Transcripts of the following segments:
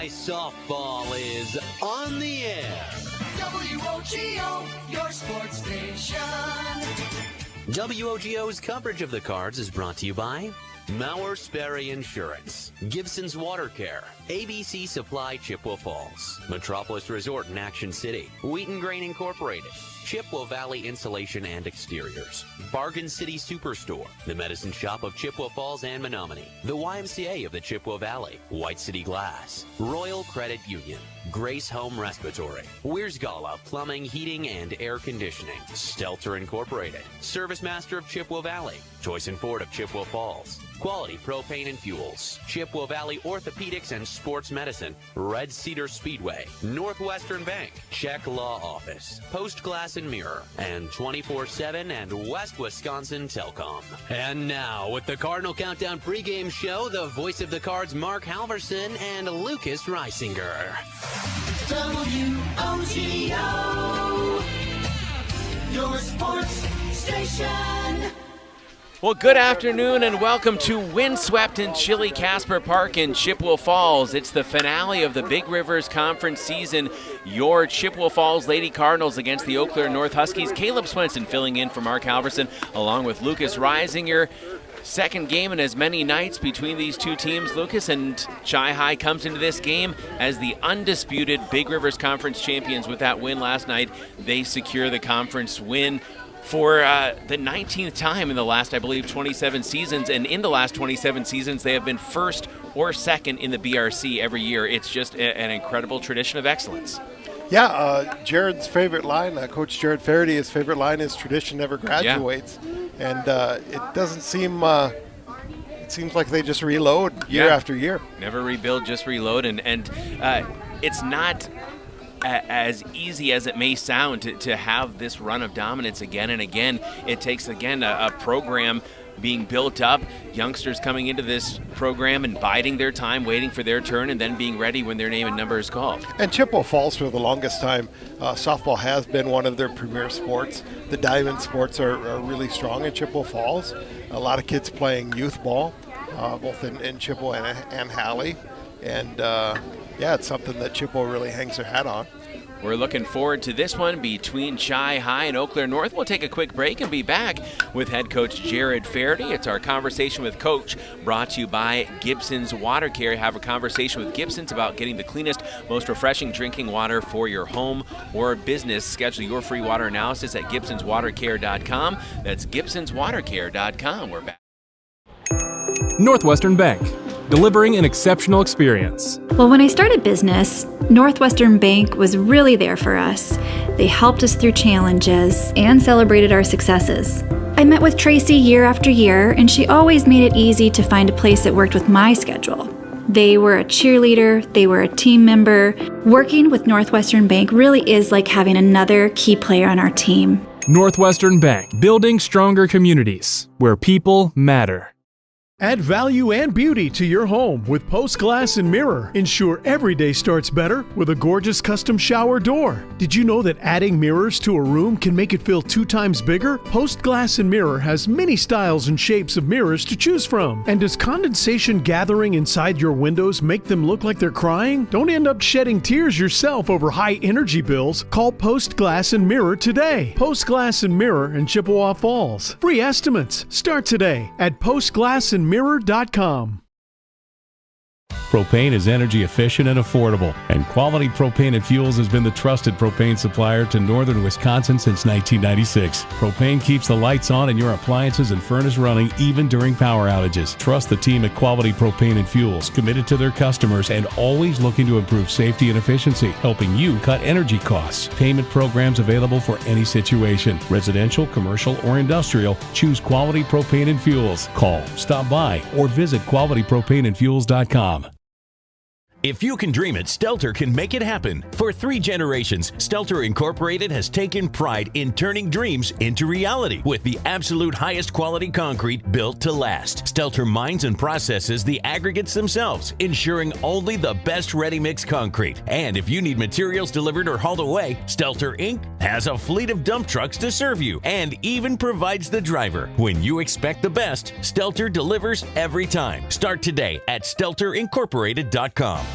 Chi-Hi softball is on the air. WOGO, your sports station. WOGO's coverage of the Cards is brought to you by Mauer Sperry Insurance, Gibson's Water Care, ABC Supply Chippewa Falls, Metropolis Resort in Action City, Wheaton Grain Incorporated, Chippewa Valley Insulation and Exteriors, Bargain City Superstore, the Medicine Shop of Chippewa Falls and Menominee, the YMCA of the Chippewa Valley, White City Glass, Royal Credit Union, Grace Home Respiratory, Wiersgala Plumbing, Heating, and Air Conditioning, Stelter Incorporated, Service Master of Chippewa Valley, Choice and Ford of Chippewa Falls, Quality Propane and Fuels, Chippewa Valley Orthopedics and Sports Medicine, Red Cedar Speedway, Northwestern Bank, Czech Law Office, Post Glass and Mirror, and 24/7 and West Wisconsin Telcom. And now, with the Cardinal Countdown pregame show, the voice of the Cards, Mark Halverson and Lucas Reisinger. WOGO, your sports station. Well, good afternoon and welcome to windswept and chilly Casper Park in Chippewa Falls. It's the finale of the Big Rivers Conference season. Your Chippewa Falls Lady Cardinals against the Eau Claire North Huskies. Caleb Swenson filling in for Mark Halverson along with Lucas Reisinger. Second game in as many nights between these two teams, Lucas, and Chi-Hi comes into this game as the undisputed Big Rivers Conference champions. With that win last night, they secure the conference win for the 19th time in the last, I believe, 27 seasons. And in the last 27 seasons, they have been first or second in the BRC every year. It's just an incredible tradition of excellence. Yeah, Jared's favorite line, Coach Jared Faraday, his favorite line is tradition never graduates. Yeah. And it doesn't seem, it seems like they just reload year after year. Never rebuild, just reload. And it's not as easy as it may sound to have this run of dominance again and again. It takes, again, a program being built up, youngsters coming into this program and biding their time, waiting for their turn, and then being ready when their name and number is called. And Chippewa Falls, for the longest time, softball has been one of their premier sports. The diamond sports are really strong in Chippewa Falls. A lot of kids playing youth ball, both in Chippewa and Halley. And yeah, it's something that Chippewa really hangs their hat on. We're looking forward to this one between Chi-Hi and Eau Claire North. We'll take a quick break and be back with head coach Jared Faraday. It's our Conversation with Coach, brought to you by Gibson's Water Care. Have a conversation with Gibson's about getting the cleanest, most refreshing drinking water for your home or business. Schedule your free water analysis at gibsonswatercare.com. That's gibsonswatercare.com. We're back. Northwestern Bank, delivering an exceptional experience. Well, when I started business, Northwestern Bank was really there for us. They helped us through challenges and celebrated our successes. I met with Tracy year after year, and she always made it easy to find a place that worked with my schedule. They were a cheerleader, they were a team member. Working with Northwestern Bank really is like having another key player on our team. Northwestern Bank, building stronger communities where people matter. Add value and beauty to your home with Post Glass and Mirror. Ensure every day starts better with a gorgeous custom shower door. Did you know that adding mirrors to a room can make it feel 2 times bigger? Post Glass and Mirror has many styles and shapes of mirrors to choose from. And does condensation gathering inside your windows make them look like they're crying? Don't end up shedding tears yourself over high energy bills. Call Post Glass and Mirror today. Post Glass and Mirror in Chippewa Falls. Free estimates start today at postglassandmirror.com. Propane is energy efficient and affordable, and Quality Propane and Fuels has been the trusted propane supplier to northern Wisconsin since 1996. Propane keeps the lights on and your appliances and furnace running even during power outages. Trust the team at Quality Propane and Fuels, committed to their customers and always looking to improve safety and efficiency, helping you cut energy costs. Payment programs available for any situation. Residential, commercial, or industrial, choose Quality Propane and Fuels. Call, stop by, or visit qualitypropaneandfuels.com. If you can dream it, Stelter can make it happen. For 3 generations, Stelter Incorporated has taken pride in turning dreams into reality with the absolute highest quality concrete built to last. Stelter mines and processes the aggregates themselves, ensuring only the best ready-mix concrete. And if you need materials delivered or hauled away, Stelter Inc. has a fleet of dump trucks to serve you and even provides the driver. When you expect the best, Stelter delivers every time. Start today at stelterincorporated.com.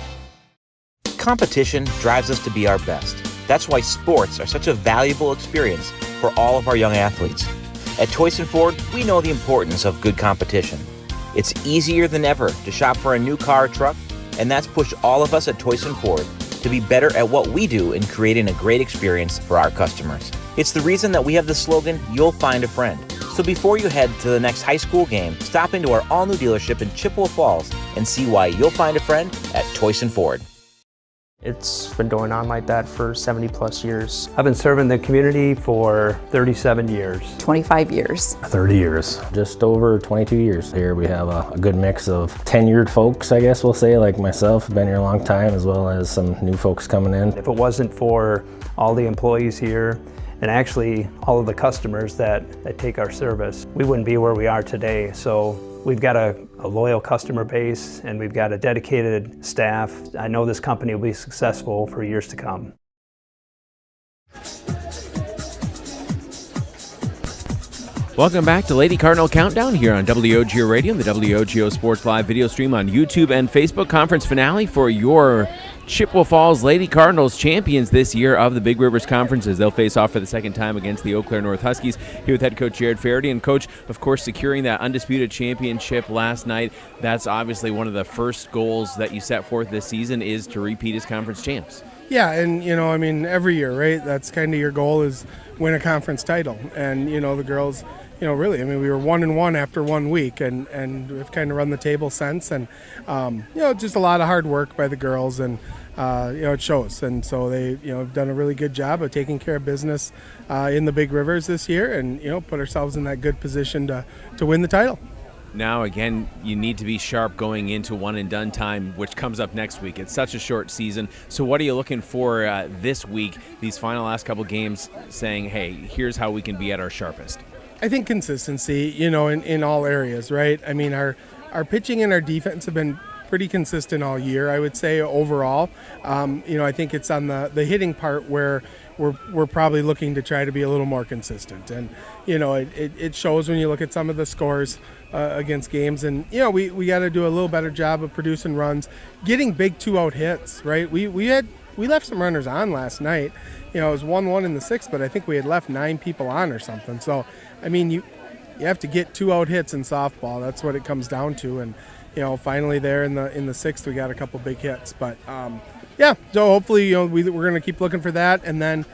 Competition drives us to be our best. That's why sports are such a valuable experience for all of our young athletes. At Toyson Ford, we know the importance of good competition. It's easier than ever to shop for a new car or truck, and that's pushed all of us at Toyson Ford to be better at what we do in creating a great experience for our customers. It's the reason that we have the slogan, "You'll find a friend." So before you head to the next high school game, stop into our all-new dealership in Chippewa Falls and see why you'll find a friend at Toyson Ford. It's been going on like that for 70 plus years. I've been serving the community for 37 years. 25 years. 30 years. Just over 22 years. Here we have a good mix of tenured folks, I guess we'll say, like myself, been here a long time, as well as some new folks coming in. If it wasn't for all the employees here, and actually all of the customers that take our service, we wouldn't be where we are today. So we've got a loyal customer base and we've got a dedicated staff. I know this company will be successful for years to come. Welcome back to Lady Cardinal Countdown here on WOGO Radio and the WOGO Sports Live video stream on YouTube and Facebook. Conference finale for your Chippewa Falls Lady Cardinals, champions this year of the Big Rivers Conference, as they'll face off for the second time against the Eau Claire North Huskies. Here with head coach Jared Faraday. And coach, of course, securing that undisputed championship last night. That's obviously one of the first goals that you set forth this season, is to repeat as conference champs. Yeah, and every year, right? That's kind of your goal, is win a conference title. And the girls, really, we were 1-1 after 1 week, and we've kind of run the table since. And just a lot of hard work by the girls, and it shows. And so they have done a really good job of taking care of business in the Big Rivers this year, and put ourselves in that good position to win the title. Now, again, you need to be sharp going into one-and-done time, which comes up next week. It's such a short season. So what are you looking for this week, these final last couple games, saying, hey, here's how we can be at our sharpest? I think consistency, in all areas, right? Our pitching and our defense have been pretty consistent all year, I would say, overall. I think it's on the hitting part where we're probably looking to try to be a little more consistent. And, it shows when you look at some of the scores against games. And, we got to do a little better job of producing runs, getting big 2-out hits, right? We left some runners on last night. It was 1-1 in the sixth, but I think we had left 9 people on or something. So, you have to get 2-out hits in softball. That's what it comes down to. And, finally there in the sixth, we got a couple big hits. But, so hopefully, we're going to keep looking for that. And then,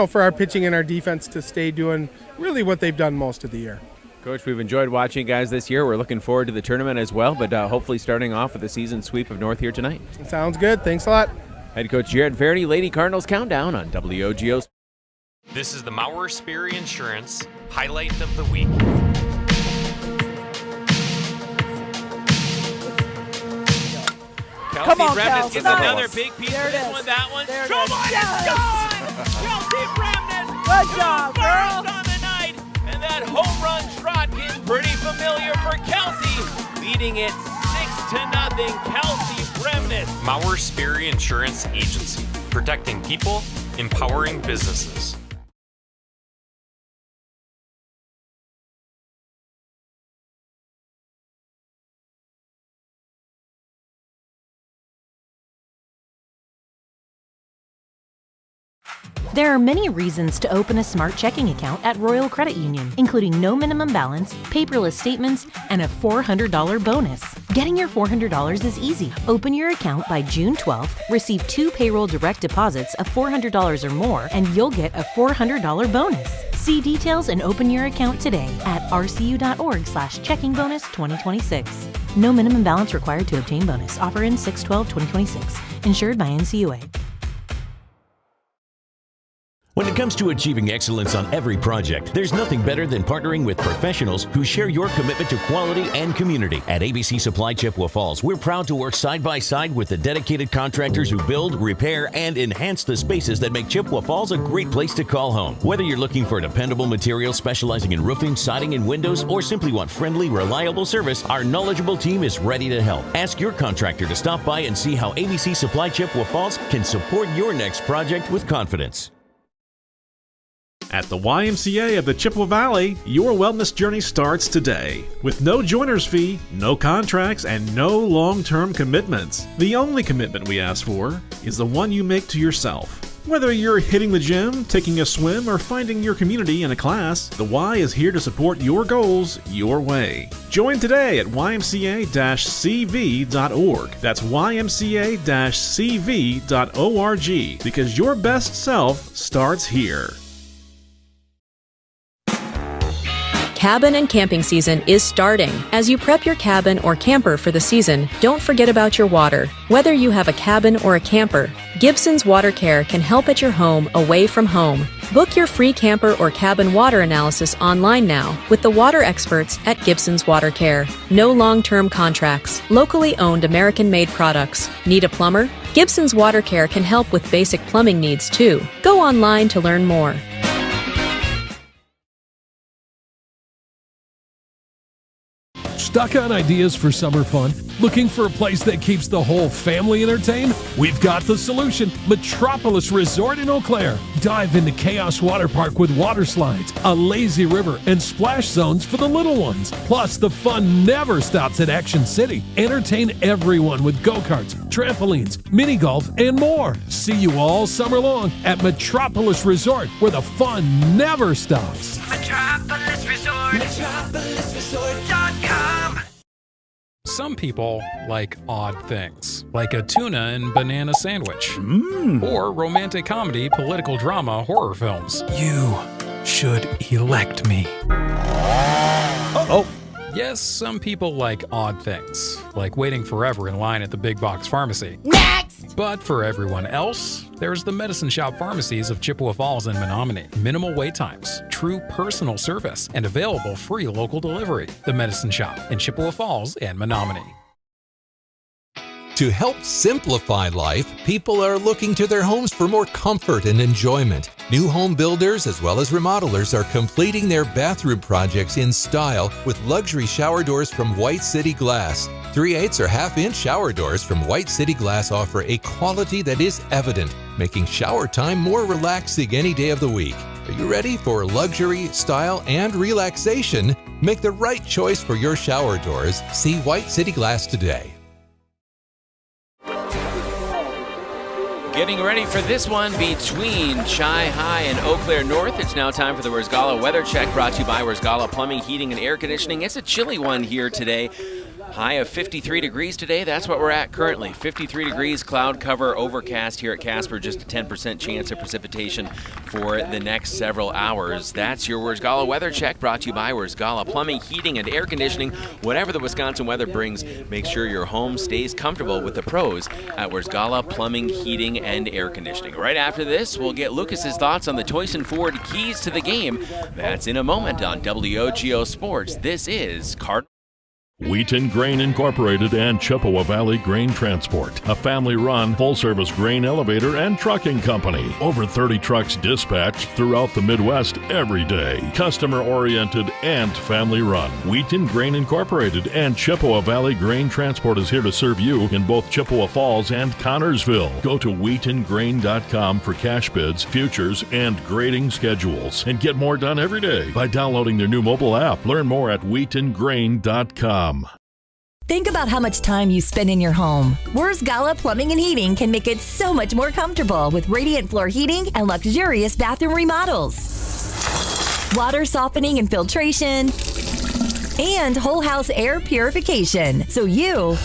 for our pitching and our defense to stay doing really what they've done most of the year. Coach, we've enjoyed watching you guys this year. We're looking forward to the tournament as well, but hopefully starting off with a season sweep of North here tonight. Sounds good. Thanks a lot. Head coach Jared Faraday, Lady Cardinals Countdown on WOGO. This is the Mauer Sperry Insurance Highlight of the Week. Come on, Remnitz Kelsey. gets another big piece of this one, that one. There it Come is. on, Yes. it's gone! Kelsey Remnitz, Good job, girl. first on the night, and that home run trot is pretty familiar for Kelsey, leading it 6-0. Kelsey Remnitz. Mauer Sperry Insurance Agency, protecting people, empowering businesses. There are many reasons to open a smart checking account at Royal Credit Union, including no minimum balance, paperless statements, and a $400 bonus. Getting your $400 is easy. Open your account by June 12th, receive 2 payroll direct deposits of $400 or more, and you'll get a $400 bonus. See details and open your account today at rcu.org/checkingbonus2026. No minimum balance required to obtain bonus. Offer ends 6/12/2026. Insured by NCUA. When it comes to achieving excellence on every project, there's nothing better than partnering with professionals who share your commitment to quality and community. At ABC Supply Chippewa Falls, we're proud to work side by side with the dedicated contractors who build, repair, and enhance the spaces that make Chippewa Falls a great place to call home. Whether you're looking for dependable material specializing in roofing, siding, and windows, or simply want friendly, reliable service, our knowledgeable team is ready to help. Ask your contractor to stop by and see how ABC Supply Chippewa Falls can support your next project with confidence. At the YMCA of the Chippewa Valley, your wellness journey starts today. With no joiner's fee, no contracts, and no long-term commitments. The only commitment we ask for is the one you make to yourself. Whether you're hitting the gym, taking a swim, or finding your community in a class, the Y is here to support your goals your way. Join today at ymca-cv.org. That's ymca-cv.org, because your best self starts here. Cabin and camping season is starting. As you prep your cabin or camper for the season, don't forget about your water. Whether you have a cabin or a camper, Gibson's Water Care can help at your home away from home. Book your free camper or cabin water analysis online now with the water experts at Gibson's Water Care. No long-term contracts, locally owned American-made products. Need a plumber? Gibson's Water Care can help with basic plumbing needs too. Go online to learn more. Stuck on ideas for summer fun? Looking for a place that keeps the whole family entertained? We've got the solution. Metropolis Resort in Eau Claire. Dive into Chaos Water Park with water slides, a lazy river, and splash zones for the little ones. Plus, the fun never stops at Action City. Entertain everyone with go-karts, trampolines, mini golf, and more. See you all summer long at Metropolis Resort, where the fun never stops. Metropolis Resort. MetropolisResort.com. Some people like odd things, like a tuna and banana sandwich, or romantic comedy, political drama, horror films. You should elect me. Uh-oh. Yes, some people like odd things, like waiting forever in line at the big box pharmacy. Next! But for everyone else, there's the Medicine Shop pharmacies of Chippewa Falls and Menominee. Minimal wait times, true personal service, and available free local delivery. The Medicine Shop in Chippewa Falls and Menominee. To help simplify life, people are looking to their homes for more comfort and enjoyment. New home builders as well as remodelers are completing their bathroom projects in style with luxury shower doors from White City Glass. 3/8 or half-inch shower doors from White City Glass offer a quality that is evident, making shower time more relaxing any day of the week. Are you ready for luxury, style, and relaxation? Make the right choice for your shower doors. See White City Glass today. Getting ready for this one between Chi-High and Eau Claire North. It's now time for the Wurz-Gala Weather Check, brought to you by Wurz-Gala Plumbing, Heating, and Air Conditioning. It's a chilly one here today. High of 53 degrees today. That's what we're at currently. 53 degrees, cloud cover, overcast here at Casper. Just a 10% chance of precipitation for the next several hours. That's your Wurz-Gala Weather Check, brought to you by Wurz-Gala Plumbing, Heating, and Air Conditioning. Whatever the Wisconsin weather brings, make sure your home stays comfortable with the pros at Wurz-Gala Plumbing, Heating, and Air Conditioning. Right after this, we'll get Lucas's thoughts on the Toyson Ford keys to the game. That's in a moment on WOGO Sports. This is Cardinals. Wheaton Grain Incorporated and Chippewa Valley Grain Transport, a family-run, full-service grain elevator and trucking company. Over 30 trucks dispatched throughout the Midwest every day. Customer-oriented and family-run. Wheaton Grain Incorporated and Chippewa Valley Grain Transport is here to serve you in both Chippewa Falls and Connorsville. Go to wheatongrain.com for cash bids, futures, and grading schedules. And get more done every day by downloading their new mobile app. Learn more at wheatongrain.com. Think about how much time you spend in your home. Wurz-Gala Plumbing and Heating can make it so much more comfortable with radiant floor heating and luxurious bathroom remodels. Water softening and filtration, and whole house air purification, so you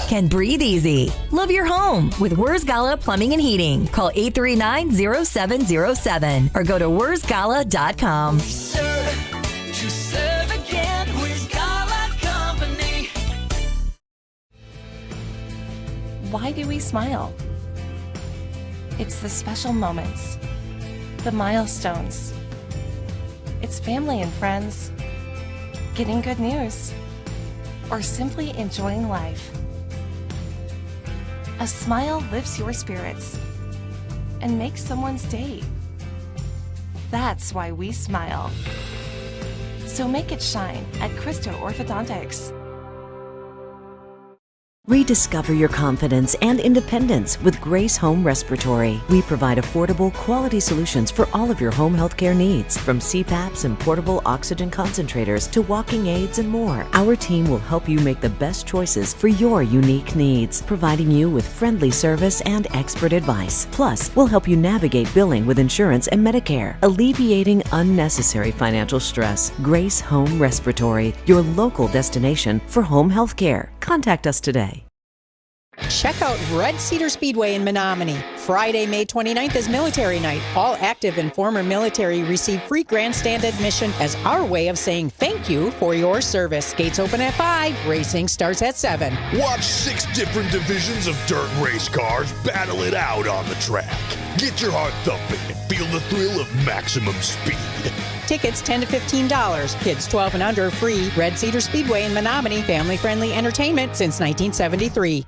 can breathe easy. Love your home with Wurz-Gala Plumbing and Heating. Call 839-0707 or go to wurzgala.com. Why do we smile? It's the special moments, the milestones. It's family and friends, getting good news, or simply enjoying life. A smile lifts your spirits and makes someone's day. That's why we smile. So make it shine at Christo Orthodontics. Rediscover your confidence and independence with Grace Home Respiratory. We provide affordable, quality solutions for all of your home healthcare needs, from CPAPs and portable oxygen concentrators to walking aids and more. Our team will help you make the best choices for your unique needs, providing you with friendly service and expert advice. Plus, we'll help you navigate billing with insurance and Medicare, alleviating unnecessary financial stress. Grace Home Respiratory, your local destination for home healthcare. Contact us today. Check out Red Cedar Speedway in Menominee. Friday, May 29th is Military Night. All active and former military receive free grandstand admission as our way of saying thank you for your service. Gates open at 5. Racing starts at 7. Watch 6 different divisions of dirt race cars battle it out on the track. Get your heart thumping and feel the thrill of maximum speed. Tickets $10 to $15. Kids 12 and under free. Red Cedar Speedway in Menominee. Family-friendly entertainment since 1973.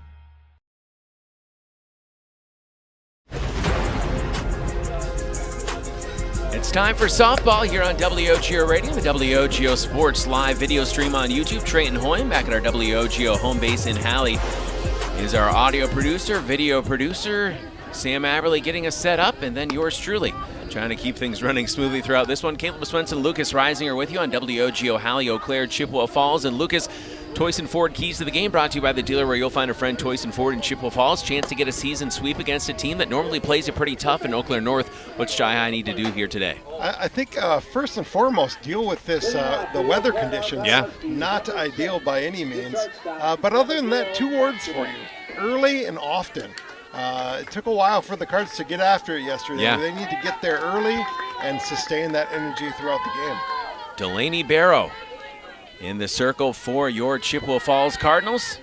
It's time for softball here on WOGO Radio, the WOGO Sports live video stream on YouTube. Trayton Hoyne back at our WOGO home base in Halley is our audio producer, video producer, Sam Aberley getting us set up, and then yours truly trying to keep things running smoothly throughout this one. Caleb Swenson, Lucas Reisinger with you on WOGO Halley, Eau Claire, Chippewa Falls. And Lucas, Toyson Ford Keys to the Game brought to you by the dealer where you'll find a friend, Toyson Ford in Chippewa Falls. Chance to get a season sweep against a team that normally plays it pretty tough in Eau Claire North. What's Shy High need to do here today? I think first and foremost, deal with this, the weather conditions. Yeah. Not ideal by any means. But other than that, 2 words for you: early and often. It took a while for the Cards to get after it yesterday. Yeah. They need to get there early and sustain that energy throughout the game. Delaney Barrow in the circle for your Chippewa Falls Cardinals.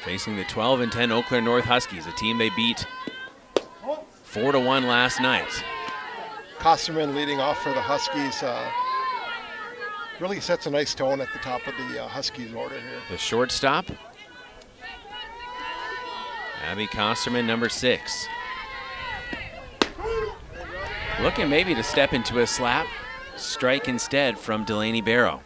Facing the 12-10 Eau Claire North Huskies, a team they beat 4-1 last night. Kosterman leading off for the Huskies really sets a nice tone at the top of the Huskies order here. The shortstop, Abby Kosterman, number 6. Looking maybe to step into a slap. Strike instead from Delaney Barrow.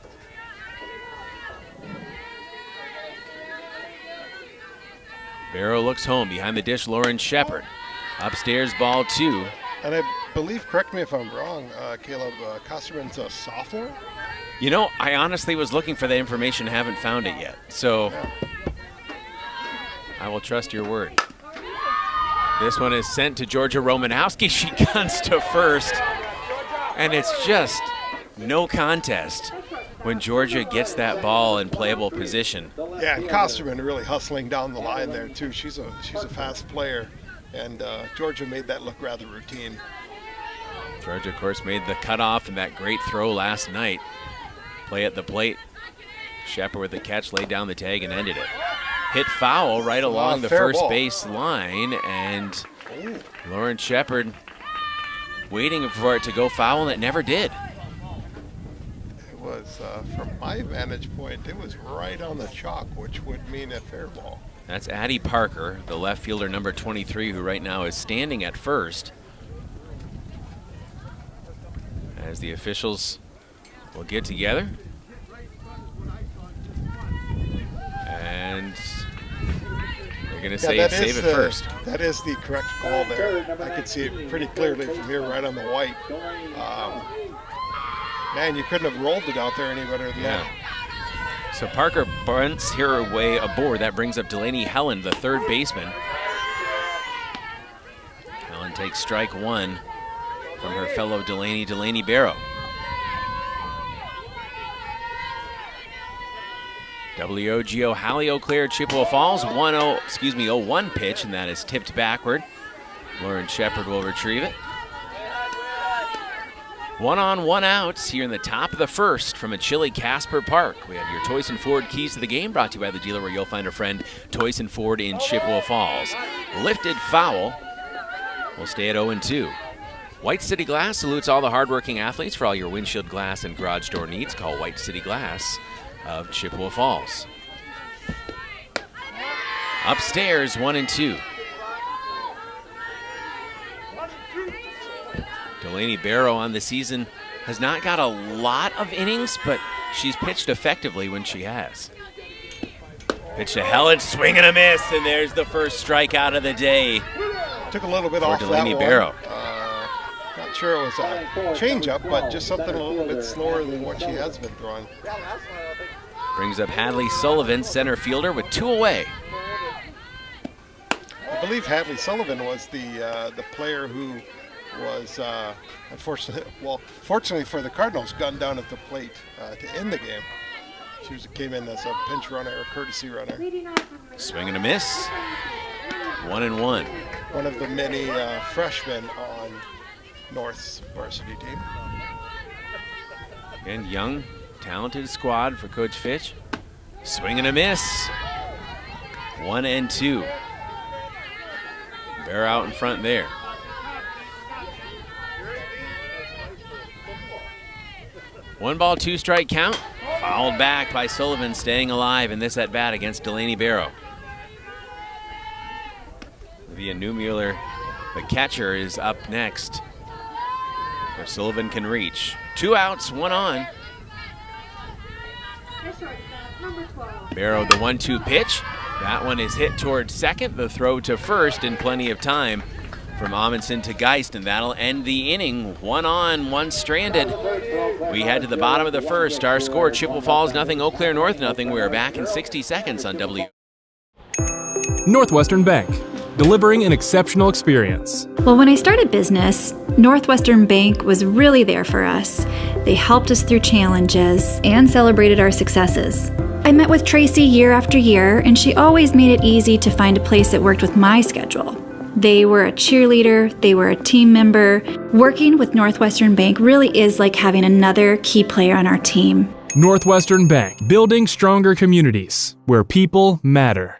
Barrow looks home. Behind the dish, Lauren Shepard. Upstairs, ball 2. And I believe, correct me if I'm wrong, Caleb, Kosterman's a sophomore? You know, I honestly was looking for that information, haven't found it yet. So I will trust your word. This one is sent to Georgia Romanowski. She guns to first. And it's just no contest when Georgia gets that ball in playable position. Yeah, and Kosterman really hustling down the line there too. She's a fast player, and Georgia made that look rather routine. Georgia, of course, made the cutoff and that great throw last night. Play at the plate. Shepard with the catch, laid down the tag and ended it. Hit foul right along the first base line, and Lauren Shepard waiting for it to go foul, and it never did. It was, from my vantage point, it was right on the chalk, which would mean a fair ball. That's Addie Parker, the left fielder, number 23, who right now is standing at first. As the officials will get together. And they're going to say save it first. That is the correct call there. I could see it pretty clearly from here, right on the white. Man, you couldn't have rolled it out there any better than that. So Parker bunts her way aboard. That brings up Delaney Helen, the third baseman. Helen takes strike 1 from her fellow Delaney Barrow. WOGO Halley, Eau Claire, Chippewa Falls, 0-1 pitch, and that is tipped backward. Lauren Shepard will retrieve it. 1 on, 1 out here in the top of the first from a chilly Casper Park. We have your Toyson Ford Keys to the Game brought to you by the dealer where you'll find a friend, Toyson Ford in Chippewa Falls. Lifted foul. We'll stay at 0-2. White City Glass salutes all the hardworking athletes. For all your windshield glass and garage door needs, call White City Glass of Chippewa Falls. Upstairs, 1-2. Delaney Barrow on the season has not got a lot of innings, but she's pitched effectively when she has. Pitch to Helen, swing and a miss, and there's the first strikeout of the day. Took a little bit for off Delaney that Barrow. one. Not sure it was a changeup, but just something a little bit slower than what she has been throwing. Brings up Hadley Sullivan, center fielder, with 2 away. I believe Hadley Sullivan was the player who was fortunately for the Cardinals, gunned down at the plate to end the game. She came in as a pinch runner or courtesy runner. Swing and a miss. 1-1. One of the many freshmen on North's varsity team. Again, young, talented squad for Coach Fitch. Swing and a miss. 1-2. Bear out in front there. One ball, 2 strike count. Fouled back by Sullivan, staying alive in this at bat against Delaney Barrow. Via Newmuller, the catcher, is up next, where Sullivan can reach. 2 outs, 1 on. Barrow, the 1-2 pitch. That one is hit towards second. The throw to first in plenty of time from Amundsen to Geist, and that'll end the inning. 1 on, 1 stranded. We head to the bottom of the first. Our score, Chippewa Falls nothing, Eau Claire North nothing. We are back in 60 seconds on W. Northwestern Bank, delivering an exceptional experience. Well, when I started business, Northwestern Bank was really there for us. They helped us through challenges and celebrated our successes. I met with Tracy year after year, and she always made it easy to find a place that worked with my schedule. They were a cheerleader, they were a team member. Working with Northwestern Bank really is like having another key player on our team. Northwestern Bank, building stronger communities where people matter.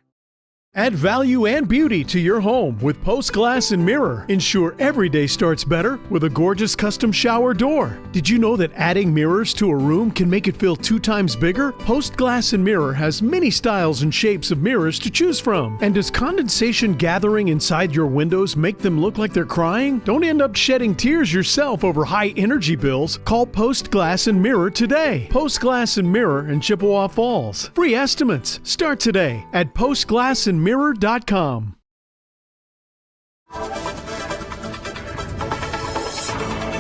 Add value and beauty to your home with Post Glass and Mirror. Ensure every day starts better with a gorgeous custom shower door. Did you know that adding mirrors to a room can make it feel 2 times bigger? Post Glass and Mirror has many styles and shapes of mirrors to choose from. And does condensation gathering inside your windows make them look like they're crying? Don't end up shedding tears yourself over high energy bills. Call Post Glass and Mirror today. Post Glass and Mirror in Chippewa Falls. Free estimates start today at postglassandmirror.com.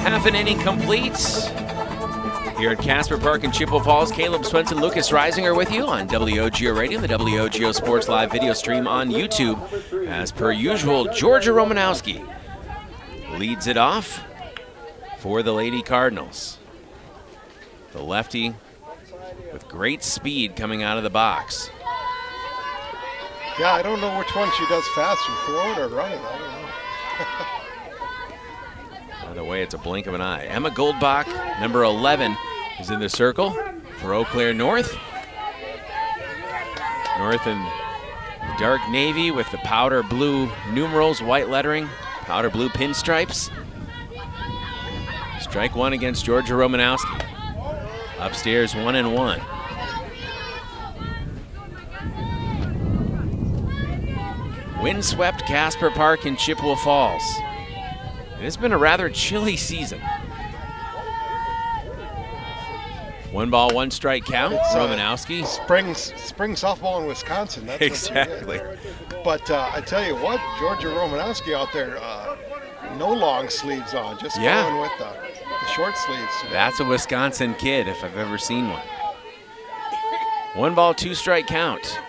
Half an inning complete. Here at Casper Park in Chippewa Falls, Caleb Swenson, Lucas Reisinger with you on WOGO Radio, the WOGO Sports Live video stream on YouTube. As per usual, Georgia Romanowski leads it off for the Lady Cardinals. The lefty with great speed coming out of the box. Yeah, I don't know which one she does faster, throw it or run it. I don't know. By the way, it's a blink of an eye. Emma Goldbach, number 11, is in the circle for Eau Claire North. North in dark navy with the powder blue numerals, white lettering, powder blue pinstripes. Strike 1 against Georgia Romanowski. Upstairs, 1-1. Windswept Casper Park in Chippewa Falls. It has been a rather chilly season. 1 ball, 1 strike count. Romanowski. Spring softball in Wisconsin. That's exactly. But I tell you what, Georgia Romanowski out there, no long sleeves on, just going with the short sleeves. That's a Wisconsin kid if I've ever seen one. 1 ball, 2 strike count.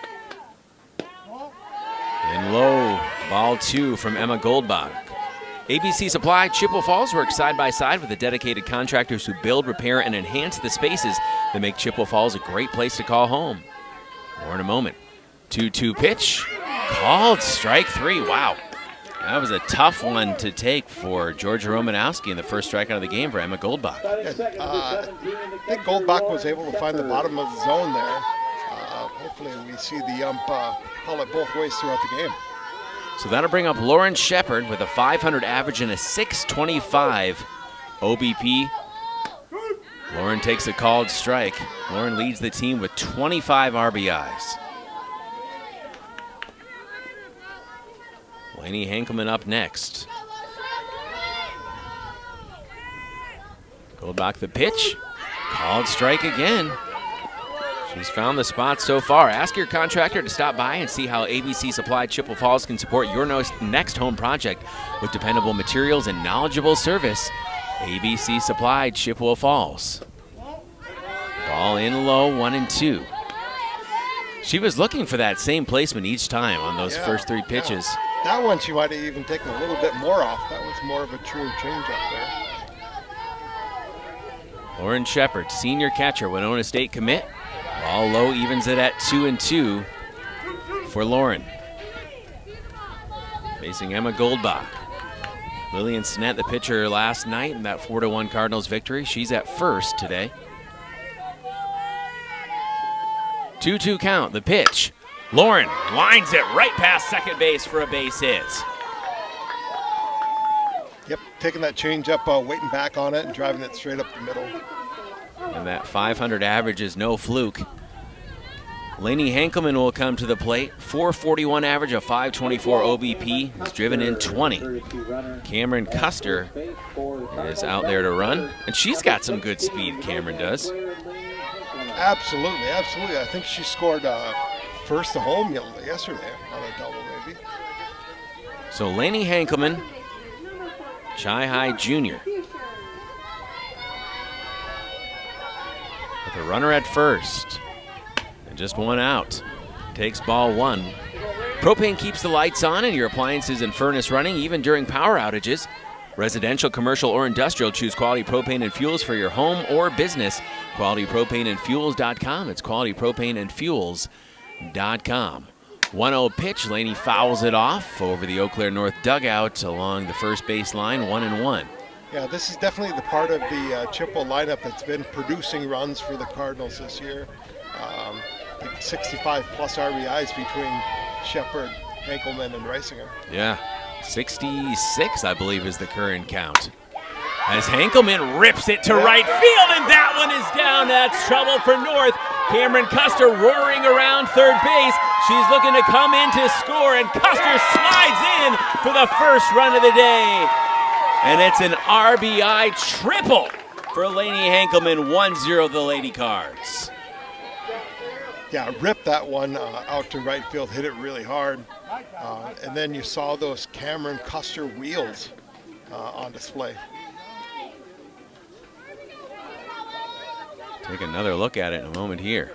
And low, ball 2 from Emma Goldbach. ABC Supply, Chippewa Falls works side by side with the dedicated contractors who build, repair, and enhance the spaces that make Chippewa Falls a great place to call home. More in a moment. 2-2 pitch, called strike 3. Wow, that was a tough one to take for Georgia Romanowski in the first strikeout of the game for Emma Goldbach. I think Goldbach was able to find the bottom of the zone there. Hopefully we see the ump call it both ways throughout the game. So that'll bring up Lauren Shepard with a 500 average and a 625 OBP. Lauren takes a called strike. Lauren leads the team with 25 RBIs. Lainey Hankelman up next. Goldbach the pitch. Called strike again. She's found the spot so far. Ask your contractor to stop by and see how ABC Supply Chippewa Falls can support your next home project with dependable materials and knowledgeable service. ABC Supply Chippewa Falls. Ball in low, 1-2. She was looking for that same placement each time on those first 3 pitches. Yeah. That one she might have even taken a little bit more off. That was more of a true change up there. Lauren Shepard, senior catcher, Winona State commit. Ball low, evens it at 2-2 for Lauren. Facing Emma Goldbach. Lillian Snett, the pitcher last night in that 4-1 Cardinals victory. She's at first today. 2-2 count, the pitch. Lauren lines it right past second base for a base hit. Yep, taking that change up, waiting back on it and driving it straight up the middle. And that 500 average is no fluke. Lainey Hankelman will come to the plate. 441 average, a 524 OBP. Has driven in 20. Cameron Custer is out there to run. And she's got some good speed, Cameron does. Absolutely, absolutely. I think she scored first to home yesterday on a double, maybe. So Lainey Hankelman, Chi High Jr. With a runner at first. And just one out. Takes ball 1. Propane keeps the lights on and your appliances and furnace running even during power outages. Residential, commercial, or industrial, choose Quality Propane and Fuels for your home or business. QualityPropaneandFuels.com. It's QualityPropaneandFuels.com. 1-0 pitch. Laney fouls it off over the Eau Claire North dugout along the first base line, 1-1. Yeah, this is definitely the part of the Chippewa lineup that's been producing runs for the Cardinals this year. 65-plus RBIs between Shepard, Hankelman, and Reisinger. Yeah, 66, I believe, is the current count. As Hankelman rips it to right field, and that one is down. That's trouble for North. Cameron Custer roaring around third base. She's looking to come in to score, and Custer slides in for the first run of the day. And it's an RBI triple for Lainey Hankelman, 1-0 the Lady Cards. Yeah, ripped that one out to right field, hit it really hard. And then you saw those Cameron Custer wheels on display. Take another look at it in a moment here.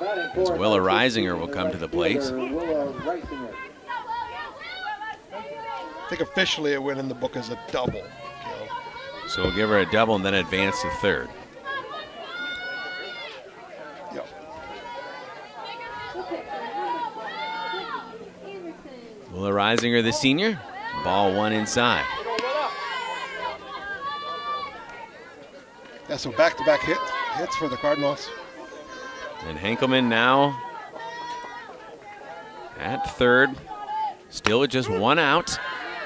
As Willa Reisinger will come to the plate. I think officially it went in the book as a double. So we'll give her a double and then advance to third. Yep. Willa Reisinger, the senior. Ball 1 inside. Yeah, so back-to-back hits for the Cardinals. And Hankelman now at third. Still with just one out.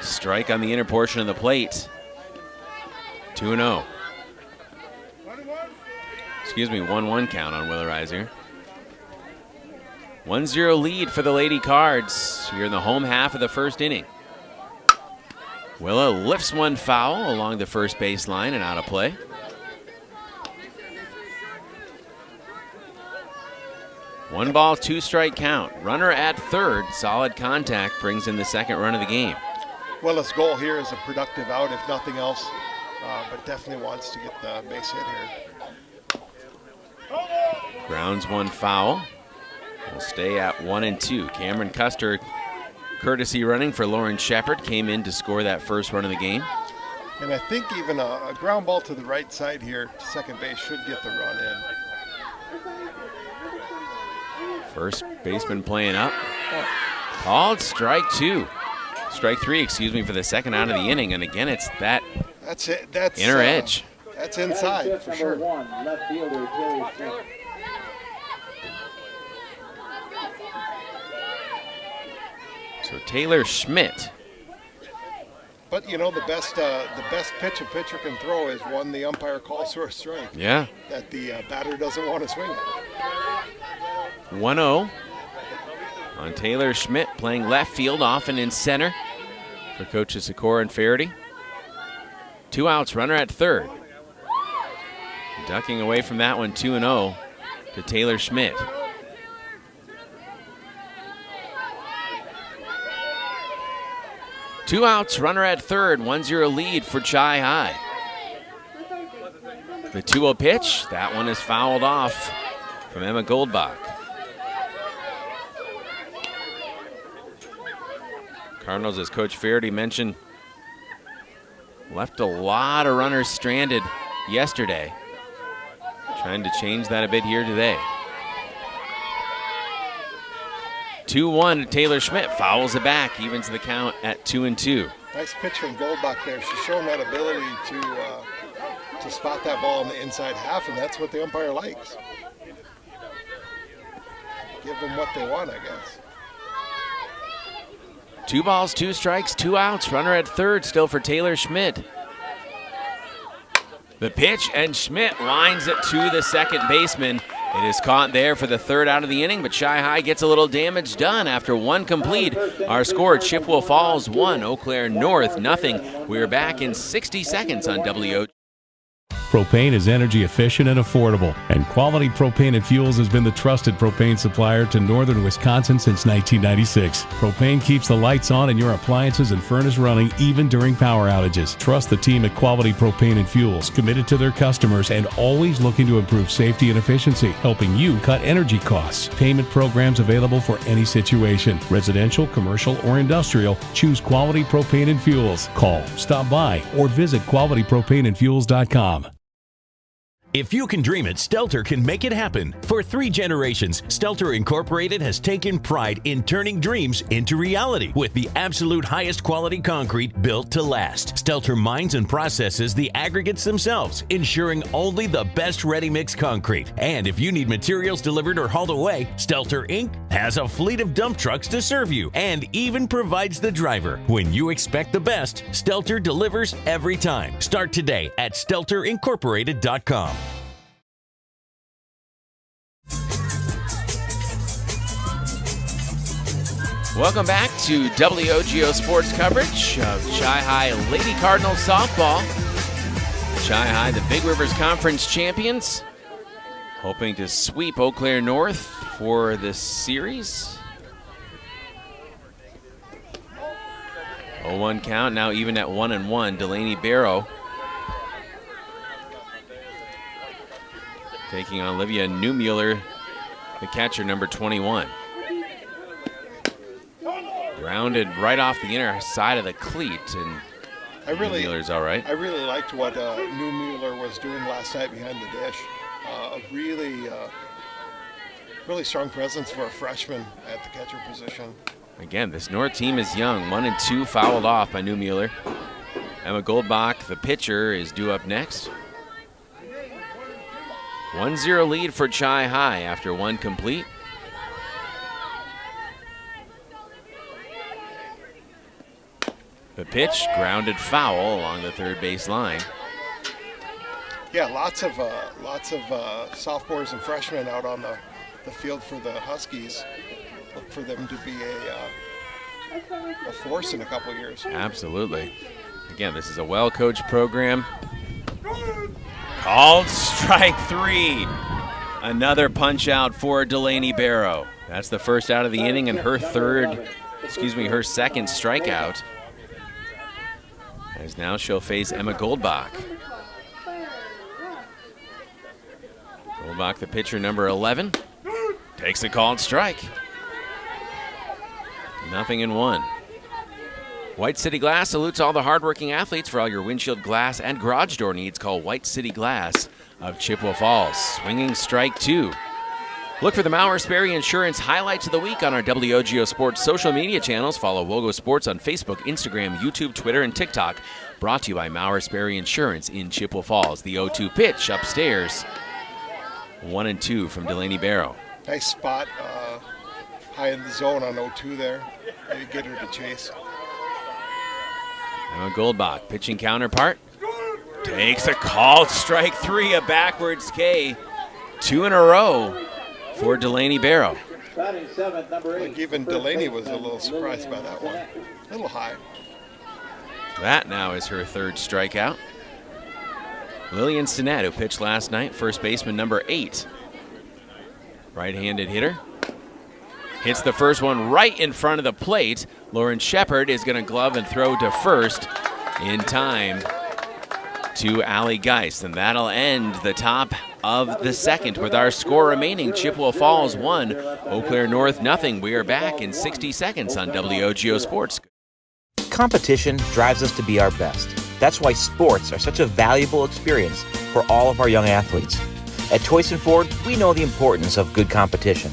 Strike on the inner portion of the plate. 2-0. Excuse me, 1-1 count on Willa Reisinger. 1-0 lead for the Lady Cards here in the home half of the first inning. Willa lifts one foul along the first baseline and out of play. One ball, 2 strike count. Runner at third. Solid contact brings in the second run of the game. Well, his goal here is a productive out, if nothing else, but definitely wants to get the base hit here. Grounds one foul. We'll stay at 1-2. Cameron Custer, courtesy running for Lauren Shepard, came in to score that first run of the game. And I think even a ground ball to the right side here to second base should get the run in. First baseman playing up. Called strike 2. Strike 3, excuse me, for the second out of the inning. And again, it's that inner edge. That's inside for sure. Left fielder Taylor Schmidt. So Taylor Schmidt. But you know, the best pitch a pitcher can throw is one the umpire calls for a strike. Yeah. That the batter doesn't want to swing at. 1-0 on Taylor Schmidt, playing left field, often in center for coaches Sikora and Faraday. 2 outs, runner at third. Ducking away from that one, 2-0 to Taylor Schmidt. Two outs, runner at third, 1-0 lead for Chi High. The 2-0 pitch, that one is fouled off from Emma Goldbach. Cardinals, as Coach Faraday mentioned, left a lot of runners stranded yesterday. Trying to change that a bit here today. 2-1 to Taylor Schmidt, fouls it back, evens the count at 2-2. Nice pitch from Goldbach there. She's shown that ability to spot that ball in the inside half, and that's what the umpire likes. Give them what they want, I guess. 2 balls, 2 strikes, 2 outs. Runner at third still for Taylor Schmidt. The pitch, and Schmidt lines it to the second baseman. It is caught there for the third out of the inning, but Chi High gets a little damage done after 1 complete. Our score, Chippewa Falls 1, Eau Claire North 0. We're back in 60 seconds on WO. Propane is energy efficient and affordable, and Quality Propane and Fuels has been the trusted propane supplier to northern Wisconsin since 1996. Propane keeps the lights on and your appliances and furnace running even during power outages. Trust the team at Quality Propane and Fuels, committed to their customers and always looking to improve safety and efficiency, helping you cut energy costs. Payment programs available for any situation. Residential, commercial, or industrial, choose Quality Propane and Fuels. Call, stop by, or visit qualitypropaneandfuels.com. If you can dream it, Stelter can make it happen. For 3 generations, Stelter Incorporated has taken pride in turning dreams into reality with the absolute highest quality concrete built to last. Stelter mines and processes the aggregates themselves, ensuring only the best ready-mix concrete. And if you need materials delivered or hauled away, Stelter Inc. has a fleet of dump trucks to serve you and even provides the driver. When you expect the best, Stelter delivers every time. Start today at StelterIncorporated.com. Welcome back to WOGO Sports coverage of Chi High Lady Cardinals softball. Chi High, the Big Rivers Conference champions, hoping to sweep Eau Claire North for this series. 0-1 count, now even at 1-1. Delaney Barrow taking on Olivia Newmuller, the catcher, number 21. Grounded right off the inner side of the cleat, and Newmuller's all right. I really liked what Newmuller was doing last night behind the dish. A really strong presence for a freshman at the catcher position. Again, this North team is young. 1 and 2 fouled off by Newmuller. Emma Goldbach, the pitcher, is due up next. 1-0 lead for Chi High after 1 complete. The pitch, grounded foul along the third base line. Yeah, lots of sophomores and freshmen out on the field for the Huskies. Look for them to be a force in a couple of years. Absolutely. Again, this is a well-coached program. Called strike 3. Another punch out for Delaney Barrow. That's the first out of the inning and her second strikeout. As now she'll face Emma Goldbach. Goldbach, the pitcher, number 11, takes a called strike. 0-1. White City Glass salutes all the hardworking athletes. For all your windshield glass and garage door needs, call White City Glass of Chippewa Falls. Swinging strike 2. Look for the Maurer Sperry Insurance highlights of the week on our WOGO Sports social media channels. Follow WOGO Sports on Facebook, Instagram, YouTube, Twitter, and TikTok. Brought to you by Maurer Sperry Insurance in Chippewa Falls. The 0-2 pitch upstairs. 1-2 from Delaney Barrow. Nice spot high in the zone on 0-2 there. Maybe get her to chase. Emma Goldbach, pitching counterpart. Takes a called strike 3, a backwards K. 2 in a row for Delaney Barrow. Like even Delaney was a little surprised by that one. A little high. That now is her third strikeout. Lillian Stinnett, who pitched last night, first baseman number 8. Right-handed hitter. Hits the first one right in front of the plate. Lauren Shepard is going to glove and throw to first in time to Allie Geist. And that'll end the top of the second with our score remaining. Chippewa Falls 1, Eau Claire North nothing. We are back in 60 seconds on WOGO Sports. Competition drives us to be our best. That's why sports are such a valuable experience for all of our young athletes. At Toyson Ford, we know the importance of good competition.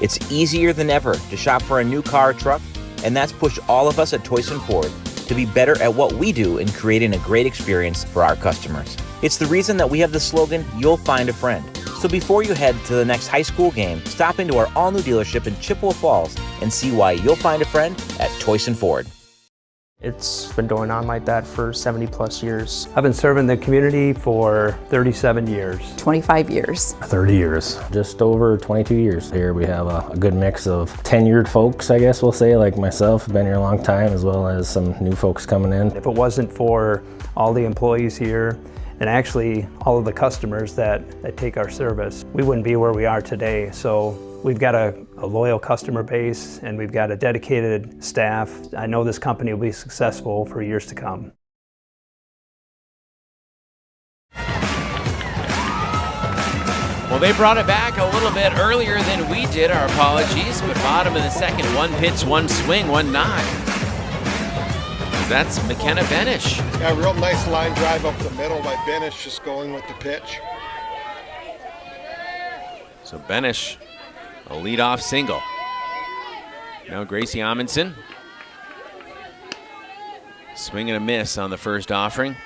It's easier than ever to shop for a new car or truck, and that's pushed all of us at Toyson Ford to be better at what we do in creating a great experience for our customers. It's the reason that we have the slogan, "You'll find a friend." So before you head to the next high school game, stop into our all-new dealership in Chippewa Falls and see why you'll find a friend at Toyson Ford. It's been going on like that for 70 plus years. I've been serving the community for 37 years. 25 years. 30 years. Just over 22 years. Here we have a good mix of tenured folks, I guess we'll say, like myself, been here a long time, as well as some new folks coming in. If it wasn't for all the employees here, and actually all of the customers that take our service, we wouldn't be where we are today. So we've got a loyal customer base and we've got a dedicated staff. I know this company will be successful for years to come. Well, they brought it back a little bit earlier than we did. Our apologies, but bottom of the second, one pitch, one swing, one knock. That's McKenna Benish. Yeah, real nice line drive up the middle by Benish, just going with the pitch. So Benish, a leadoff single. Now Gracie Amundsen. Swing and a miss on the first offering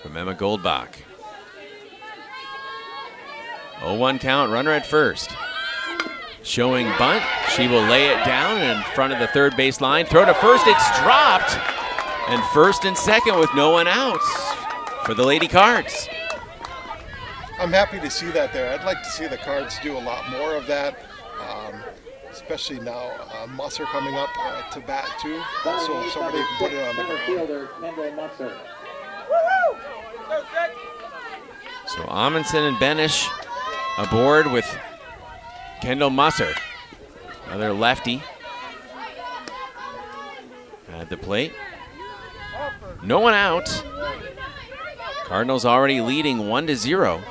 from Emma Goldbach. 0-1 count, runner at first. Showing bunt, she will lay it down in front of the third base line. Throw to first, it's dropped. And first and second with no one out for the Lady Cards. I'm happy to see that there. I'd like to see the Cards do a lot more of that, especially now Musser coming up to bat too, so somebody can put it on the ground. So Amundsen and Benish aboard with Kendall Musser, another lefty at the plate. No one out. Cardinals already leading 1-0.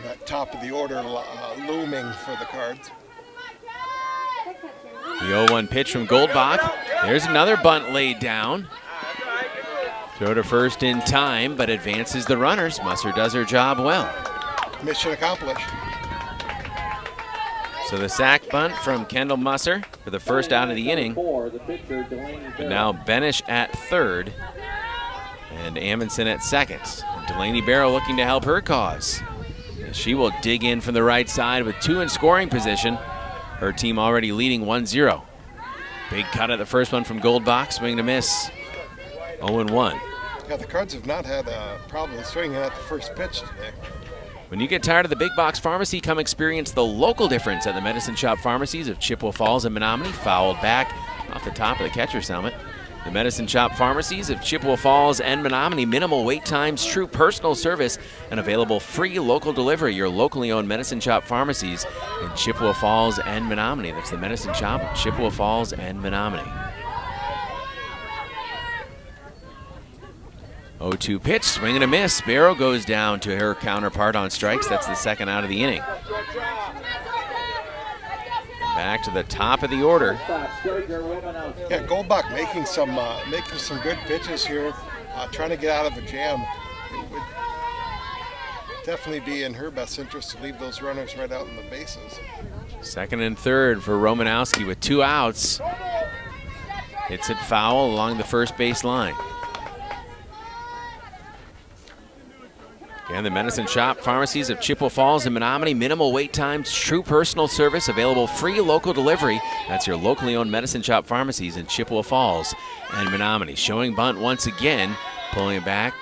That top of the order looming for the Cards. The 0-1 pitch from Goldbach. There's another bunt laid down. Throw to first in time, but advances the runners. Musser does her job well. Mission accomplished. So the sac bunt from Kendall Musser for the first out of the inning. But now Benish at third and Amundsen at second. And Delaney Barrow looking to help her cause. She will dig in from the right side with two in scoring position. Her team already leading 1-0. Big cut at the first one from Goldbach, swing to miss. 0-1. Yeah, the Cards have not had a problem swinging at the first pitch today. When you get tired of the big box pharmacy, come experience the local difference at the Medicine Shop Pharmacies of Chippewa Falls and Menominee. Fouled back off the top of the catcher's helmet. The Medicine Shop Pharmacies of Chippewa Falls and Menominee. Minimal wait times, true personal service, and available free local delivery. Your locally owned Medicine Shop Pharmacies in Chippewa Falls and Menominee. That's the Medicine Shop of Chippewa Falls and Menominee. 0-2 pitch, swing and a miss. Barrow goes down to her counterpart on strikes. That's the second out of the inning. And back to the top of the order. Yeah, Goldbach making some good pitches here, trying to get out of a jam. It would definitely be in her best interest to leave those runners right out in the bases. Second and third for Romanowski with two outs. Hits it foul along the first base line. And the Medicine Shop Pharmacies of Chippewa Falls and Menominee. Minimal wait times, true personal service, available free local delivery. That's your locally owned Medicine Shop Pharmacies in Chippewa Falls and Menominee. Showing bunt once again, pulling it back.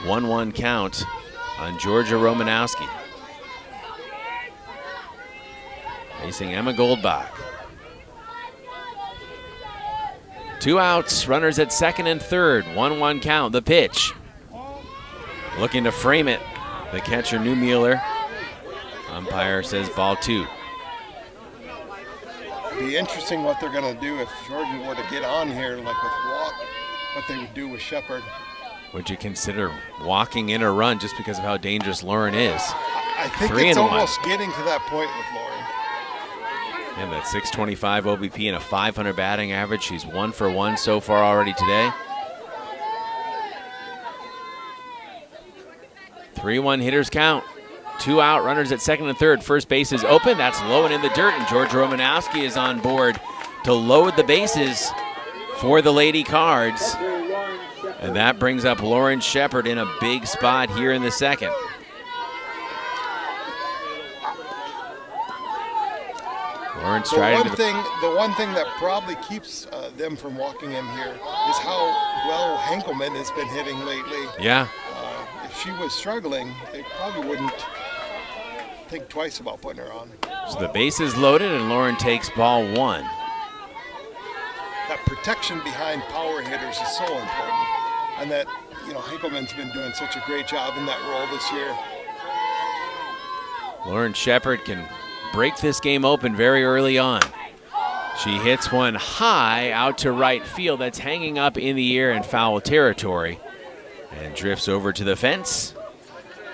1-1 count on Georgia Romanowski. Facing Emma Goldbach. Two outs, runners at second and third. 1-1 count, the pitch. Looking to frame it. The catcher, Newmueller. Umpire says ball 2. Be interesting what they're going to do if Georgia were to get on here, like with walk, what they would do with Shepard. Would you consider walking in a run just because of how dangerous Lauren is? I think it's almost getting to that point with Lauren. And that 625 OBP and a 500 batting average. She's 1 for 1 so far already today. 3-1 hitters count. 2 out, runners at second and third. First base is open. That's low and in the dirt. And George Romanowski is on board to load the bases for the Lady Cards. And that brings up Lauren Shepard in a big spot here in the second. Lauren striding the one thing that probably keeps them from walking him here is how well Henkelman has been hitting lately. Yeah. If she was struggling, they probably wouldn't think twice about putting her on. So the base is loaded and Lauren takes ball 1. That protection behind power hitters is so important. And that, Henkelman's been doing such a great job in that role this year. Lauren Shepard can break this game open very early on. She hits one high out to right field. That's hanging up in the air in foul territory and drifts over to the fence.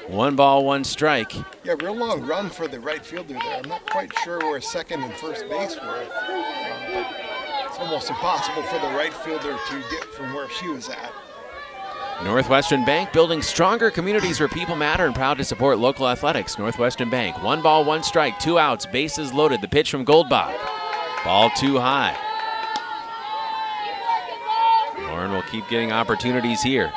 1 ball, 1 strike. Yeah, real long run for the right fielder there. I'm not quite sure where second and first base were. But it's almost impossible for the right fielder to get from where she was at. Northwestern Bank, building stronger communities where people matter and proud to support local athletics. Northwestern Bank, 1 ball, 1 strike, 2 outs, bases loaded. The pitch from Goldbach. Ball too high. Lauren will keep getting opportunities here.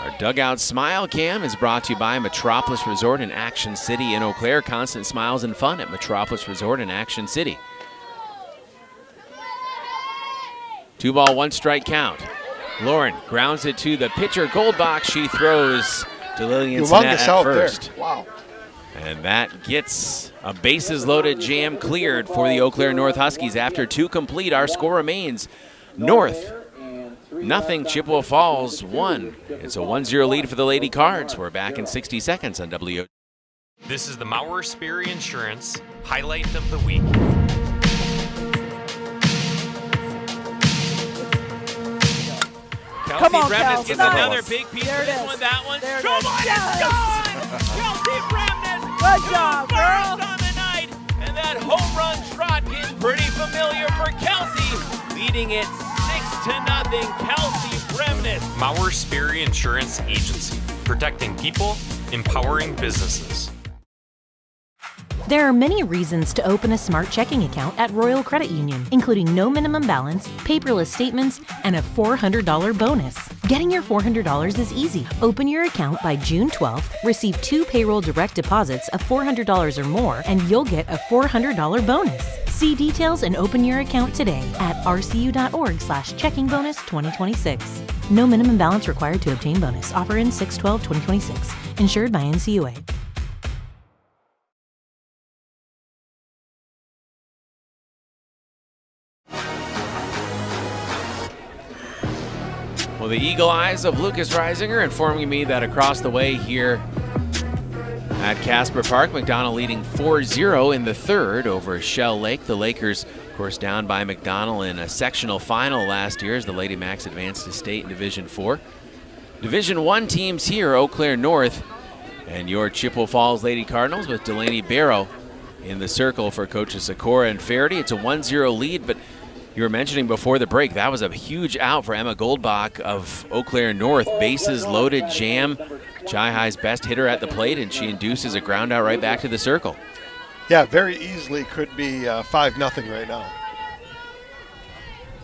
Our dugout smile cam is brought to you by Metropolis Resort and Action City in Eau Claire. Constant smiles and fun at Metropolis Resort and Action City. 2 ball, 1 strike count. Lauren grounds it to the pitcher, Goldbach. She throws to Lillian Sinnett at first. There. Wow. And that gets a bases-loaded jam cleared for the Eau Claire North Huskies. After 2 complete, our score remains North 0, Chippewa Falls 1. It's a 1-0 lead for the Lady Cards. We're back in 60 seconds on WO. This is the Mauer Sperry Insurance Highlight of the Week. Come on, Remnitz gets another big piece of this one. That one. Come on, it's gone! Kelsey Remnitz. Good job, girl. On the night, and that home run trot is pretty familiar for Kelsey, leading it 6-0. Kelsey Remnitz. Mauer Sperry Insurance Agency, protecting people, empowering businesses. There are many reasons to open a smart checking account at Royal Credit Union, including no minimum balance, paperless statements, and a $400 bonus. Getting your $400 is easy. Open your account by June 12th, receive 2 payroll direct deposits of $400 or more, and you'll get a $400 bonus. See details and open your account today at rcu.org/checkingbonus2026. No minimum balance required to obtain bonus. Offer in 6/12/2026. Insured by NCUA. Well, the eagle eyes of Lucas Reisinger informing me that across the way here at Casper Park, McDonald leading 4-0 in the third over Shell Lake. The Lakers, of course, down by McDonald in a sectional final last year as the Lady Macs advanced to state in Division 4. Division 1 teams here, Eau Claire North and your Chippewa Falls Lady Cardinals with Delaney Barrow in the circle for coaches Sikora and Faraday. It's a 1-0 lead, but you were mentioning before the break, that was a huge out for Emma Goldbach of Eau Claire North. Bases loaded jam. Jai High's best hitter at the plate, and she induces a ground out right back to the circle. Yeah, very easily could be 5-0 right now.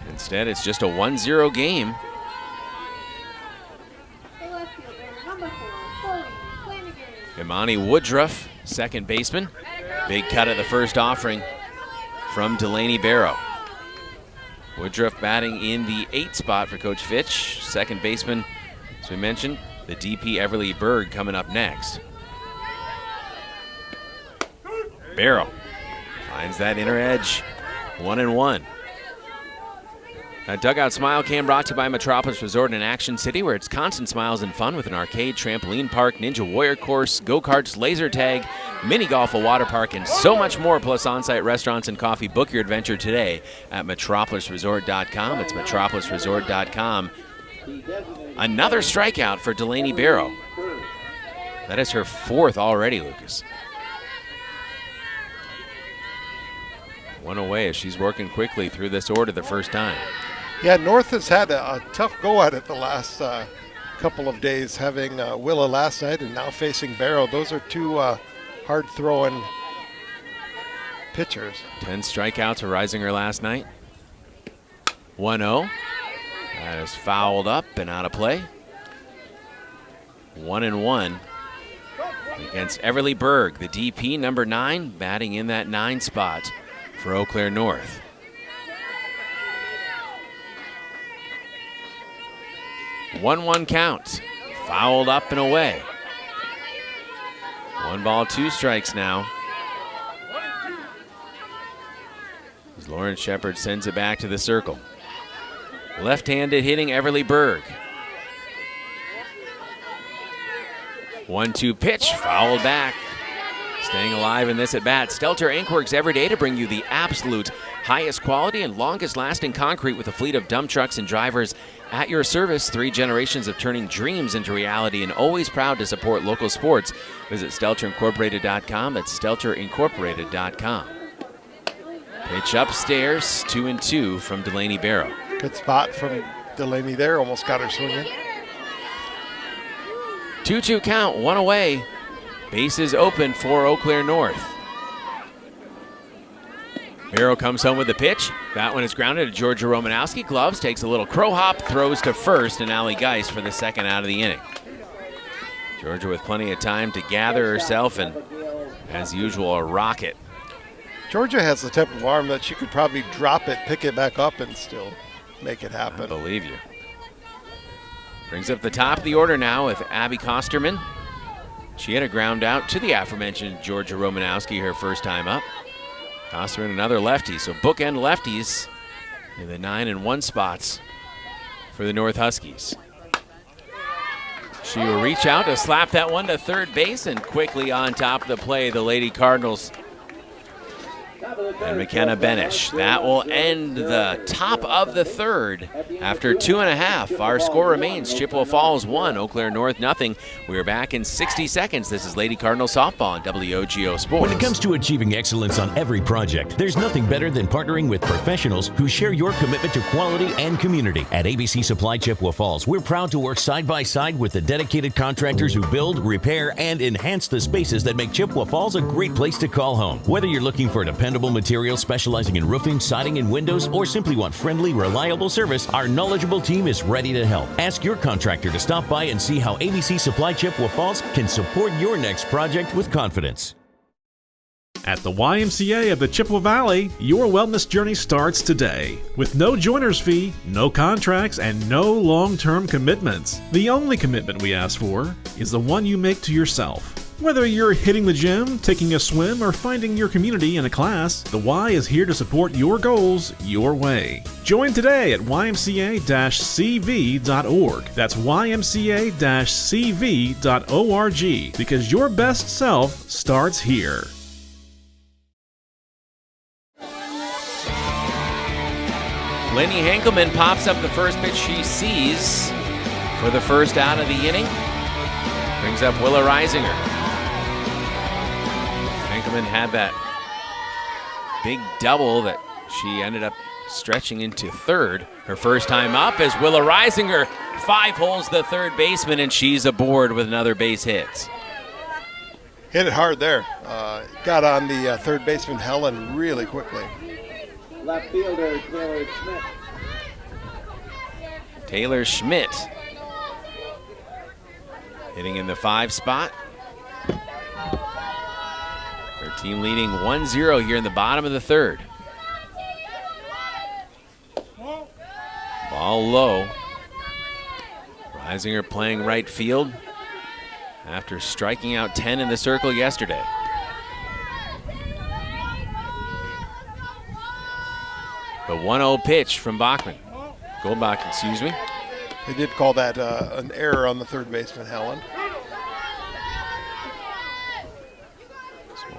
Instead, it's just a 1-0 game. Imani Woodruff, second baseman. Big cut at the first offering from Delaney Barrow. Woodruff batting in the 8th spot for Coach Fitch. Second baseman, as we mentioned, the DP Everly Berg coming up next. Barrow finds that inner edge, 1-1. A Dugout Smile Cam brought to you by Metropolis Resort in Action City, where it's constant smiles and fun with an arcade, trampoline park, ninja warrior course, go-karts, laser tag, mini golf, a water park, and so much more, plus on-site restaurants and coffee. Book your adventure today at metropolisresort.com. It's metropolisresort.com. Another strikeout for Delaney Barrow. That is her 4th already, Lucas. One away as she's working quickly through this order the first time. Yeah, North has had a tough go at it the last couple of days, having WIAA last night and now facing Barrow. Those are two hard-throwing pitchers. 10 strikeouts for Reisinger last night. 1-0. That is fouled up and out of play. 1-1 against Everly Berg, the DP, number 9, batting in that 9 spot for Eau Claire North. One count, fouled up and away. 1 ball, 2 strikes now. As Lauren Shepard sends it back to the circle. Left-handed hitting Everly Berg. 1-2 pitch, fouled back. Staying alive in this at bat. Stelter Inc. works every day to bring you the absolute highest quality and longest lasting concrete with a fleet of dump trucks and drivers at your service. 3 generations of turning dreams into reality, and always proud to support local sports. Visit StelterIncorporated.com. That's StelterIncorporated.com. Pitch upstairs, 2-2 from Delaney Barrow. Good spot from Delaney there, almost got her swinging. 2-2 count, 1 away. Bases open for Eau Claire North. Barrow comes home with the pitch. That one is grounded to Georgia Romanowski. Gloves, takes a little crow hop, throws to first, and Allie Geis for the 2nd out of the inning. Georgia with plenty of time to gather herself, and as usual, a rocket. Georgia has the type of arm that she could probably drop it, pick it back up, and still make it happen. I believe you. Brings up the top of the order now with Abby Kosterman. She had a ground out to the aforementioned Georgia Romanowski her first time up. Kosterman, another lefty, so bookend lefties in the 9 and 1 spots for the North Huskies. She will reach out to slap that one to third base, and quickly on top of the play, the Lady Cardinals and McKenna Benish. That will end the top of the 3rd. After 2.5, our score remains Chippewa Falls 1, Eau Claire North nothing. We're back in 60 seconds. This is Lady Cardinal Softball on WOGO Sports. When it comes to achieving excellence on every project, there's nothing better than partnering with professionals who share your commitment to quality and community. At ABC Supply Chippewa Falls, we're proud to work side by side with the dedicated contractors who build, repair, and enhance the spaces that make Chippewa Falls a great place to call home. Whether you're looking for a dependable material specializing in roofing, siding, and windows, or simply want friendly, reliable service, our knowledgeable team is ready to help. Ask your contractor to stop by and see how ABC Supply Chippewa Falls can support your next project with confidence. At the YMCA of the Chippewa Valley, your wellness journey starts today. With no joiner's fee, no contracts, and no long-term commitments. The only commitment we ask for is the one you make to yourself. Whether you're hitting the gym, taking a swim, or finding your community in a class, the Y is here to support your goals your way. Join today at ymca-cv.org. That's ymca-cv.org, because your best self starts here. Lenny Henkelman pops up the first pitch she sees for the first out of the inning. Brings up Willa Reisinger. Henkelman had that big double that she ended up stretching into third. Her first time up as Willa Reisinger 5-holes the third baseman, and she's aboard with another base hit. Hit it hard there. Got on the third baseman Helen really quickly. Left fielder Taylor Schmidt. Taylor Schmidt hitting in the 5 spot. Her team leading 1-0 here in the bottom of the 3rd. Ball low. Reisinger playing right field after striking out 10 in the circle yesterday. The 1-0 pitch from Bachman. Goldbach, excuse me. They did call that an error on the third baseman, Helen.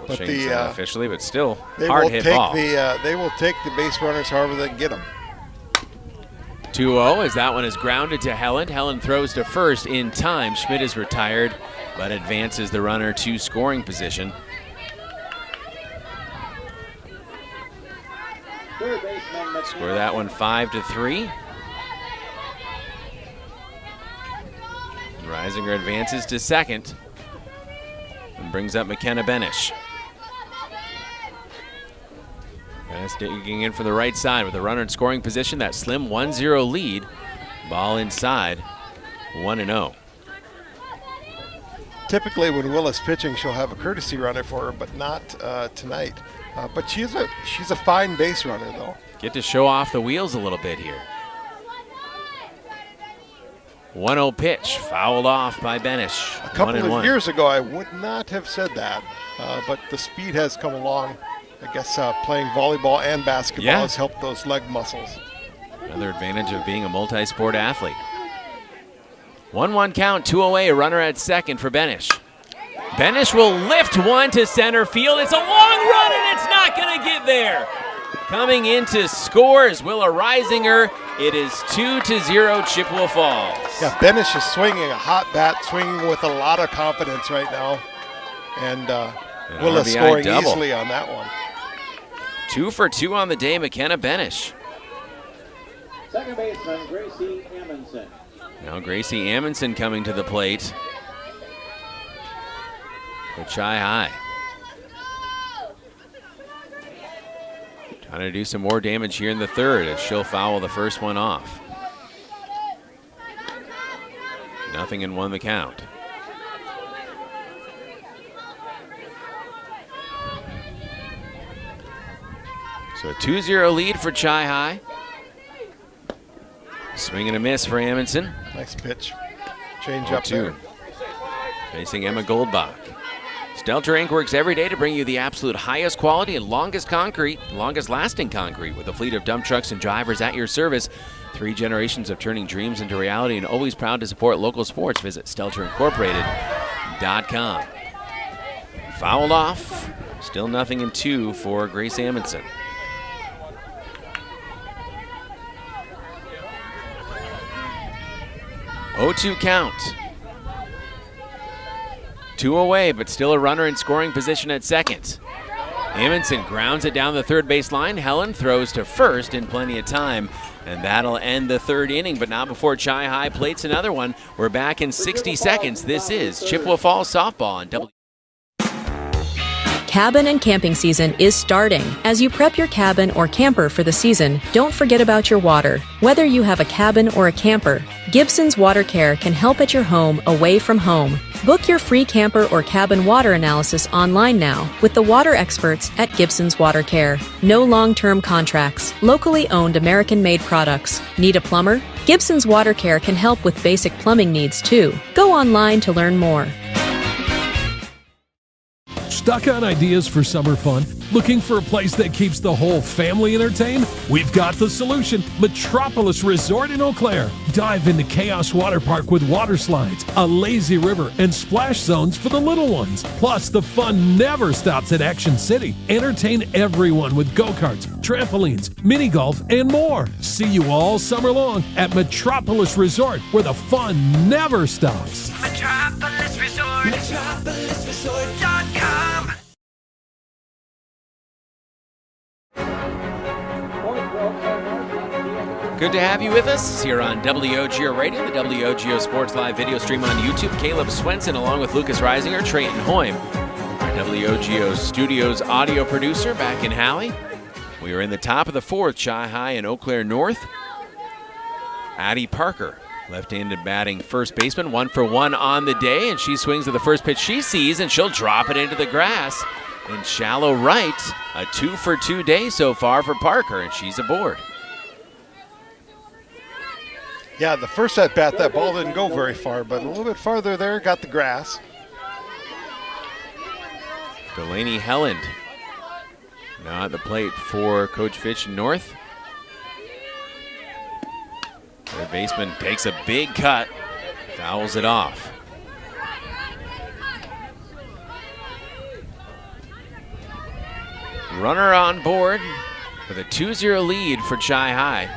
But officially, but still they hard will hit take ball. they will take the base runners however they can get them. 2-0 as that one is grounded to Helen. Helen throws to first in time. Schmidt is retired, but advances the runner to scoring position. Score that one 5-3. Reisinger advances to second and brings up McKenna Benish. Benish digging in for the right side with the runner in scoring position. That slim 1-0 lead. Ball inside, 1-0. Typically when Willa's pitching, she'll have a courtesy runner for her, but not tonight. But she's a fine base runner, though. Get to show off the wheels a little bit here. 1-0 pitch, fouled off by Benish. A couple of years ago, I would not have said that, but the speed has come along. I guess playing volleyball and basketball has helped those leg muscles. Another advantage of being a multi-sport athlete. 1-1 count, 2 away, a runner at second for Benish. Benish will lift one to center field. It's a long run and it's not going to get there. Coming in to score is Willa Reisinger. It is 2-0 Chippewa Falls. Yeah, Benish is swinging a hot bat, swinging with a lot of confidence right now. And Willa scoring double. Easily on that one. 2 for 2 on the day, McKenna Benish. Second baseman, Gracie Amundsen. Now Gracie Amundsen coming to the plate for Chi High. Trying to do some more damage here in the third as she'll foul the first one off. 0-1 the count. So a 2-0 lead for Chi High. Swing and a miss for Amundsen. Nice pitch. Change up there. Facing Emma Goldbach. Stelter Inc. works every day to bring you the absolute highest quality and longest lasting concrete with a fleet of dump trucks and drivers at your service. 3 generations of turning dreams into reality and always proud to support local sports. Visit StelterIncorporated.com. Fouled off. Still 0-2 for Grace Amundsen. 0-2 count. 2 away, but still a runner in scoring position at second. Amundsen grounds it down the third base line. Helen throws to first in plenty of time, and that'll end the third inning, but not before Chi High plates another one. We're back in 60 seconds. This is Chippewa Falls Softball on W. Cabin and camping season is starting. As you prep your cabin or camper for the season, don't forget about your water. Whether you have a cabin or a camper, Gibson's Water Care can help at your home away from home. Book your free camper or cabin water analysis online now with the water experts at Gibson's Water Care. No long-term contracts, locally owned American-made products. Need a plumber? Gibson's Water Care can help with basic plumbing needs too. Go online to learn more. Stuck on ideas for summer fun? Looking for a place that keeps the whole family entertained? We've got the solution. Metropolis Resort in Eau Claire. Dive into Chaos Water Park with water slides, a lazy river, and splash zones for the little ones. Plus, the fun never stops at Action City. Entertain everyone with go-karts, trampolines, mini golf, and more. See you all summer long at Metropolis Resort, where the fun never stops. Metropolis Resort. MetropolisResort.com. Good to have you with us here on WOGO Radio, the WOGO Sports Live video stream on YouTube. Caleb Swenson along with Lucas Reisinger, Trayton Hoyme, our WOGO Studios audio producer back in Halley. We are in the top of the fourth, Chi High and Eau Claire North. Addie Parker, left-handed batting first baseman, 1 for 1 on the day, and she swings to the first pitch she sees, and she'll drop it into the grass in shallow right. A 2 for 2 day so far for Parker, and she's aboard. Yeah, the first at bat, that ball didn't go very far, but a little bit farther there, got the grass. Delaney Helland now at the plate for Coach Fitch North. Third baseman takes a big cut, fouls it off. Runner on board with a 2-0 lead for Chi High.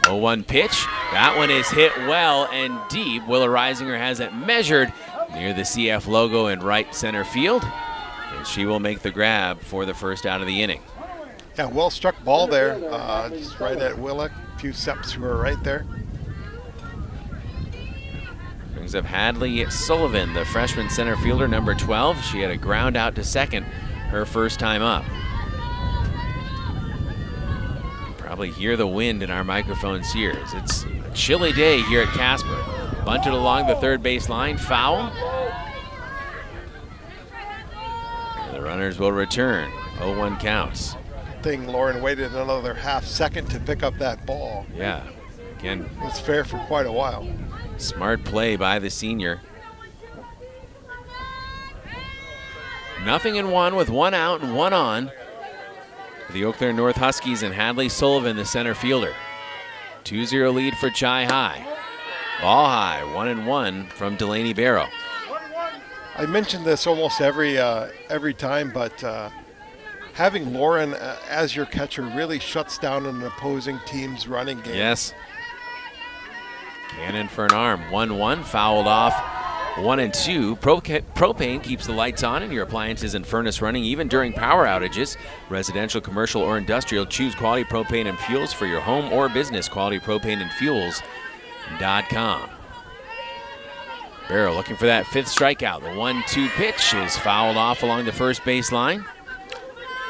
0-1 pitch. That one is hit well and deep. Willa Reisinger has it measured near the CF logo in right center field. And she will make the grab for the first out of the inning. Yeah, well struck ball there. Just right at Willa. A few steps to her right there. Brings up Hadley Sullivan, the freshman center fielder, number 12. She had a ground out to second her first time up. Probably hear the wind in our microphones here. It's a chilly day here at Casper. Bunted along the third base line, foul. And the runners will return. 0-1 counts. Lauren waited another half second to pick up that ball. Yeah, again. It was fair for quite a while. Smart play by the senior. 0-1 with 1 out and 1 on. The Eau Claire North Huskies and Hadley Sullivan, the center fielder. 2-0 lead for Chi High. Ball high, 1-1 from Delaney Barrow. I mentioned this almost every time, but having Lauren as your catcher really shuts down an opposing team's running game. Yes. Cannon for an arm. 1-1, fouled off. 1-2. Propane keeps the lights on and your appliances and furnace running even during power outages. Residential, commercial, or industrial, choose Quality Propane and Fuels for your home or business. QualityPropaneandFuels.com. Barrow looking for that 5th strikeout. The 1-2 pitch is fouled off along the first base line.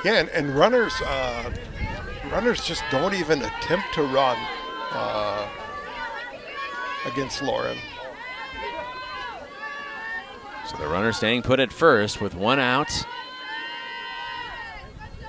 Yeah, and runners just don't even attempt to run against Lauren. So the runner staying put at first with 1 out.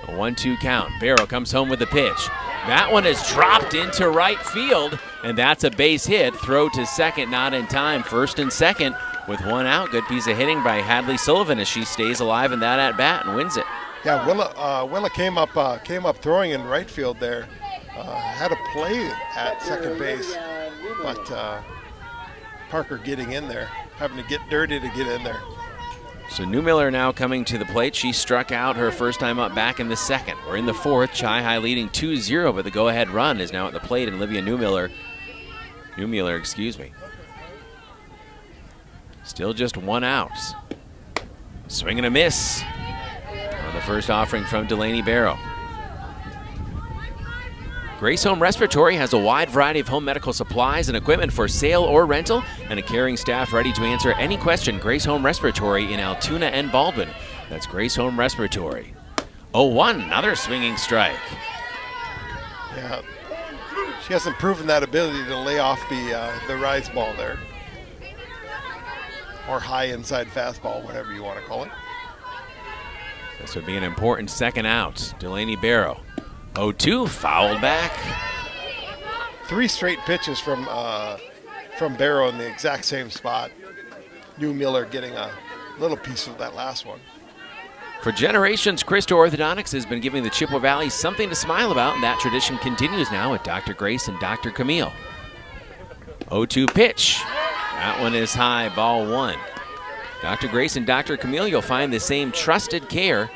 A 1-2 count. Barrow comes home with the pitch. That one is dropped into right field, and that's a base hit. Throw to second, not in time. First and second with 1 out. Good piece of hitting by Hadley Sullivan as she stays alive in that at bat and wins it. Yeah, Willa came up throwing in right field there. Had a play at second base, but Parker getting in there, having to get dirty to get in there. So Newmiller now coming to the plate. She struck out her first time up back in the second. We're in the fourth. Chi High leading 2-0, but the go-ahead run is now at the plate, and Olivia Newmiller, still just 1 out. Swing and a miss on the first offering from Delaney Barrow. Grace Home Respiratory has a wide variety of home medical supplies and equipment for sale or rental, and a caring staff ready to answer any question. Grace Home Respiratory in Altoona and Baldwin. That's Grace Home Respiratory. 0-1, another swinging strike. Yeah, she hasn't proven that ability to lay off the rise ball there. Or high inside fastball, whatever you want to call it. This would be an important second out. Delaney Barrow. 0-2, fouled back. 3 straight pitches from Barrow in the exact same spot. Newmiller getting a little piece of that last one. For generations, Christo Orthodontics has been giving the Chippewa Valley something to smile about, and that tradition continues now with Dr. Grace and Dr. Camille. 0-2 pitch. That one is high, ball 1. Dr. Grace and Dr. Camille, you'll find the same trusted care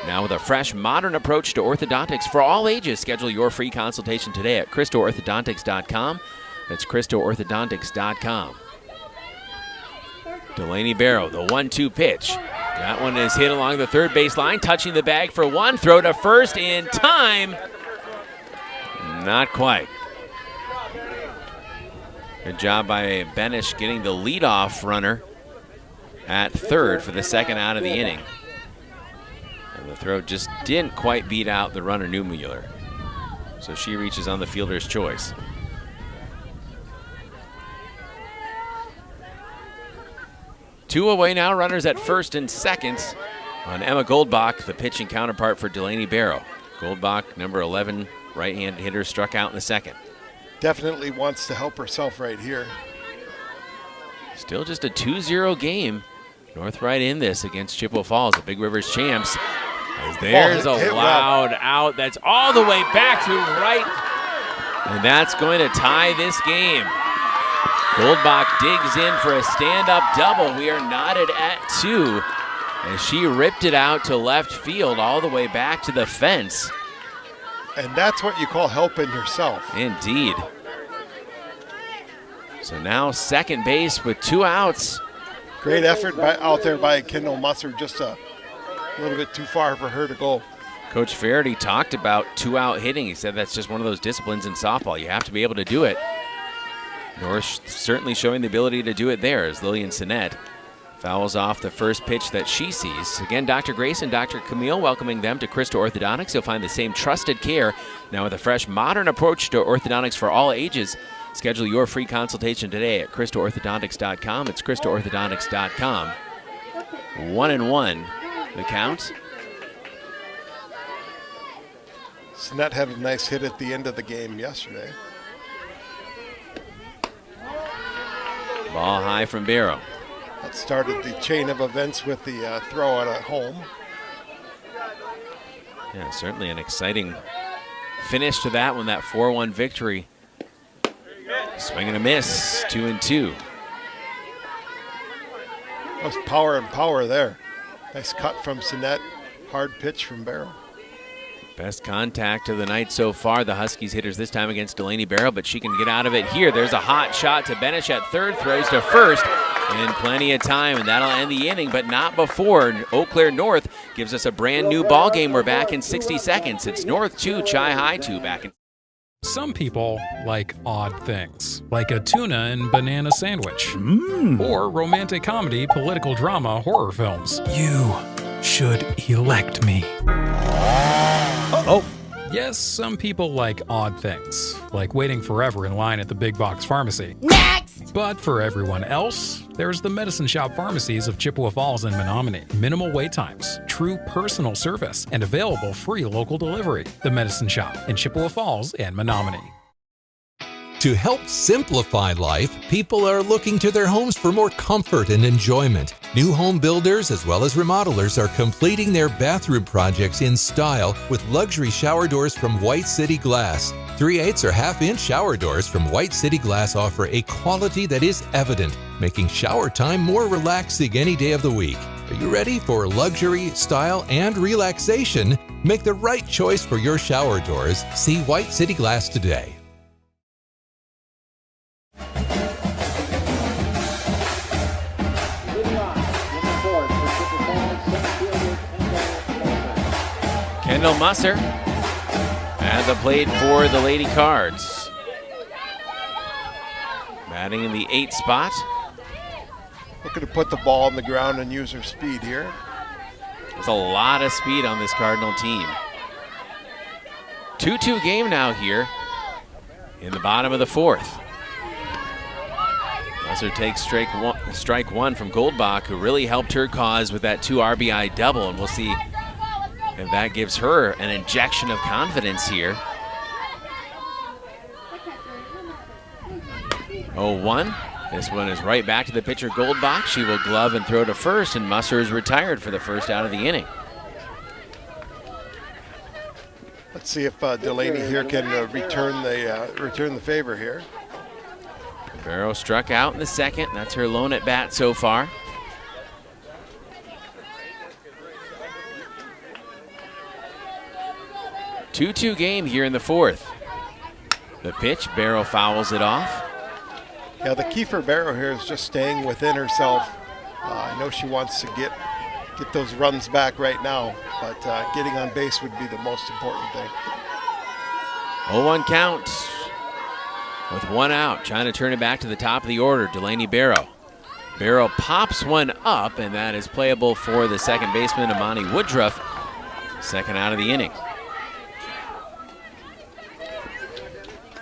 now with a fresh, modern approach to orthodontics for all ages. Schedule your free consultation today at ChristoOrthodontics.com. That's ChristoOrthodontics.com. Delaney Barrow, the 1-2 pitch. That one is hit along the third base line, touching the bag for 1. Throw to first in time. Not quite. Good job by Benish getting the leadoff runner at third for the second out of the inning. And the throw just didn't quite beat out the runner, Newmiller. So she reaches on the fielder's choice. Two away now, runners at first and second on Emma Goldbach, the pitching counterpart for Delaney Barrow. Goldbach, number 11, right-handed hitter, struck out in the second. Definitely wants to help herself right here. Still just a 2-0 game. North right in this against Chippewa Falls, the Big Rivers champs. As there's a loud out that's all the way back to right. And that's going to tie this game. Goldbach digs in for a stand-up double. We are knotted at 2 as she ripped it out to left field all the way back to the fence. And that's what you call helping yourself. Indeed. So now second base with 2 outs. Great effort out there by Kendall Musser, just a little bit too far for her to go. Coach Faraday talked about 2-out hitting. He said that's just one of those disciplines in softball. You have to be able to do it. North certainly showing the ability to do it there as Lillian Sinet fouls off the first pitch that she sees. Again, Dr. Grace and Dr. Camille welcoming them to Christo Orthodontics. You'll find the same trusted care now with a fresh, modern approach to orthodontics for all ages. Schedule your free consultation today at ChristoOrthodontics.com. It's ChristoOrthodontics.com. 1-1 the count. Sinet had a nice hit at the end of the game yesterday. Ball high from Barrow. That started the chain of events with the throw out at home. Yeah, certainly an exciting finish to that one, that 4-1 victory. Swing and a miss, 2-2. Most power and power there. Nice cut from Sinet, hard pitch from Barrow. Best contact of the night so far. The Huskies hitters this time against Delaney Barrow, but she can get out of it here. There's a hot shot to Benish at third, throws to first, and plenty of time, and that'll end the inning, but not before. Eau Claire North gives us a brand new ball game. We're back in 60 seconds. It's North 2, Chi High 2 back in. Some people like odd things, like a tuna and banana sandwich, or romantic comedy, political drama, horror films. You should elect me. Uh-oh. Yes, some people like odd things, like waiting forever in line at the big box pharmacy. Next! But for everyone else, there's the Medicine Shop pharmacies of Chippewa Falls and Menominee. Minimal wait times, true personal service, and available free local delivery. The Medicine Shop in Chippewa Falls and Menominee. To help simplify life, people are looking to their homes for more comfort and enjoyment. New home builders as well as remodelers are completing their bathroom projects in style with luxury shower doors from White City Glass. 3/8 or half-inch shower doors from White City Glass offer a quality that is evident, making shower time more relaxing any day of the week. Are you ready for luxury, style, and relaxation? Make the right choice for your shower doors. See White City Glass today. Kendall Musser at the plate for the Lady Cards. Batting in the 8th spot. Looking to put the ball on the ground and use her speed here. There's a lot of speed on this Cardinal team. 2-2 game now here in the bottom of the 4th. Musser takes strike one from Goldbach, who really helped her cause with that 2 RBI double, and we'll see if that gives her an injection of confidence here. 0-1. This one is right back to the pitcher Goldbach. She will glove and throw to first, and Musser is retired for the first out of the inning. Let's see if Delaney here can return the favor here. Barrow struck out in the 2nd. That's her lone at bat so far. Two-two game here in the 4th. The pitch, Barrow fouls it off. Yeah, the key for Barrow here is just staying within herself. I know she wants to get those runs back right now, but getting on base would be the most important thing. 0-1 count with 1 out, trying to turn it back to the top of the order, Delaney Barrow. Barrow pops one up, and that is playable for the second baseman, Amani Woodruff. Second out of the inning.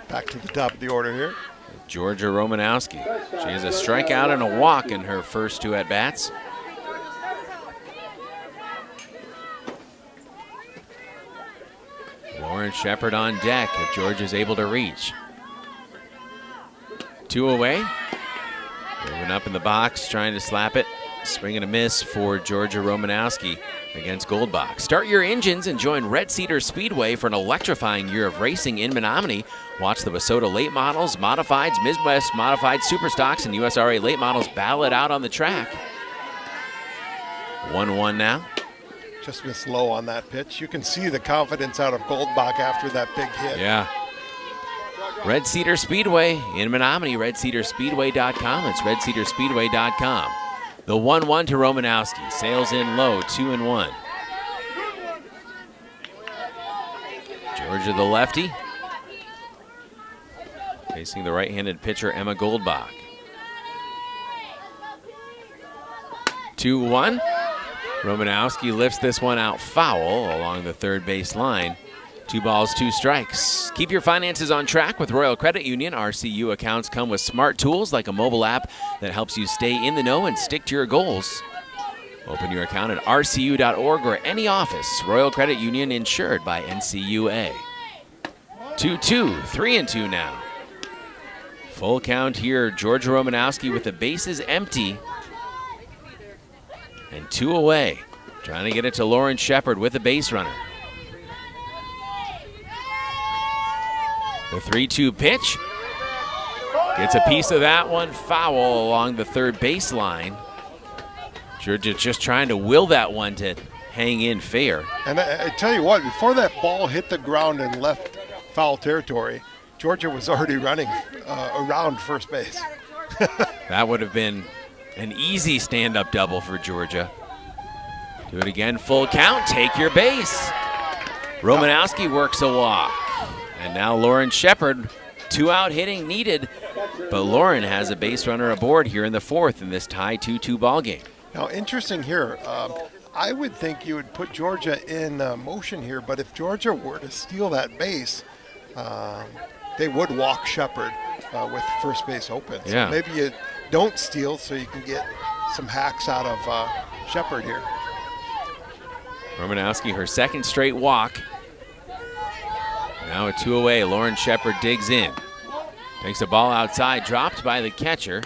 Back to the top of the order here. Georgia Romanowski. She has a strikeout and a walk in her first 2 at-bats. Lauren Shepard on deck if Georgia's able to reach. 2 away. Moving up in the box, trying to slap it. Swing and a miss for Georgia Romanowski against Goldbach. Start your engines and join Red Cedar Speedway for an electrifying year of racing in Menominee. Watch the WISSOTA late models, modifieds, Midwest modified superstocks, and USRA late models battle it out on the track. 1-1 now. Just missed low on that pitch. You can see the confidence out of Goldbach after that big hit. Yeah. Red Cedar Speedway in Menominee, redcedarspeedway.com. It's redcedarspeedway.com. The 1-1 to Romanowski. Sails in low, 2-1. Georgia the lefty. Facing the right-handed pitcher, Emma Goldbach. 2-1. Romanowski lifts this one out foul along the third base line. 2 balls, 2 strikes. Keep your finances on track with Royal Credit Union. RCU accounts come with smart tools like a mobile app that helps you stay in the know and stick to your goals. Open your account at rcu.org or any office. Royal Credit Union, insured by NCUA. 2-2, 3-2 now. Full count here. Georgia Romanowski with the bases empty. And 2 away. Trying to get it to Lauren Shepard with the base runner. The 3-2 pitch. Gets a piece of that one. Foul along the third baseline. Georgia just trying to will that one to hang in fair. And I tell you what, before that ball hit the ground and left foul territory, Georgia was already running around first base. That would have been an easy stand-up double for Georgia. Do it again, full count, take your base. Romanowski works a walk. And now Lauren Shepard, 2 out hitting needed, but Lauren has a base runner aboard here in the 4th in this tie 2-2 ball game. Now, interesting here. I would think you would put Georgia in motion here, but if Georgia were to steal that base, they would walk Shepard with first base open. So yeah. Maybe you don't steal so you can get some hacks out of Shepard here. Romanowski, her 2nd straight walk. Now a 2 away. Lauren Shepard digs in. Takes a ball outside, dropped by the catcher.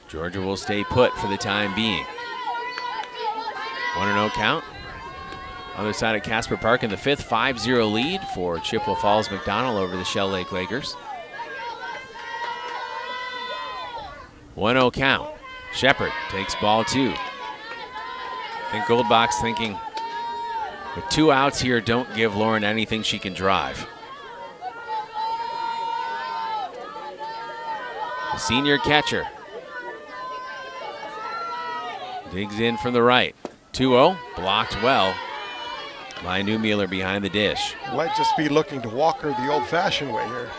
Georgia will stay put for the time being. 1-0 count. Other side of Casper Park in the 5th, 5-0 lead for Chippewa Falls McDonald over the Shell Lake Lakers. 1-0 count. Shepard takes ball 2. I think Goldbach's thinking, with 2 outs here, don't give Lauren anything she can drive. The senior catcher digs in from the right. 2-0, blocked well by Newmueller behind the dish. Might just be looking to walk her the old-fashioned way here.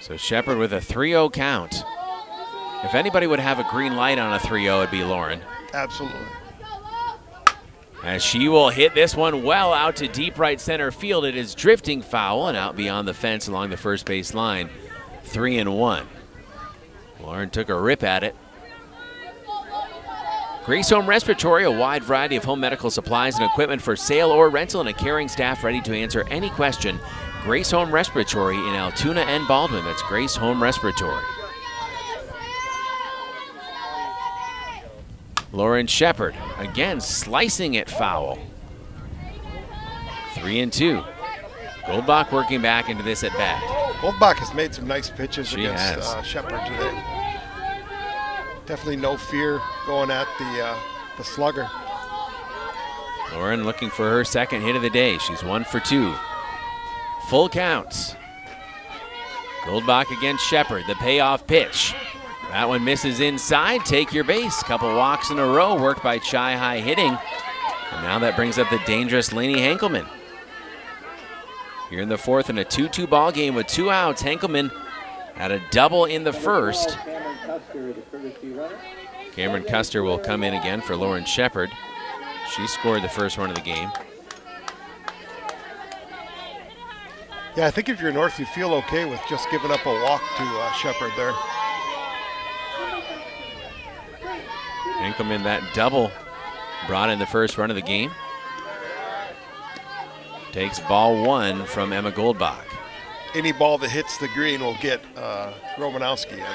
So Shepard with a 3-0 count. If anybody would have a green light on a 3-0, it'd be Lauren. Absolutely. As she will hit this one well out to deep right center field. It is drifting foul and out beyond the fence along the first base line. 3-1. Lauren took a rip at it. Grace Home Respiratory, a wide variety of home medical supplies and equipment for sale or rental, and a caring staff ready to answer any question. Grace Home Respiratory in Altoona and Baldwin. That's Grace Home Respiratory. Lauren Shepard, again slicing it foul. 3-2. Goldbach working back into this at bat. Goldbach has made some nice pitches She against Shepard today. Definitely no fear going at the slugger. Lauren looking for her 2nd hit of the day. She's 1 for 2. Full counts. Goldbach against Shepard, the payoff pitch. That one misses inside. Take your base. Couple walks in a row worked by Chi High hitting. And now that brings up the dangerous Lainey Henkelman. Here in the 4th in a 2-2 ball game with 2 outs. Henkelman had a double in the 1st. Cameron Custer will come in again for Lauren Shepard. She scored the first run of the game. Yeah, I think if you're North, you feel okay with just giving up a walk to Shepard there. Henkelman, that double brought in the first run of the game. Takes ball 1 from Emma Goldbach. Any ball that hits the green will get Romanowski in.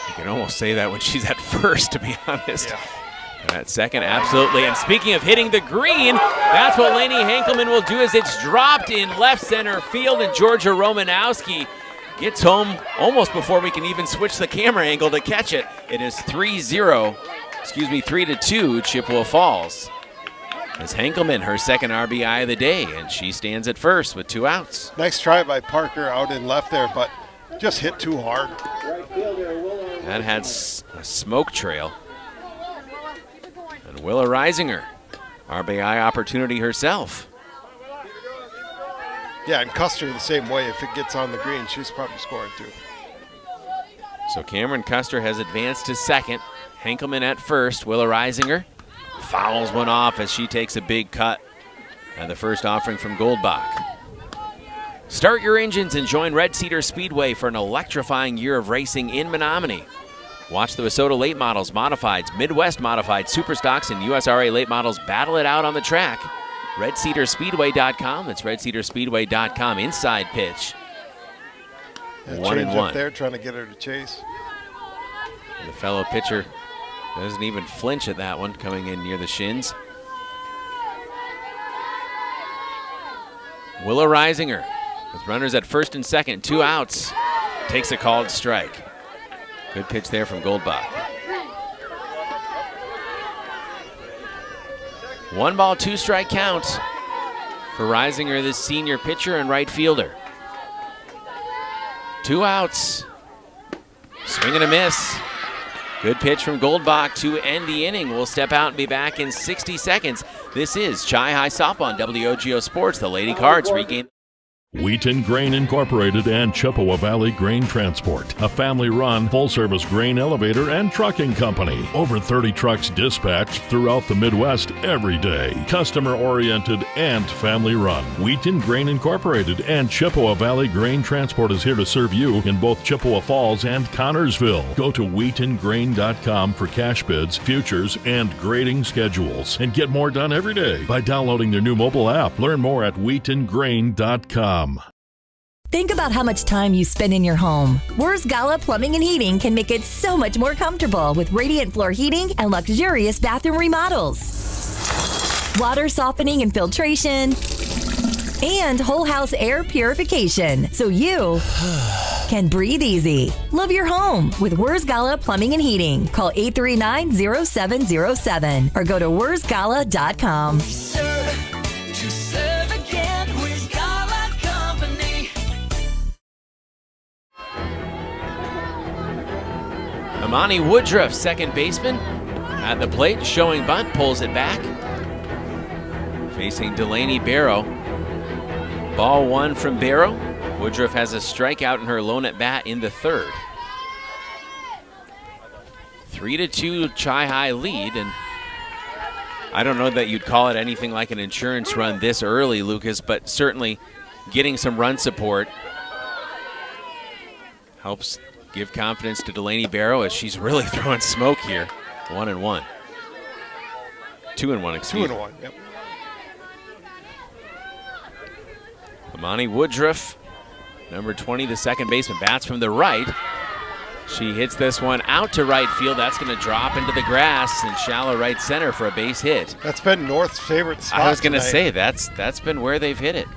You can almost say that when she's at first, to be honest. Yeah. At second, absolutely. And speaking of hitting the green, that's what Lainey Henkelman will do as it's dropped in left center field, and Georgia Romanowski gets home almost before we can even switch the camera angle to catch it. It is 3-2 Chippewa Falls. As Henkelman, her second RBI of the day, and she stands at first with 2 outs. Nice try by Parker out in left there, but just hit too hard. That had a smoke trail. And Willa Reisinger, RBI opportunity herself. Yeah, and Custer the same way. If it gets on the green, she's probably scoring too. So Cameron Custer has advanced to second. Henkelman at first. Willa Reisinger fouls one off as she takes a big cut. And the first offering from Goldbach. Start your engines and join Red Cedar Speedway for an electrifying year of racing in Menominee. Watch the WISSOTA late models, modifieds, Midwest modified, Superstocks, and USRA late models battle it out on the track. RedCedarSpeedway.com. That's RedCedarSpeedway.com. Inside pitch. Yeah, 1-1. Up there, trying to get her to chase. The fellow pitcher doesn't even flinch at that one, coming in near the shins. Willa Reisinger with runners at first and second, 2 outs, takes a called strike. Good pitch there from Goldbach. 1 ball, 2 strike count for Reisinger, this senior pitcher and right fielder. 2 outs. Swing and a miss. Good pitch from Goldbach to end the inning. We'll step out and be back in 60 seconds. This is Chi High Softball on WOGO Sports. The Lady Cards regain. Wheaton Grain Incorporated and Chippewa Valley Grain Transport, a family-run, full-service grain elevator and trucking company. Over 30 trucks dispatched throughout the Midwest every day. Customer-oriented and family-run. Wheaton Grain Incorporated and Chippewa Valley Grain Transport is here to serve you in both Chippewa Falls and Connorsville. Go to WheatonGrain.com for cash bids, futures, and grading schedules. And get more done every day by downloading their new mobile app. Learn more at WheatonGrain.com. Think about how much time you spend in your home. Wers Gala Plumbing and Heating can make it so much more comfortable with radiant floor heating and luxurious bathroom remodels. Water softening and filtration, and whole house air purification, so you can breathe easy. Love your home with Wers Gala Plumbing and Heating. Call 839-0707 or go to wersgala.com. Amani Woodruff, second baseman, at the plate, showing bunt, pulls it back. Facing Delaney Barrow. Ball 1 from Barrow. Woodruff has a strikeout in her lone at bat in the third. 3-2 Chi High lead, and I don't know that you'd call it anything like an insurance run this early, Lucas, but certainly getting some run support helps give confidence to Delaney Barrow as she's really throwing smoke here. 1-1. 2-1, excuse me. 2-1, yep. Amani Woodruff, number 20, the second baseman, bats from the right. She hits this one out to right field. That's going to drop into the grass in shallow right center for a base hit. That's been North's favorite spot. I was going to say, that's been where they've hit it.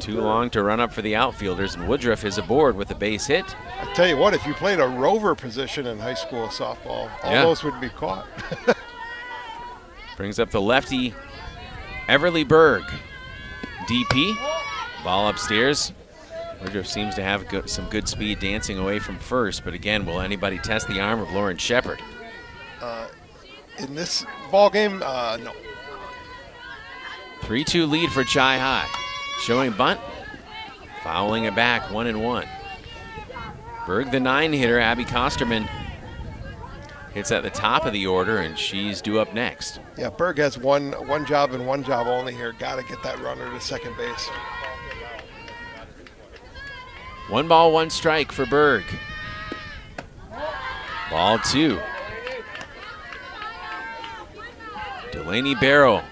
Too long to run up for the outfielders, and Woodruff is aboard with a base hit. I tell you what, if you played a rover position in high school softball, all those would be caught. Brings up the lefty, Everly Berg. DP, ball upstairs. Woodruff seems to have some good speed dancing away from first, but again, will anybody test the arm of Lauren Shepard? In this ball game, no. 3-2 lead for Chi High. Showing bunt, fouling it back, 1-1. Berg, the 9-hitter, Abby Kosterman, hits at the top of the order, and she's due up next. Yeah, Berg has one job and one job only here. Got to get that runner to second base. 1 ball, 1 strike for Berg. Ball 2. Delaney Barrow,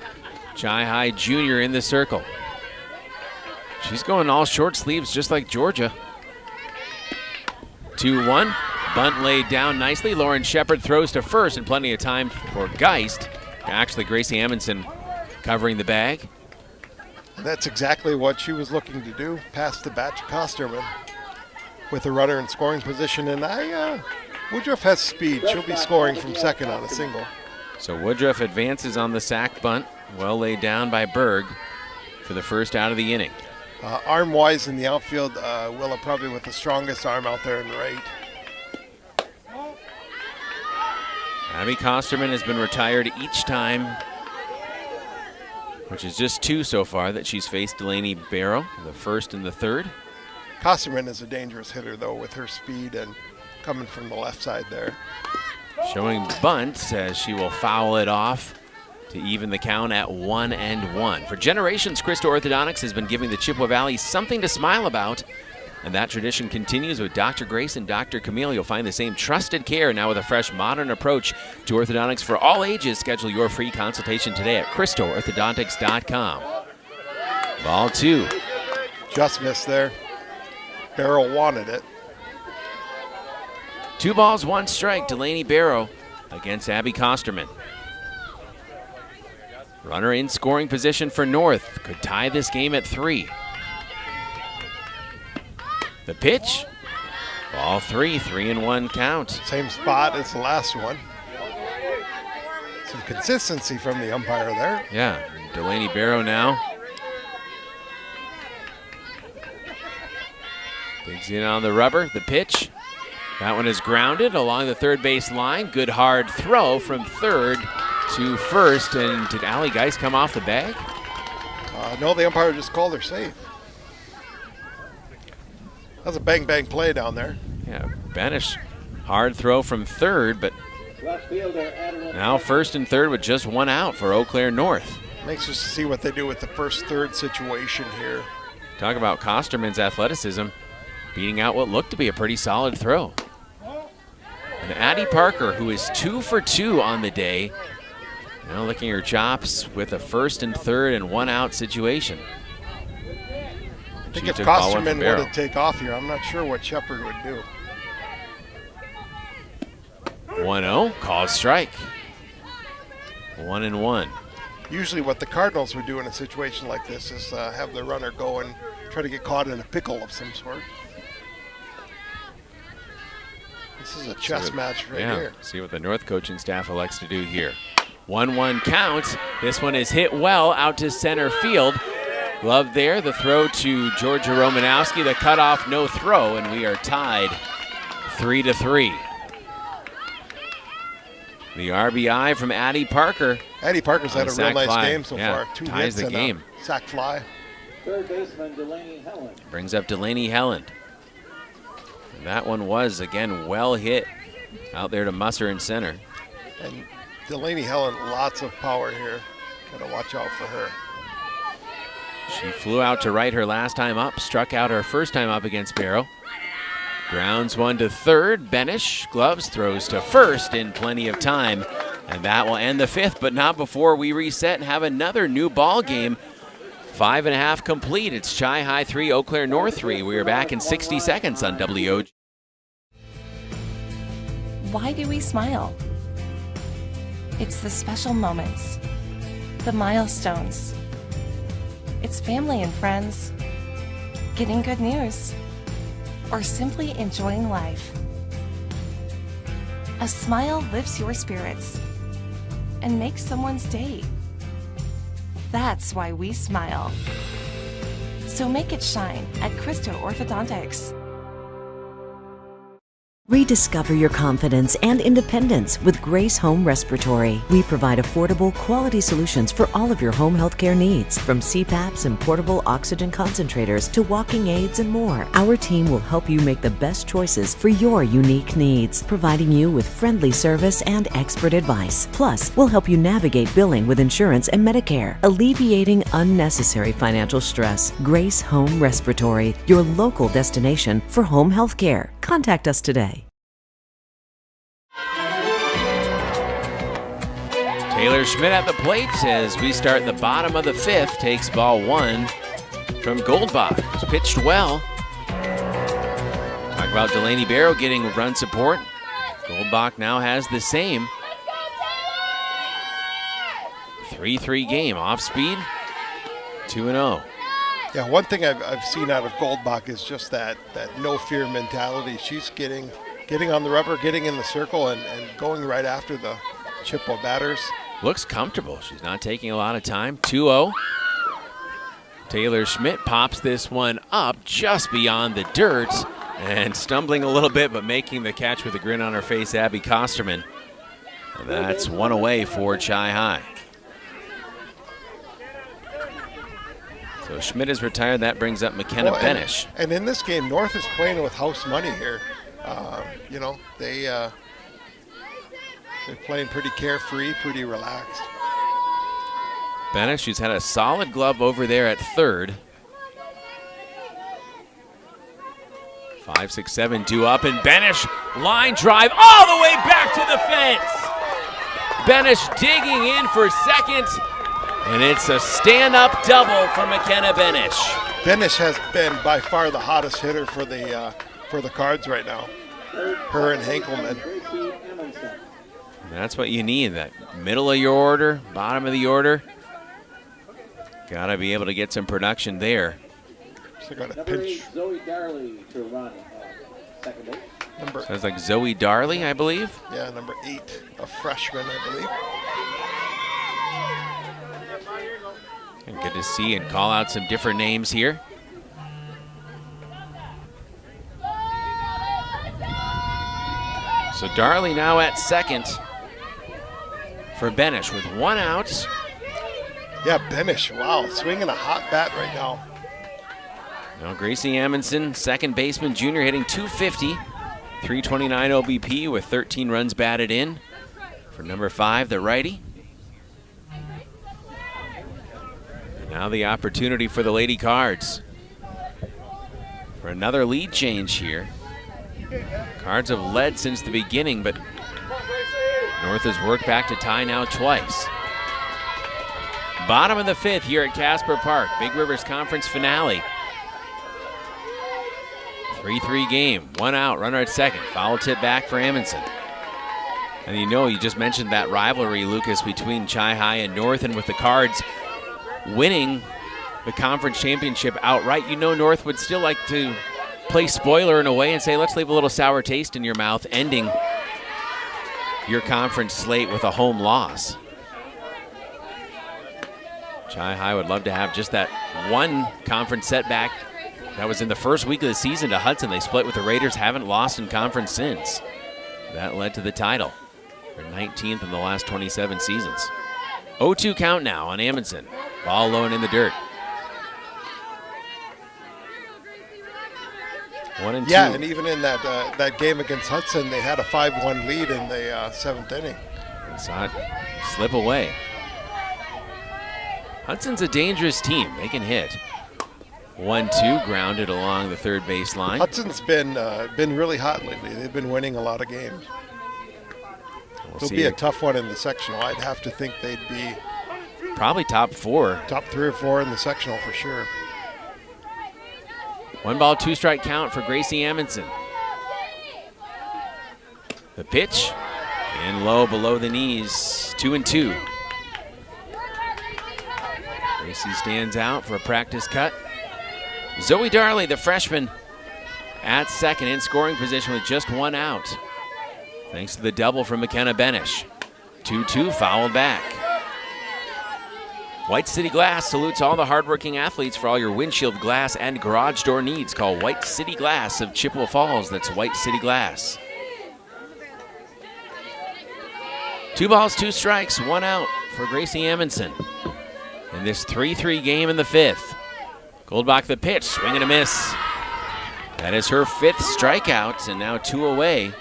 Chi High Junior in the circle. She's going all short sleeves just like Georgia. 2-1. Bunt laid down nicely. Lauren Shepard throws to first, and plenty of time for Geist. Actually, Gracie Amundsen covering the bag. That's exactly what she was looking to do, pass the bat to Kosterman with a runner in scoring position. And Woodruff has speed. She'll be scoring from second on a single. So Woodruff advances on the sac bunt. Well laid down by Berg for the first out of the inning. Arm-wise in the outfield, Willa probably with the strongest arm out there in right. Abby Kosterman has been retired each time, which is just 2 so far that she's faced Delaney Barrow, the first and the third. Kosterman is a dangerous hitter, though, with her speed and coming from the left side there. Showing bunt as she will foul it off to even the count at 1-1. For generations, Christo Orthodontics has been giving the Chippewa Valley something to smile about, and that tradition continues with Dr. Grace and Dr. Camille. You'll find the same trusted care now with a fresh, modern approach to orthodontics for all ages. Schedule your free consultation today at ChristoOrthodontics.com. Ball 2. Just missed there. Barrow wanted it. 2 balls, 1 strike. Delaney Barrow against Abby Kosterman. Runner in scoring position for North. Could tie this game at 3. The pitch. Ball 3, 3-1 count. Same spot as the last one. Some consistency from the umpire there. Yeah, Delaney Barrow now. Digs in on the rubber. The pitch. That one is grounded along the third base line. Good hard throw from third to first. And did Allie Geist come off the bag? No, the umpire just called her safe. That's a bang-bang play down there. Yeah, Banish, hard throw from third, but now first and third with just 1 out for Eau Claire North. Makes us see what they do with the first-third situation here. Talk about Kosterman's athleticism, beating out what looked to be a pretty solid throw. And Addie Parker, who is 2 for 2 on the day, now licking her chops with a first and third and 1 out situation. I think if Kosterman were to take off here, I'm not sure what Shepard would do. 1-0, called strike. 1-1. Usually what the Cardinals would do in a situation like this is have the runner go and try to get caught in a pickle of some sort. This is a chess match right here. See what the North coaching staff elects to do here. 1-1 count. This one is hit well out to center field. Glove there, the throw to Georgia Romanowski, the cutoff, no throw, and we are tied 3-3. The RBI from Addie Parker. Addie Parker's had a real nice game so far. 2 ties hits the and game. a sac fly. Third baseman Delaney Helland. Brings up Delaney Helland. And that one was, again, well hit out there to Musser in center. And Delaney Helland, lots of power here. Got to watch out for her. She flew out to right her last time up, struck out her first time up against Barrow. Grounds one to third. Benish gloves, throws to first in plenty of time. And that will end the fifth, but not before we reset and have another new ball game. 5.5 complete. It's Chi High 3, Eau Claire North 3. We are back in 60 seconds on WOGO. Why do we smile? It's the special moments, the milestones. It's family and friends, getting good news, or simply enjoying life. A smile lifts your spirits and makes someone's day. That's why we smile. So make it shine at Christo Orthodontics. Rediscover your confidence and independence with Grace Home Respiratory. We provide affordable, quality solutions for all of your home healthcare needs, from CPAPs and portable oxygen concentrators to walking aids and more. Our team will help you make the best choices for your unique needs, providing you with friendly service and expert advice. Plus, we'll help you navigate billing with insurance and Medicare, alleviating unnecessary financial stress. Grace Home Respiratory, your local destination for home healthcare. Contact us today. Taylor Schmidt at the plate as we start the bottom of the fifth. Takes ball 1 from Goldbach. It's pitched well. Talked about Delaney Barrow getting run support. Goldbach now has the same. 3-3 game, off speed, 2-0. Yeah, one thing I've seen out of Goldbach is just that no fear mentality. She's getting on the rubber, getting in the circle, and going right after the Chippewa batters. Looks comfortable. She's not taking a lot of time. 2-0. Taylor Schmidt pops this one up just beyond the dirt and stumbling a little bit, but making the catch with a grin on her face, Abby Kosterman. And that's one away for Chi-High. So Schmidt is retired. That brings up McKenna Benish. And in this game, North is playing with house money here. You know, they're playing pretty carefree, pretty relaxed. Benish, who's had a solid glove over there at third. 5, 6, 7, 2 up, and Benish line drive all the way back to the fence. Benish digging in for second, and it's a stand-up double for McKenna Benish. Benish has been by far the hottest hitter for the Cards right now. Her and Henkelman. That's what you need, that middle of your order, bottom of the order. Got to be able to get some production there. So got a pinch. Zoe Darley to run second base. Sounds like Zoe Darley, I believe. Yeah, number 8, a freshman, I believe. And good to see and call out some different names here. So Darley now at second for Benish with 1 out. Yeah, Benish, wow, swinging a hot bat right now. Now Gracie Amundsen, second baseman, junior, hitting .250, 329 OBP with 13 runs batted in. For number 5, the righty. And now the opportunity for the Lady Cards for another lead change here. Cards have led since the beginning, but North has worked back to tie now twice. Bottom of the 5th here at Casper Park, Big Rivers Conference finale. 3-3 game, 1 out, runner at second. Foul tip back for Amundsen. And you just mentioned that rivalry, Lucas, between Chi-High and North, and with the Cards winning the conference championship outright, North would still like to play spoiler in a way and say, let's leave a little sour taste in your mouth, ending your conference slate with a home loss. Chi-High would love to have just that one conference setback. That was in the first week of the season to Hudson. They split with the Raiders, haven't lost in conference since. That led to the title. They're 19th in the last 27 seasons. 0-2 count now on Amundsen. Ball low and in the dirt. 1-2. Yeah, and even in that game against Hudson, they had a 5-1 lead in the 7th inning. And saw it slip away. Hudson's a dangerous team. They can hit. 1-2, grounded along the third base line. Hudson's been really hot lately. They've been winning a lot of games. It'll be a tough one in the sectional. I'd have to think they'd be probably top 4. Top 3 or 4 in the sectional for sure. 1 ball, 2 strike count for Gracie Amundsen. The pitch, and low below the knees, 2-2. Gracie stands out for a practice cut. Zoe Darley, the freshman, at second in scoring position with just 1 out. Thanks to the double from McKenna Benish. 2-2, fouled back. White City Glass salutes all the hardworking athletes for all your windshield glass and garage door needs. Call White City Glass of Chippewa Falls. That's White City Glass. 2 balls, 2 strikes, 1 out for Gracie Amundsen in this 3-3 game in the 5th. Goldbach the pitch, swing and a miss. That is her 5th strikeout, and now 2 away.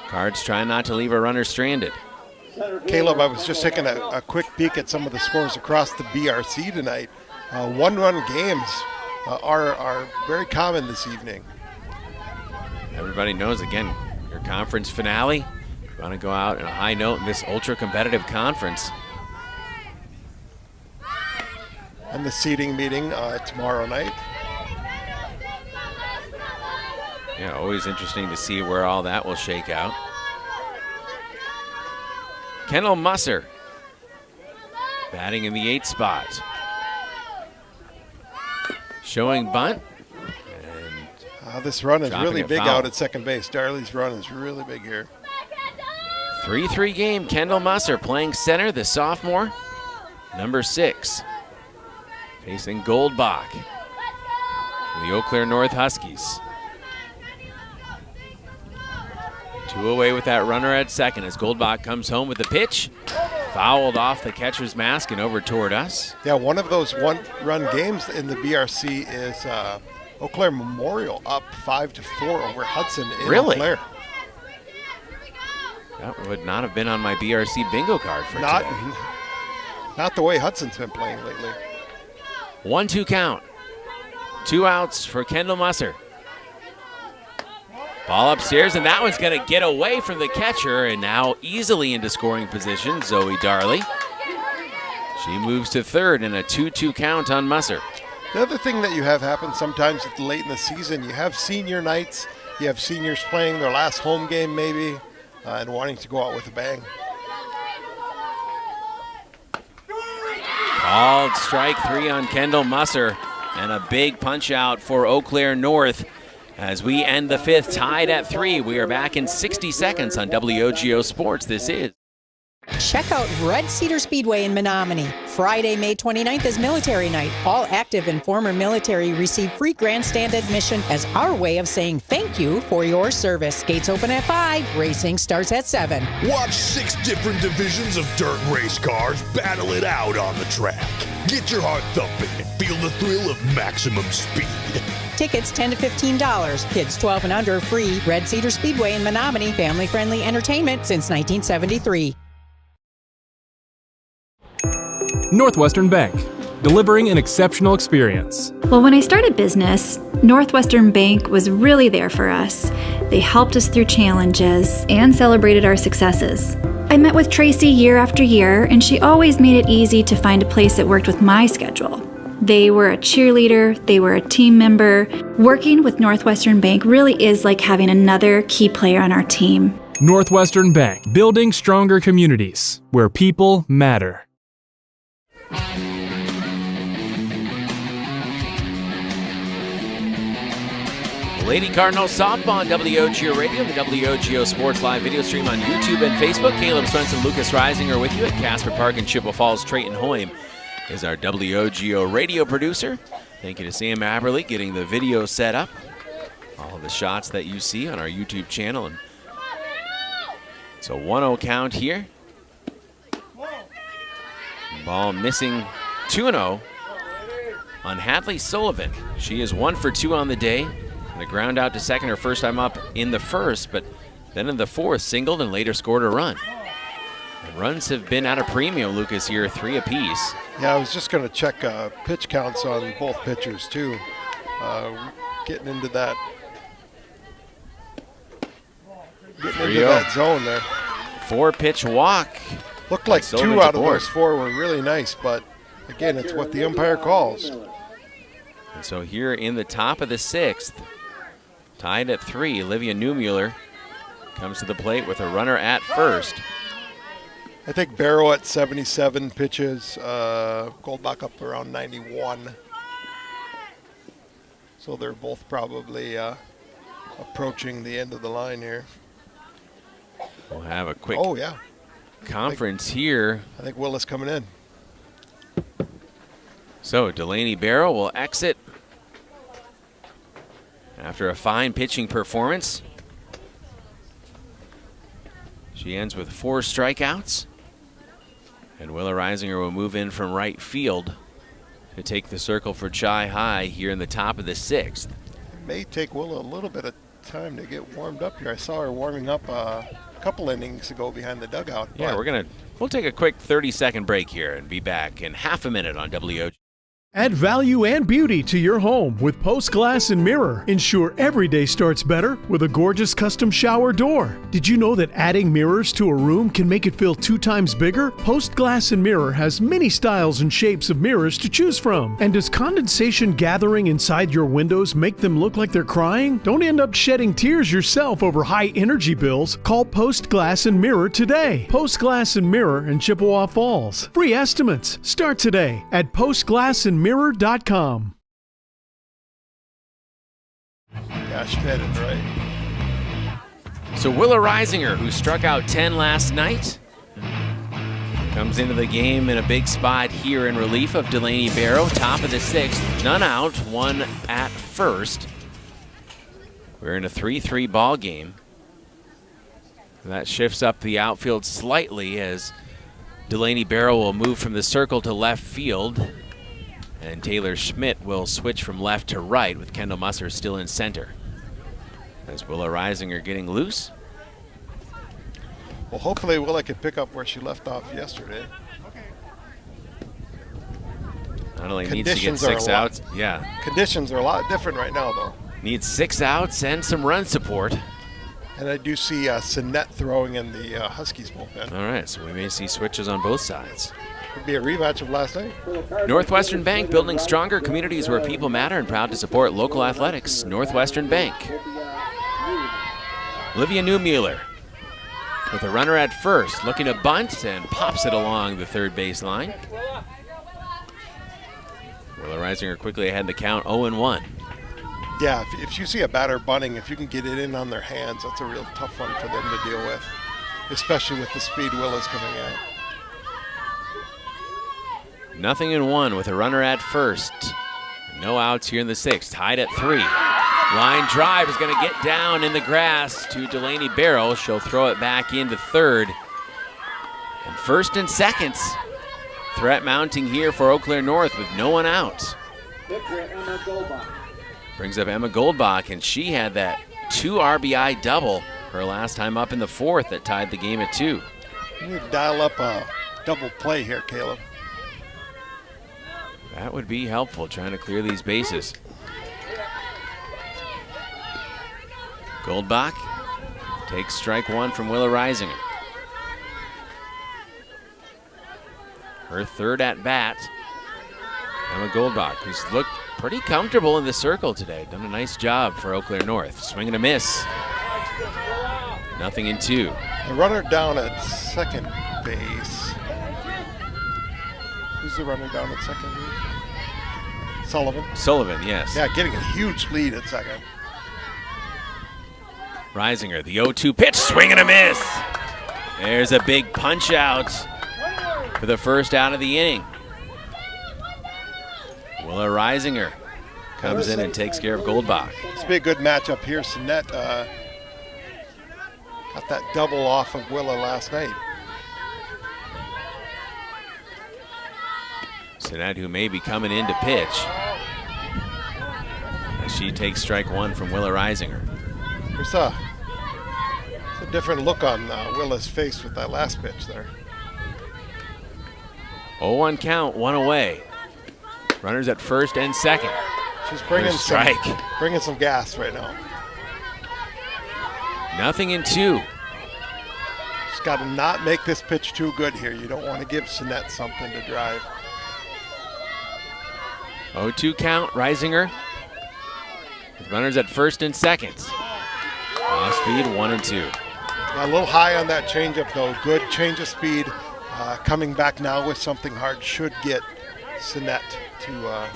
Cards trying not to leave a runner stranded. Caleb, I was just taking a quick peek at some of the scores across the BRC tonight. 1-run games are very common this evening. Everybody knows, again, your conference finale. You want to go out on a high note in this ultra-competitive conference. And the seating meeting tomorrow night. Yeah, always interesting to see where all that will shake out. Kendall Musser batting in the 8th spot. Showing bunt. This run is really big foul out at second base. Darley's run is really big here. 3-3 game. Kendall Musser playing center, the sophomore, number 6. Facing Goldbach, the Eau Claire North Huskies. 2 away with that runner at second as Goldbach comes home with the pitch. Fouled off the catcher's mask and over toward us. Yeah, one of those one-run games in the BRC is Eau Claire Memorial up 5-4 over Hudson in Really? Eau Claire. That would not have been on my BRC bingo card for Not, today. not the way Hudson's been playing lately. 1-2 count. 2 outs for Kendall Musser. Ball upstairs, and that one's going to get away from the catcher, and now easily into scoring position, Zoe Darley. She moves to third in a 2-2 count on Musser. The other thing that you have happen sometimes late in the season, you have senior nights, you have seniors playing their last home game maybe, and wanting to go out with a bang. Called strike 3 on Kendall Musser, and a big punch out for Eau Claire North. As we end the 5th, tied at 3. We are back in 60 seconds on WOGO Sports. This is. Check out Red Cedar Speedway in Menominee. Friday, May 29th is Military Night. All active and former military receive free grandstand admission as our way of saying thank you for your service. Gates open at 5. Racing starts at 7. Watch 6 different divisions of dirt race cars battle it out on the track. Get your heart thumping and feel the thrill of maximum speed. Tickets $10 to $15. Kids 12 and under free. Red Cedar Speedway in Menominee. Family-friendly entertainment since 1973. Northwestern Bank, delivering an exceptional experience. Well, when I started business, Northwestern Bank was really there for us. They helped us through challenges and celebrated our successes. I met with Tracy year after year, and she always made it easy to find a place that worked with my schedule. They were a cheerleader, they were a team member. Working with Northwestern Bank really is like having another key player on our team. Northwestern Bank, building stronger communities where people matter. Lady Cardinals softball on WOGO Radio, the WOGO Sports Live video stream on YouTube and Facebook. Caleb Swenson, Lucas Reisinger with you at Casper Park in Chippewa Falls. Trayton Hoyme is our WOGO radio producer. Thank you to Sam Aberley getting the video set up. All of the shots that you see on our YouTube channel. And it's a 1-0 count here. Ball missing 2-0 on Hadley Sullivan. She is 1 for 2 on the day. And a ground out to second, her first time up in the first, but then in the 4th, singled and later scored a run. And runs have been at a premium, Lucas, here, 3 apiece. Yeah, I was just going to check pitch counts on both pitchers, too. Getting into that. Getting into that zone there. 4-pitch walk. Looked like 2 out of those 4 were really nice, but again, it's what the umpire calls. And so here in the top of the 6th, tied at 3, Olivia Newmuller comes to the plate with a runner at first. I think Barrow at 77 pitches, Goldbach up around 91. So they're both probably approaching the end of the line here. We'll have a quick conference here. I think Willis coming in. So Delaney Barrow will exit after a fine pitching performance. She ends with 4 strikeouts. And Willa Reisinger will move in from right field to take the circle for Chi High here in the top of the 6th. It may take Willa a little bit of time to get warmed up here. I saw her warming up a couple innings ago behind the dugout. Yeah, we'll take a quick 30-second break here and be back in half a minute on WOGO. Add value and beauty to your home with Post Glass and Mirror. Ensure every day starts better with a gorgeous custom shower door. Did you know that adding mirrors to a room can make it feel 2 times bigger? Post Glass and Mirror has many styles and shapes of mirrors to choose from. And does condensation gathering inside your windows make them look like they're crying? Don't end up shedding tears yourself over high energy bills. Call Post Glass and Mirror today. Post Glass and Mirror in Chippewa Falls. Free estimates start today at postglassandmirror.com. Yeah, Schmidt is right. So Willa Reisinger, who struck out 10 last night, comes into the game in a big spot here in relief of Delaney Barrow. Top of the 6th, none out, 1 at first. We're in a 3-3 ball game. That shifts up the outfield slightly as Delaney Barrow will move from the circle to left field. And Taylor Schmidt will switch from left to right with Kendall Musser still in center. As Willa Reisinger getting loose. Well, hopefully Willa can pick up where she left off yesterday. Not only needs to get 6 outs. Yeah. Conditions are a lot different right now, though. Needs 6 outs and some run support. And I do see Sinet throwing in the Huskies bullpen. All right, so we may see switches on both sides. Could be a rematch of last night. Northwestern Bank, building stronger communities where people matter and proud to support local athletics. Northwestern Bank. Olivia Newmueller with a runner at first, looking to bunt and pops it along the third base line. Willa Reisinger quickly ahead in the count, 0-1. Yeah, if you see a batter bunting, if you can get it in on their hands, that's a real tough one for them to deal with, especially with the speed Willa's coming at. 0-1 with a runner at first. No outs here in the 6th. Tied at 3. Line drive is going to get down in the grass to Delaney Barrow. She'll throw it back into third. And first and seconds. Threat mounting here for Eau Claire North with no one out. Brings up Emma Goldbach, and she had that 2 RBI double her last time up in the 4th that tied the game at 2. You need to dial up a double play here, Caleb. That would be helpful, trying to clear these bases. Goldbach takes strike 1 from Willa Reisinger. Her third at bat. Emma Goldbach, who's looked pretty comfortable in the circle today. Done a nice job for Eau Claire North. Swing and a miss. 0-2. The runner down at second base. Who's the runner down at second base? Sullivan. Sullivan, yes. Yeah, getting a huge lead at second. Reisinger, the 0-2 pitch, swing and a miss. There's a big punch out for the first out of the inning. Willa Reisinger comes in and takes care of Goldbach. This will be a good matchup here. Sinet got that double off of Willa last night. Sinet, who may be coming in to pitch, as she takes strike 1 from Willa Reisinger. There's a different look on Willa's face with that last pitch there. 0-1 count, 1 away. Runners at first and second. She's bringing some gas right now. 0-2. She's got to not make this pitch too good here. You don't want to give Sinet something to drive. 0-2 count, Reisinger. With runners at first and second. Off speed, 1-2. A little high on that changeup though. Good change of speed. Coming back now with something hard should get Sinet to.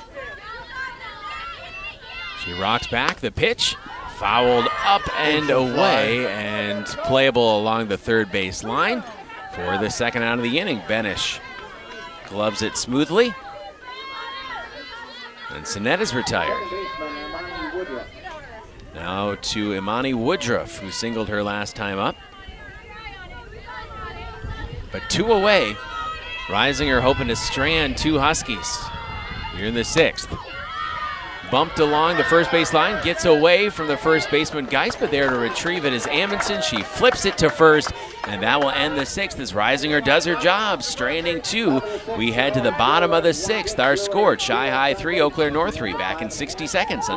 She rocks back. The pitch fouled up and away and playable along the third base line for the second out of the inning. Benish gloves it smoothly. And Sinet is retired. Now to Imani Woodruff, who singled her last time up. But 2 away. Reisinger hoping to strand 2 Huskies here in the 6th. bumped along the first base line, gets away from the first baseman Geis, but there to retrieve it is Amundsen. She flips it to first, and that will end the sixth as Reisinger does her job, stranding two. We head to the bottom of the sixth. Our score, Chi-High 3, Eau Claire North 3, back in 60 seconds.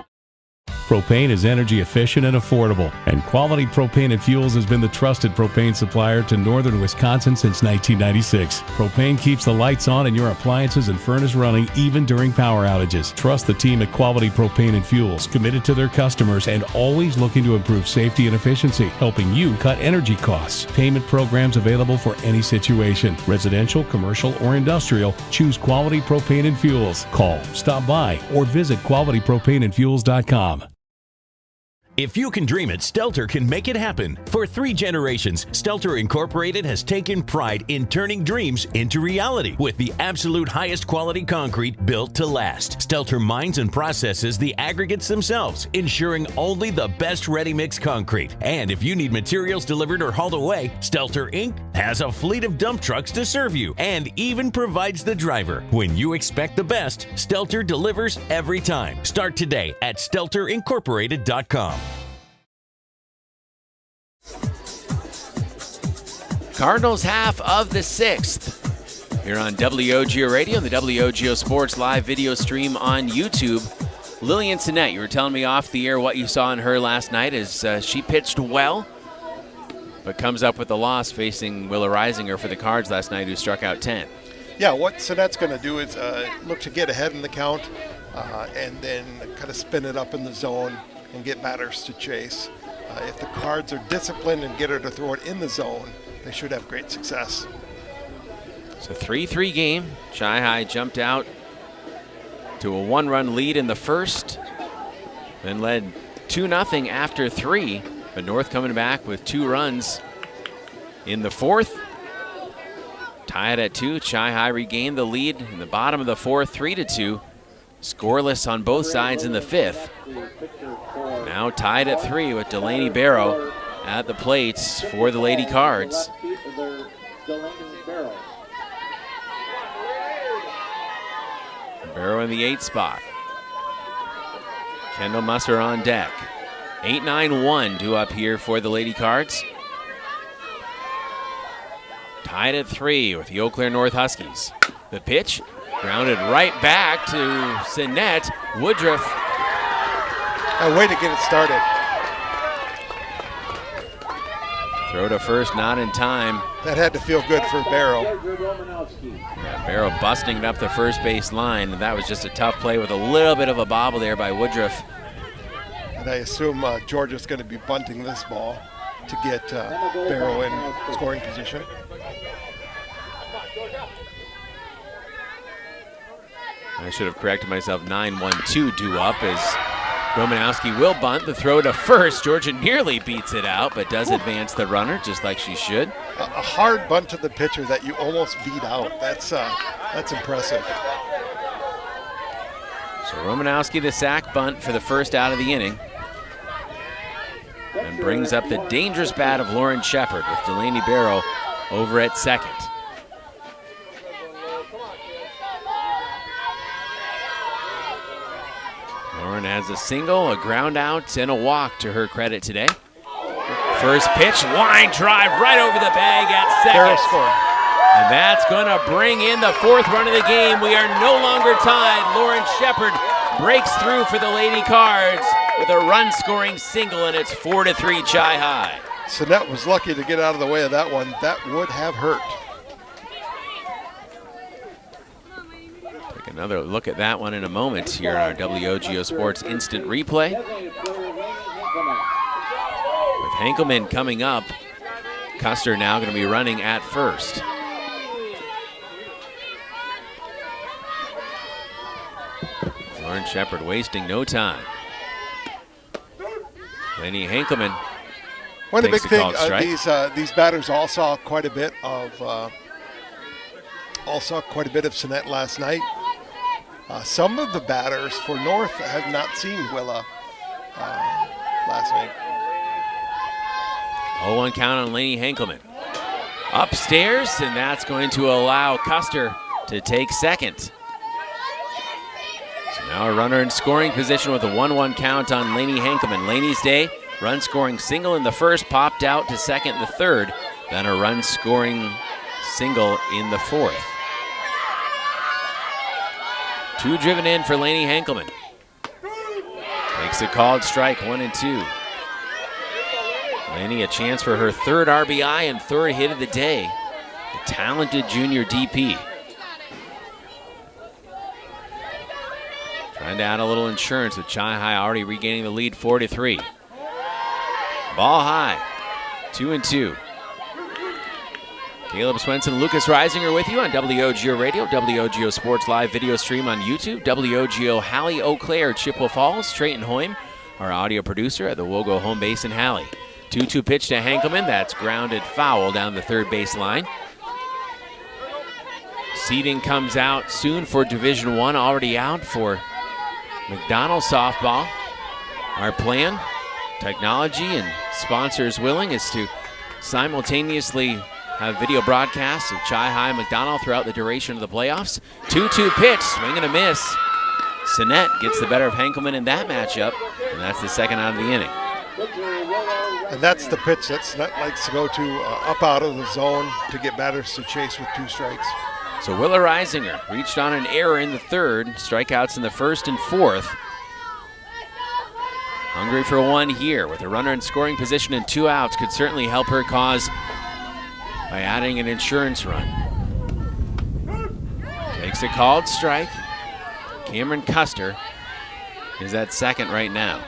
Propane is energy efficient and affordable, and Quality Propane and Fuels has been the trusted propane supplier to northern Wisconsin since 1996. Propane keeps the lights on and your appliances and furnace running even during power outages. Trust the team at Quality Propane and Fuels, committed to their customers and always looking to improve safety and efficiency, helping you cut energy costs. Payment programs available for any situation. Residential, commercial, or industrial, choose Quality Propane and Fuels. Call, stop by, or visit qualitypropaneandfuels.com. If you can dream it, Stelter can make it happen. For 3 generations, Stelter Incorporated has taken pride in turning dreams into reality with the absolute highest quality concrete built to last. Stelter mines and processes the aggregates themselves, ensuring only the best ready-mix concrete. And if you need materials delivered or hauled away, Stelter Inc. has a fleet of dump trucks to serve you and even provides the driver. When you expect the best, Stelter delivers every time. Start today at StelterIncorporated.com. Cardinals half of the sixth. Here on WOGO Radio and the WOGO Sports live video stream on YouTube. Lillian Sinnett, you were telling me off the air what you saw in her last night as she pitched well, but comes up with a loss facing Willa Reisinger for the Cards last night, who struck out 10. Yeah, what Sinnett's going to do is look to get ahead in the count and then kind of spin it up in the zone and get batters to chase. If the Cards are disciplined and get her to throw it in the zone, they should have great success. It's a 3-3 game. Chi-High jumped out to a 1-run lead in the first, then led 2-0 after 3, but North coming back with 2 runs in the fourth. Tied at 2, Chi-High regained the lead in the bottom of the fourth, 3-2. Scoreless on both sides in the fifth. Now tied at 3 with Delaney Barrow at the plates for the Lady Cards. Barrow in the 8th spot. Kendall Musser on deck. 8-9-1 due up here for the Lady Cards. Tied at 3 with the Eau Claire North Huskies. The pitch grounded right back to Sinnett. Woodruff. A way to get it started. Throw to first, not in time. That had to feel good for Barrow. Yeah, Barrow busting it up the first base line. And that was just a tough play with a little bit of a bobble there by Woodruff. And I assume Georgia's going to be bunting this ball to get Barrow in scoring position. I should have corrected myself. 9-1-2 due up as Romanowski will bunt. The throw to first. Georgia nearly beats it out, but does advance the runner just like she should. A hard bunt to the pitcher that you almost beat out. That's impressive. So Romanowski the sack bunt for the first out of the inning. And brings up the dangerous bat of Lauren Shepard with Delaney Barrow over at second. Lauren has a single, a ground out, and a walk to her credit today. First pitch, line drive right over the bag at second. And that's going to bring in the 4th run of the game. We are no longer tied. Lauren Shepard breaks through for the Lady Cards with a run-scoring single, and it's 4-3 Chi-High. Sinnett was lucky to get out of the way of that one. That would have hurt. Take another look at that one in a moment here on our WOGO Sports Instant Replay. With Henkelman coming up, Custer now going to be running at first. Lauren Shepard wasting no time. Lenny Henkelman. One of the big things, these batters all saw quite a bit of Sinnett last night. Some of the batters for North have not seen Willa last night. 0-1 count on Lenny Henkelman. Upstairs, and that's going to allow Custer to take second. So Now a runner in scoring position with a 1-1 count on Lainey Hankelman. Lainey's day, run scoring single in the first, popped out to second in the third, then a run scoring single in the fourth. 2 driven in for Lainey Hankelman. Takes a called strike, 1-2. Lainey a chance for her third RBI and third hit of the day. The talented junior DP. Trying to add a little insurance with Chi High already regaining the lead 4-3. Ball high, 2-2. Caleb Swenson, Lucas Reisinger with you on WOGO Radio, WOGO Sports Live video stream on YouTube, WOGO Halley, Eau Claire, Chippewa Falls, Trayton Hoyme, our audio producer at the WOGO home base in Halley. 2-2 pitch to Hankelman, that's grounded foul down the third base line. Seeding comes out soon for Division I, already out for McDonald softball. Our plan, technology and sponsors willing, is to simultaneously have video broadcasts of Chi High McDonald throughout the duration of the playoffs. 2-2 pitch, swing and a miss. Sinet gets the better of Hankelman in that matchup, and that's the second out of the inning. And that's the pitch that Sinet likes to go to, up out of the zone to get batters to chase with 2 strikes. So Willa Reisinger reached on an error in the third, strikeouts in the first and fourth. Hungry for one here with a runner in scoring position and 2 outs. Could certainly help her cause by adding an insurance run. Takes a called strike. Cameron Custer is at second right now.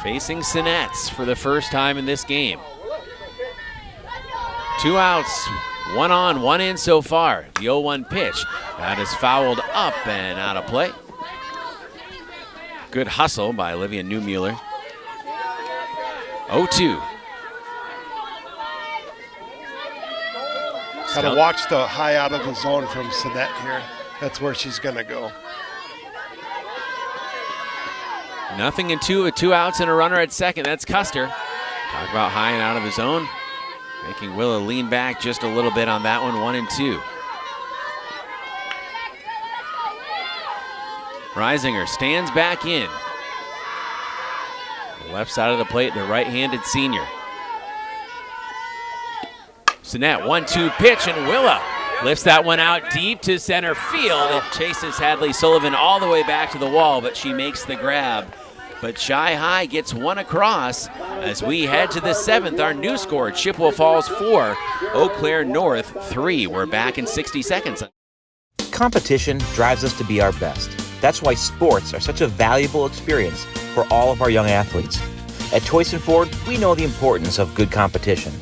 Facing Sinets for the first time in this game. 2 outs, 1 on, 1 in so far. The 0-1 pitch. That is fouled up and out of play. Good hustle by Olivia Newmueller. 0-2. Gotta watch the high out of the zone from Sinet here. That's where she's gonna go. 0-2 with 2 outs and a runner at second. That's Custer. Talk about high and out of the zone. Making Willa lean back just a little bit on that one, 1-2. Reisinger stands back in. The left side of the plate, the right-handed senior. Sinet, 1-2 pitch, and Willa lifts that one out deep to center field. It chases Hadley Sullivan all the way back to the wall, but she makes the grab. But Chi High gets one across as we head to the 7th. Our new score, Chippewa Falls 4, Eau Claire North 3. We're back in 60 seconds. Competition drives us to be our best. That's why sports are such a valuable experience for all of our young athletes. At Toyson Ford, we know the importance of good competition.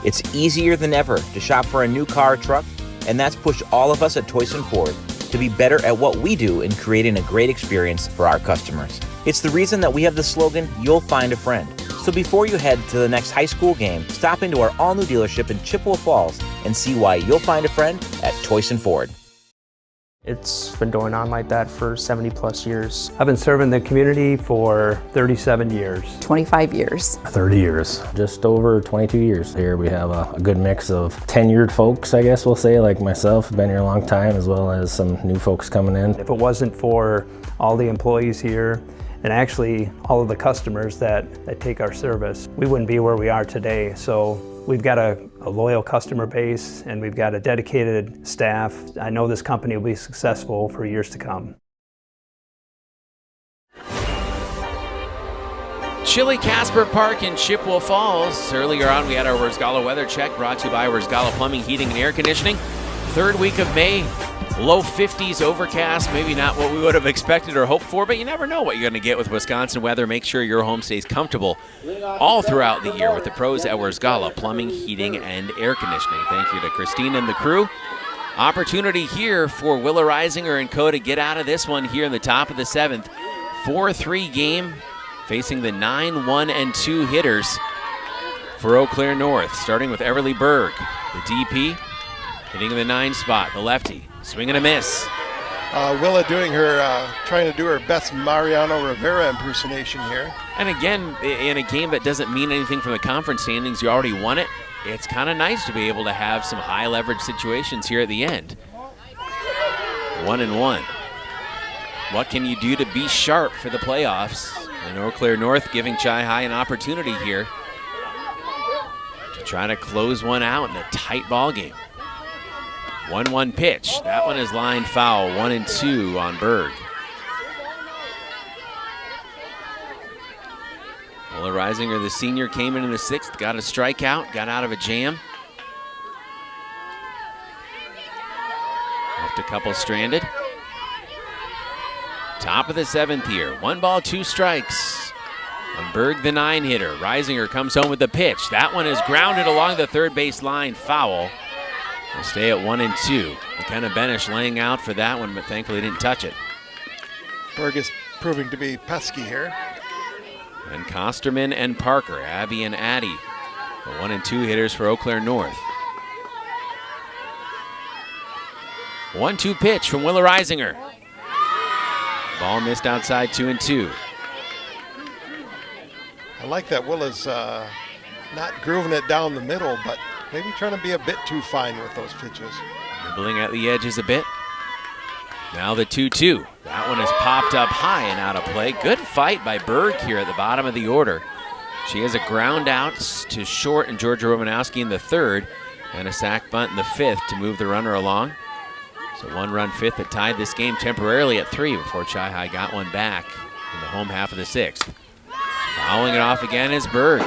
It's easier than ever to shop for a new car or truck, and that's pushed all of us at Toyson Ford to be better at what we do in creating a great experience for our customers. It's the reason that we have the slogan, "You'll find a friend." So before you head to the next high school game, stop into our all-new dealership in Chippewa Falls and see why you'll find a friend at Toyson Ford. It's been going on like that for 70 plus years. I've been serving the community for 37 years. 25 years. 30 years. Just over 22 years. Here we have a good mix of tenured folks, I guess we'll say, like myself, been here a long time, as well as some new folks coming in. If it wasn't for all the employees here, and actually all of the customers that take our service, we wouldn't be where we are today. So we've got a loyal customer base and we've got a dedicated staff. I know this company will be successful for years to come. Chilly Casper Park in Chippewa Falls. Earlier on, we had our Wurzgala weather check brought to you by Wurzgala Plumbing, Heating, and Air Conditioning. Third week of May, low 50s, overcast, maybe not what we would have expected or hoped for, but you never know what you're going to get with Wisconsin weather. Make sure your home stays comfortable all throughout the year with the pros at Wurzgala Plumbing, Heating, and Air Conditioning. Thank you to Christine and the crew. Opportunity here for Willa Reisinger and co to get out of this one here in the top of the 7th. 4-3 game facing the 9-1-2 hitters for Eau Claire North, starting with Everly Berg, the DP, hitting in the 9 spot, the lefty. Swing and a miss. Willa doing her, trying to do her best Mariano Rivera impersonation here. And again, in a game that doesn't mean anything from the conference standings, you already won it. It's kind of nice to be able to have some high leverage situations here at the end. 1-1. What can you do to be sharp for the playoffs? And Eau Claire North giving Chi-High an opportunity here to try to close one out in a tight ball game. 1-1 pitch. That one is lined foul. 1-2 on Berg. Willa Reisinger, the senior, came in the 6th, got a strikeout, got out of a jam. Left a couple stranded. Top of the 7th here. 1 ball, 2 strikes. On Berg, the 9-hitter. Reisinger comes home with the pitch. That one is grounded along the third base line. Foul. We'll stay at 1-2. McKenna Benish laying out for that one, but thankfully didn't touch it. Berg is proving to be pesky here. And Kosterman and Parker, Abby and Addy, the 1-2 hitters for Eau Claire North. 1-2 pitch from Willa Reisinger. Ball missed outside, 2-2. I like that Willa's not grooving it down the middle, but maybe trying to be a bit too fine with those pitches. Nibbling at the edges a bit. Now the 2-2. That one is popped up high and out of play. Good fight by Berg here at the bottom of the order. She has a ground out to short and Georgia Romanowski in the 3rd, and a sac bunt in the 5th to move the runner along. So 1-run 5th that tied this game temporarily at 3 before Chi-High got one back in the home half of the 6th. Fouling it off again is Berg.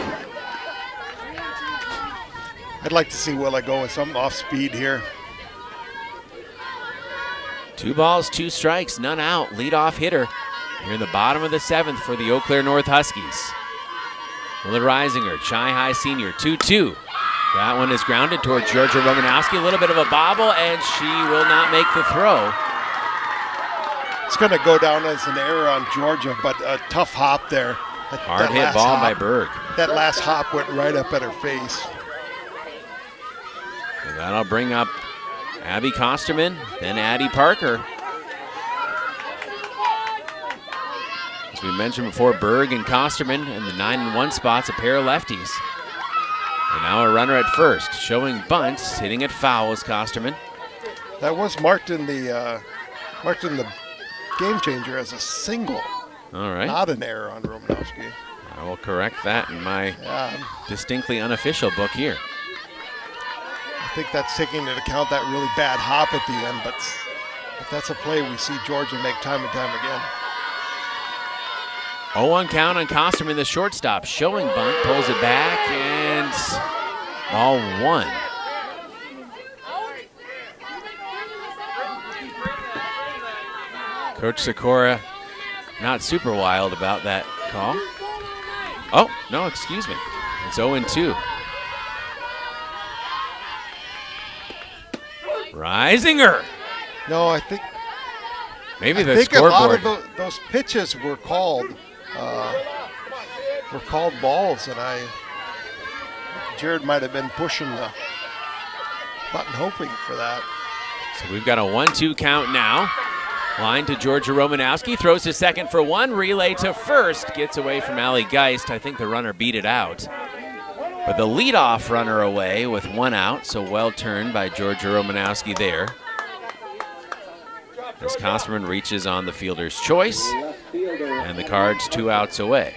I'd like to see Willa go with something off speed here. 2 balls, 2 strikes, none out. Leadoff hitter here in the bottom of the 7th for the Eau Claire North Huskies. Willa Reisinger, Chi-High senior, 2-2. That one is grounded toward Georgia Romanowski. A little bit of a bobble, and she will not make the throw. It's going to go down as an error on Georgia, but a tough hop there. Hard hit ball by Berg. That last hop went right up at her face. And that'll bring up Abby Kosterman, then Addie Parker. As we mentioned before, Berg and Kosterman in the 9-1 spots, a pair of lefties. And now a runner at first, showing bunts, hitting it foul is Kosterman. That was marked in the game changer as a single. All right. Not an error on Romanowski. I will correct that in my distinctly unofficial book here. I think that's taking into account that really bad hop at the end, but that's a play we see Georgia make time and time again. 0-1 count on Kosterman, the shortstop, showing bunt, pulls it back, and ball 1. Coach Sikora not super wild about that call. Oh, no, excuse me. It's 0-2. Reisinger. No, I think maybe the scoreboard. A lot of those pitches were called balls, and Jared might have been pushing the button hoping for that. So we've got a 1-2 count now. Line to Georgia Romanowski, throws to second for 1, relay to first, gets away from Allie Geist. I think the runner beat it out. But the leadoff runner away with 1 out, so well turned by Georgia Romanowski there. As Kosterman reaches on the fielder's choice, and the Cards 2 outs away.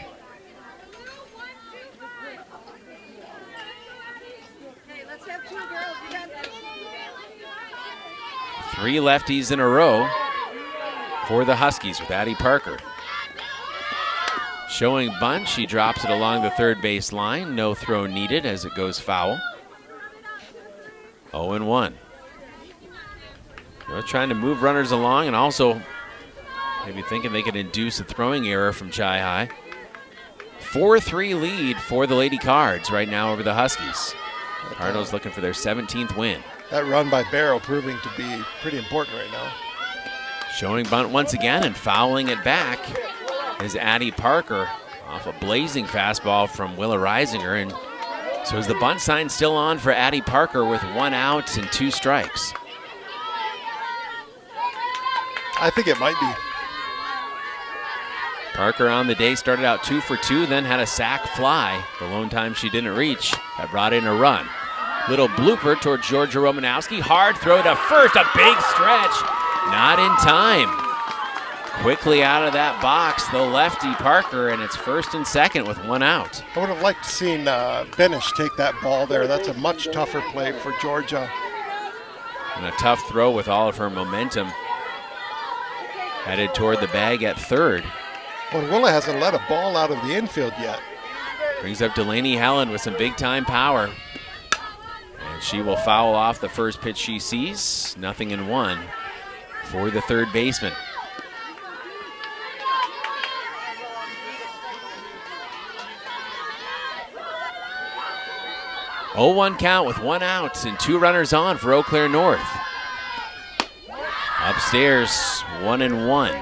Three lefties in a row for the Huskies with Addie Parker. Showing bunt, she drops it along the third base line. No throw needed as it goes foul. 0-1. They're trying to move runners along and also maybe thinking they could induce a throwing error from Chi-High. 4-3 lead for the Lady Cards right now over the Huskies. Cardinals looking for their 17th win. That run by Barrow proving to be pretty important right now. Showing bunt once again and fouling it back is Addie Parker off a blazing fastball from Willa Reisinger. And so is the bunt sign still on for Addie Parker with 1 out and 2 strikes? I think it might be. Parker on the day started out 2 for 2, then had a sac fly. The lone time she didn't reach that brought in a run. Little blooper toward Georgia Romanowski. Hard throw to first, a big stretch. Not in time. Quickly out of that box, the lefty Parker, and it's first and second with one out. I would have liked to seen Benish take that ball there. That's a much tougher play for Georgia. And a tough throw with all of her momentum. Headed toward the bag at third. Well, WIAA hasn't let a ball out of the infield yet. Brings up Delaney Helen with some big-time power. And she will foul off the first pitch she sees. 0-1 for the third baseman. Oh, 1 count with one out and two runners on for Eau Claire North. Upstairs, 1-1.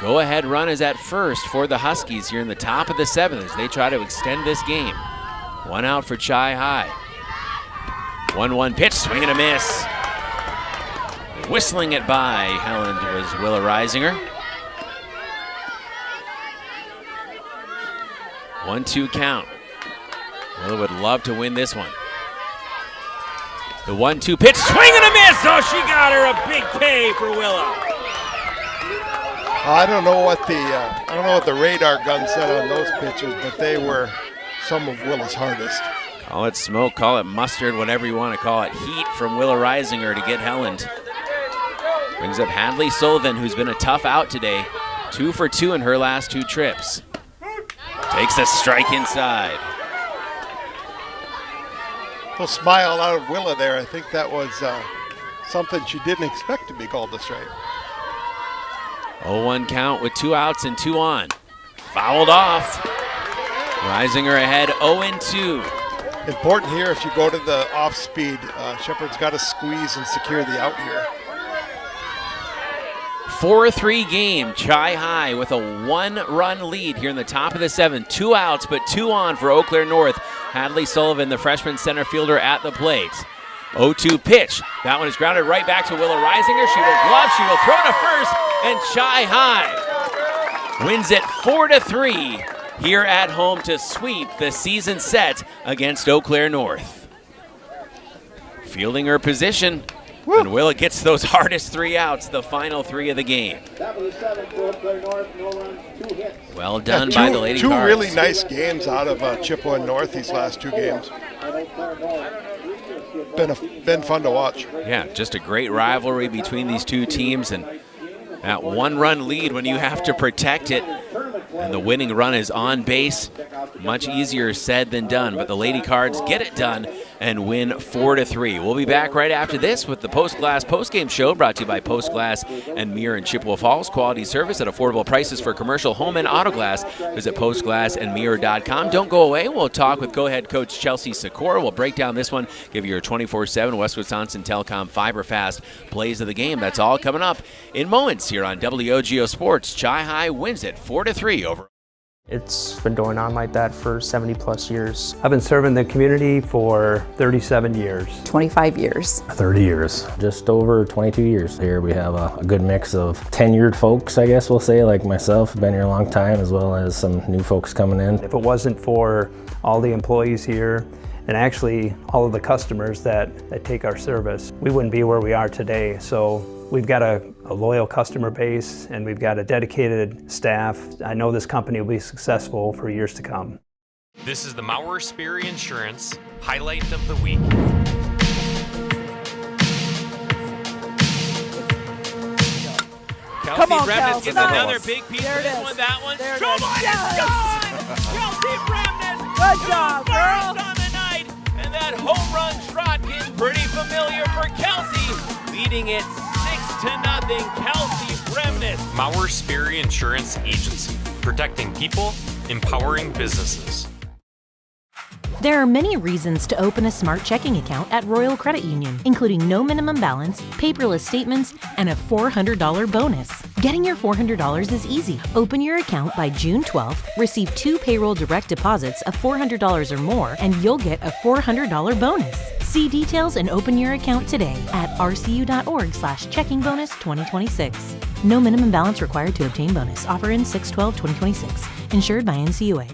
Go-ahead run is at first for the Huskies here in the top of the seventh as they try to extend this game. One out for Chi High. 1-1 pitch, swing and a miss. Whistling it by Helen was Willa Reisinger. 1-2 count. Willa would love to win this one. The 1-2 pitch, swing and a miss. Oh, she got her a big K for Willa. I don't know what the radar gun said on those pitches, but they were some of Willa's hardest. Call it smoke, call it mustard, whatever you want to call it. Heat from Willa Reisinger to get Helen. Brings up Hadley Sullivan, who's been a tough out today. 2 for 2 in her last 2 trips. Takes a strike inside. Little smile out of Willa there. I think that was something she didn't expect to be called a strike. 0-1 count with 2 outs and 2 on. Fouled off. Reisinger ahead 0-2. Important here if you go to the off speed. Shepherd's got to squeeze and secure the out here. 4-3 game. Chi High with a 1-run lead here in the top of the 7th. 2 outs, but 2 on for Eau Claire North. Hadley Sullivan, the freshman center fielder, at the plate. 0-2 pitch. That one is grounded right back to Willa Reisinger. She will glove, she will throw to first, and Chi High wins it 4-3 here at home to sweep the season set against Eau Claire North. Fielding her position, and Willa gets those hardest 3 outs, the final 3 of the game. Well done by the Lady Cards. 2 really nice games out of Chippewa and North these last 2 games. Been fun to watch. Yeah, just a great rivalry between these 2 teams, and that 1-run lead when you have to protect it and the winning run is on base. Much easier said than done, but the Lady Cards get it done and win 4-3. We'll be back right after this with the Post Glass postgame show brought to you by Post Glass and Mirror in Chippewa Falls. Quality service at affordable prices for commercial, home, and auto glass. Visit postglassandmirror.com. Don't go away. We'll talk with co-head coach Chelsea Sikora. We'll break down this one, give you your 24/7 West Wisconsin Telecom Fiber Fast plays of the game. That's all coming up in moments here on WOGO Sports. Chi High wins it 4-3 over. It's been going on like that for 70 plus years. I've been serving the community for 37 years. 25 years. 30 years. Just over 22 years. Here we have a good mix of tenured folks, I guess we'll say, like myself, been here a long time, as well as some new folks coming in. If it wasn't for all the employees here, and actually all of the customers that take our service, we wouldn't be where we are today. So we've got a loyal customer base, and we've got a dedicated staff. I know this company will be successful for years to come. This is the Maurer Sperry Insurance Highlight of the Week. Kelsey Bremnes gets another big piece of this one, that one. Kelsey Bremnes! Good job, girl! On the night, and that home run trot is pretty familiar for Kelsey, leading it 6-0. Kelsey Bremnes. Maurer Sperry Insurance Agency, protecting people, empowering businesses. There are many reasons to open a smart checking account at Royal Credit Union, including no minimum balance, paperless statements, and a $400 bonus. Getting your $400 is easy. Open your account by June 12th, receive 2 payroll direct deposits of $400 or more, and you'll get a $400 bonus. See details and open your account today at rcu.org/checkingbonus2026. No minimum balance required to obtain bonus. Offer ends 6/12/2026. Insured by NCUA.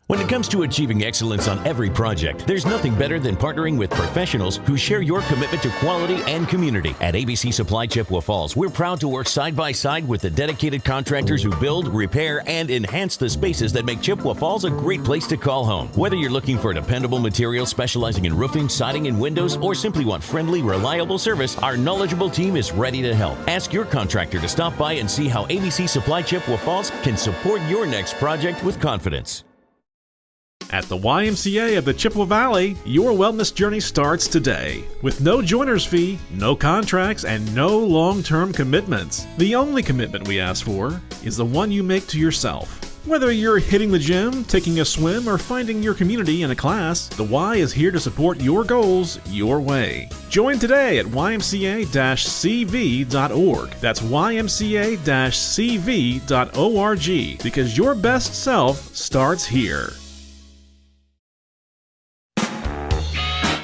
When it comes to achieving excellence on every project, there's nothing better than partnering with professionals who share your commitment to quality and community. At ABC Supply Chippewa Falls, we're proud to work side by side with the dedicated contractors who build, repair, and enhance the spaces that make Chippewa Falls a great place to call home. Whether you're looking for dependable materials specializing in roofing, siding, and windows, or simply want friendly, reliable service, our knowledgeable team is ready to help. Ask your contractor to stop by and see how ABC Supply Chippewa Falls can support your next project with confidence. At the YMCA of the Chippewa Valley, your wellness journey starts today. With no joiner's fee, no contracts, and no long-term commitments. The only commitment we ask for is the one you make to yourself. Whether you're hitting the gym, taking a swim, or finding your community in a class, the Y is here to support your goals your way. Join today at ymca-cv.org. That's ymca-cv.org, because your best self starts here.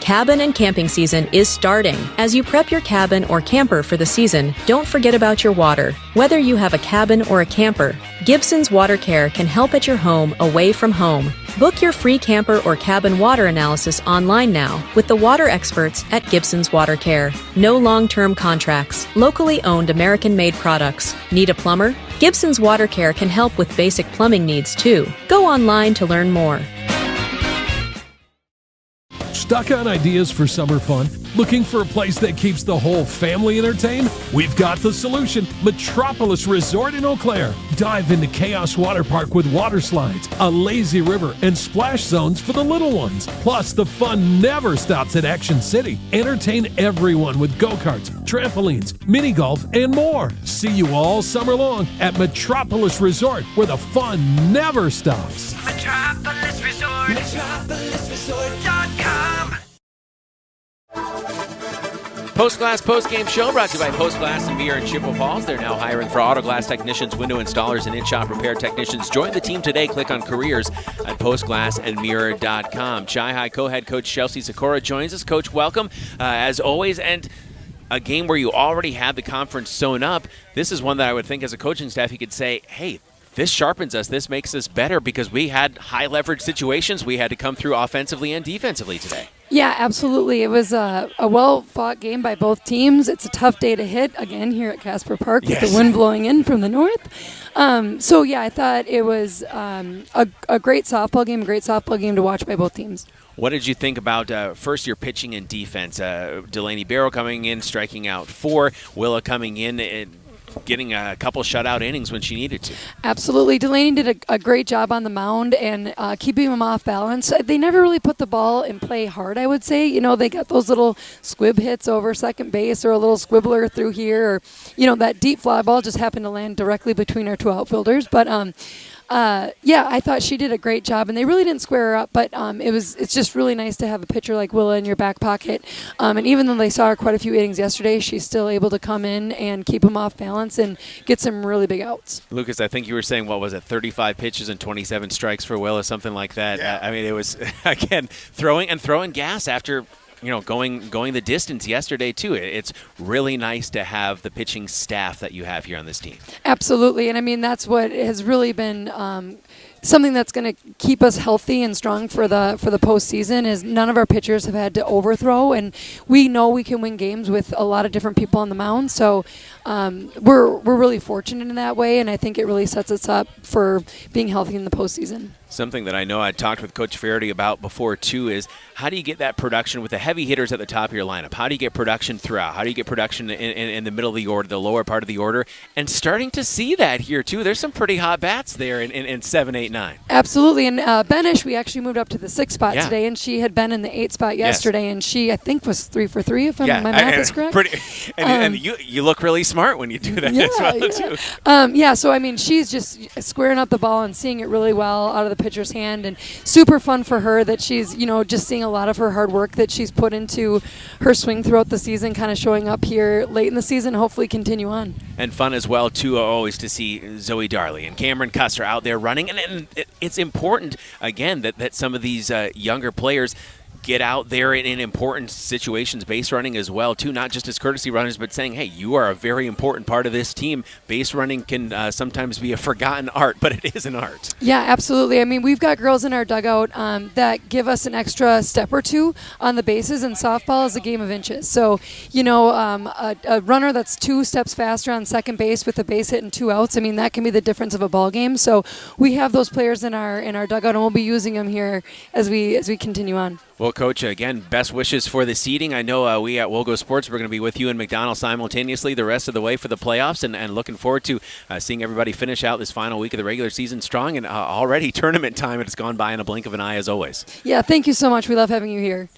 Cabin and camping season is starting. As you prep your cabin or camper for the season, don't forget about your water. Whether you have a cabin or a camper, Gibson's Water Care can help at your home away from home. Book your free camper or cabin water analysis online now with the water experts at Gibson's Water Care. No long-term contracts. Locally owned American-made products. Need a plumber? Gibson's Water Care can help with basic plumbing needs too. Go online to learn more. Stuck on ideas for summer fun? Looking for a place that keeps the whole family entertained? We've got the solution. Metropolis Resort in Eau Claire. Dive into Chaos Water Park with water slides, a lazy river, and splash zones for the little ones. Plus, the fun never stops at Action City. Entertain everyone with go-karts, trampolines, mini golf, and more. See you all summer long at Metropolis Resort, where the fun never stops. Metropolis Resort. MetropolisResort.com. Post Glass Post-Game Show brought to you by Post Glass and Mirror in Chippewa Falls. They're now hiring for auto glass technicians, window installers, and in-shop repair technicians. Join the team today. Click on careers at postglassandmirror.com. Chi-Hi co-head coach Chelsea Sikora joins us. Coach, welcome as always. And a game where you already had the conference sewn up. This is one that I would think as a coaching staff you could say, hey, this sharpens us. This makes us better because we had high leverage situations we had to come through offensively and defensively today. Yeah, absolutely. It was a well-fought game by both teams. It's a tough day to hit, again, here at Casper Park with the wind blowing in from the north. I thought it was a great softball game to watch by both teams. What did you think about, first, your pitching and defense? Delaney Barrow coming in, striking out 4. Willa coming in and getting a couple shutout innings when she needed to. Absolutely. Delaney did a great job on the mound and keeping them off balance. They never really put the ball in play hard, I would say. You know, they got those little squib hits over second base or a little squibbler through here. Or, you know, that deep fly ball just happened to land directly between our 2 outfielders. But, I thought she did a great job, and they really didn't square her up, but it's just really nice to have a pitcher like Willa in your back pocket. And even though they saw her quite a few innings yesterday, she's still able to come in and keep them off balance and get some really big outs. Lucas, I think you were saying, 35 pitches and 27 strikes for Willa, something like that. Yeah. I mean, it was, again, throwing gas after going the distance yesterday, too. It's really nice to have the pitching staff that you have here on this team. Absolutely. And, I mean, that's what has really been something that's going to keep us healthy and strong for the postseason is none of our pitchers have had to overthrow, and we know we can win games with a lot of different people on the mound. So we're really fortunate in that way, and I think it really sets us up for being healthy in the postseason. Something that I know I talked with Coach Faraday about before, too, is how do you get that production with the heavy hitters at the top of your lineup? How do you get production throughout? How do you get production in the middle of the order, the lower part of the order? And starting to see that here, too. There's some pretty hot bats there in 7, 8, 9. Absolutely. And Benish, we actually moved up to the 6th spot today, and she had been in the 8th spot yesterday, and she, I think, was 3 for 3, if my math is correct. And you look really smart when you do that as well, too. So, I mean, she's just squaring up the ball and seeing it really well out of the pitcher's hand, and super fun for her that she's, just seeing a lot of her hard work that she's put into her swing throughout the season, kind of showing up here late in the season, hopefully continue on. And fun as well, too, always to see Zoe Darley and Cameron Custer out there running. And it's important, again, that some of these younger players get out there in important situations, base running as well, too, not just as courtesy runners, but saying, hey, you are a very important part of this team. Base running can sometimes be a forgotten art, but it is an art. Yeah, absolutely. I mean, we've got girls in our dugout that give us an extra step or two on the bases, and softball is a game of inches. So, a runner that's 2 steps faster on second base with a base hit and 2 outs, I mean, that can be the difference of a ball game. So we have those players in our dugout, and we'll be using them here as we continue on. Well, Coach, again, best wishes for the seeding. I know we at WOGO Sports, we're going to be with you in McDonald simultaneously the rest of the way for the playoffs, and looking forward to seeing everybody finish out this final week of the regular season strong, and already tournament time has gone by in a blink of an eye as always. Yeah, thank you so much. We love having you here.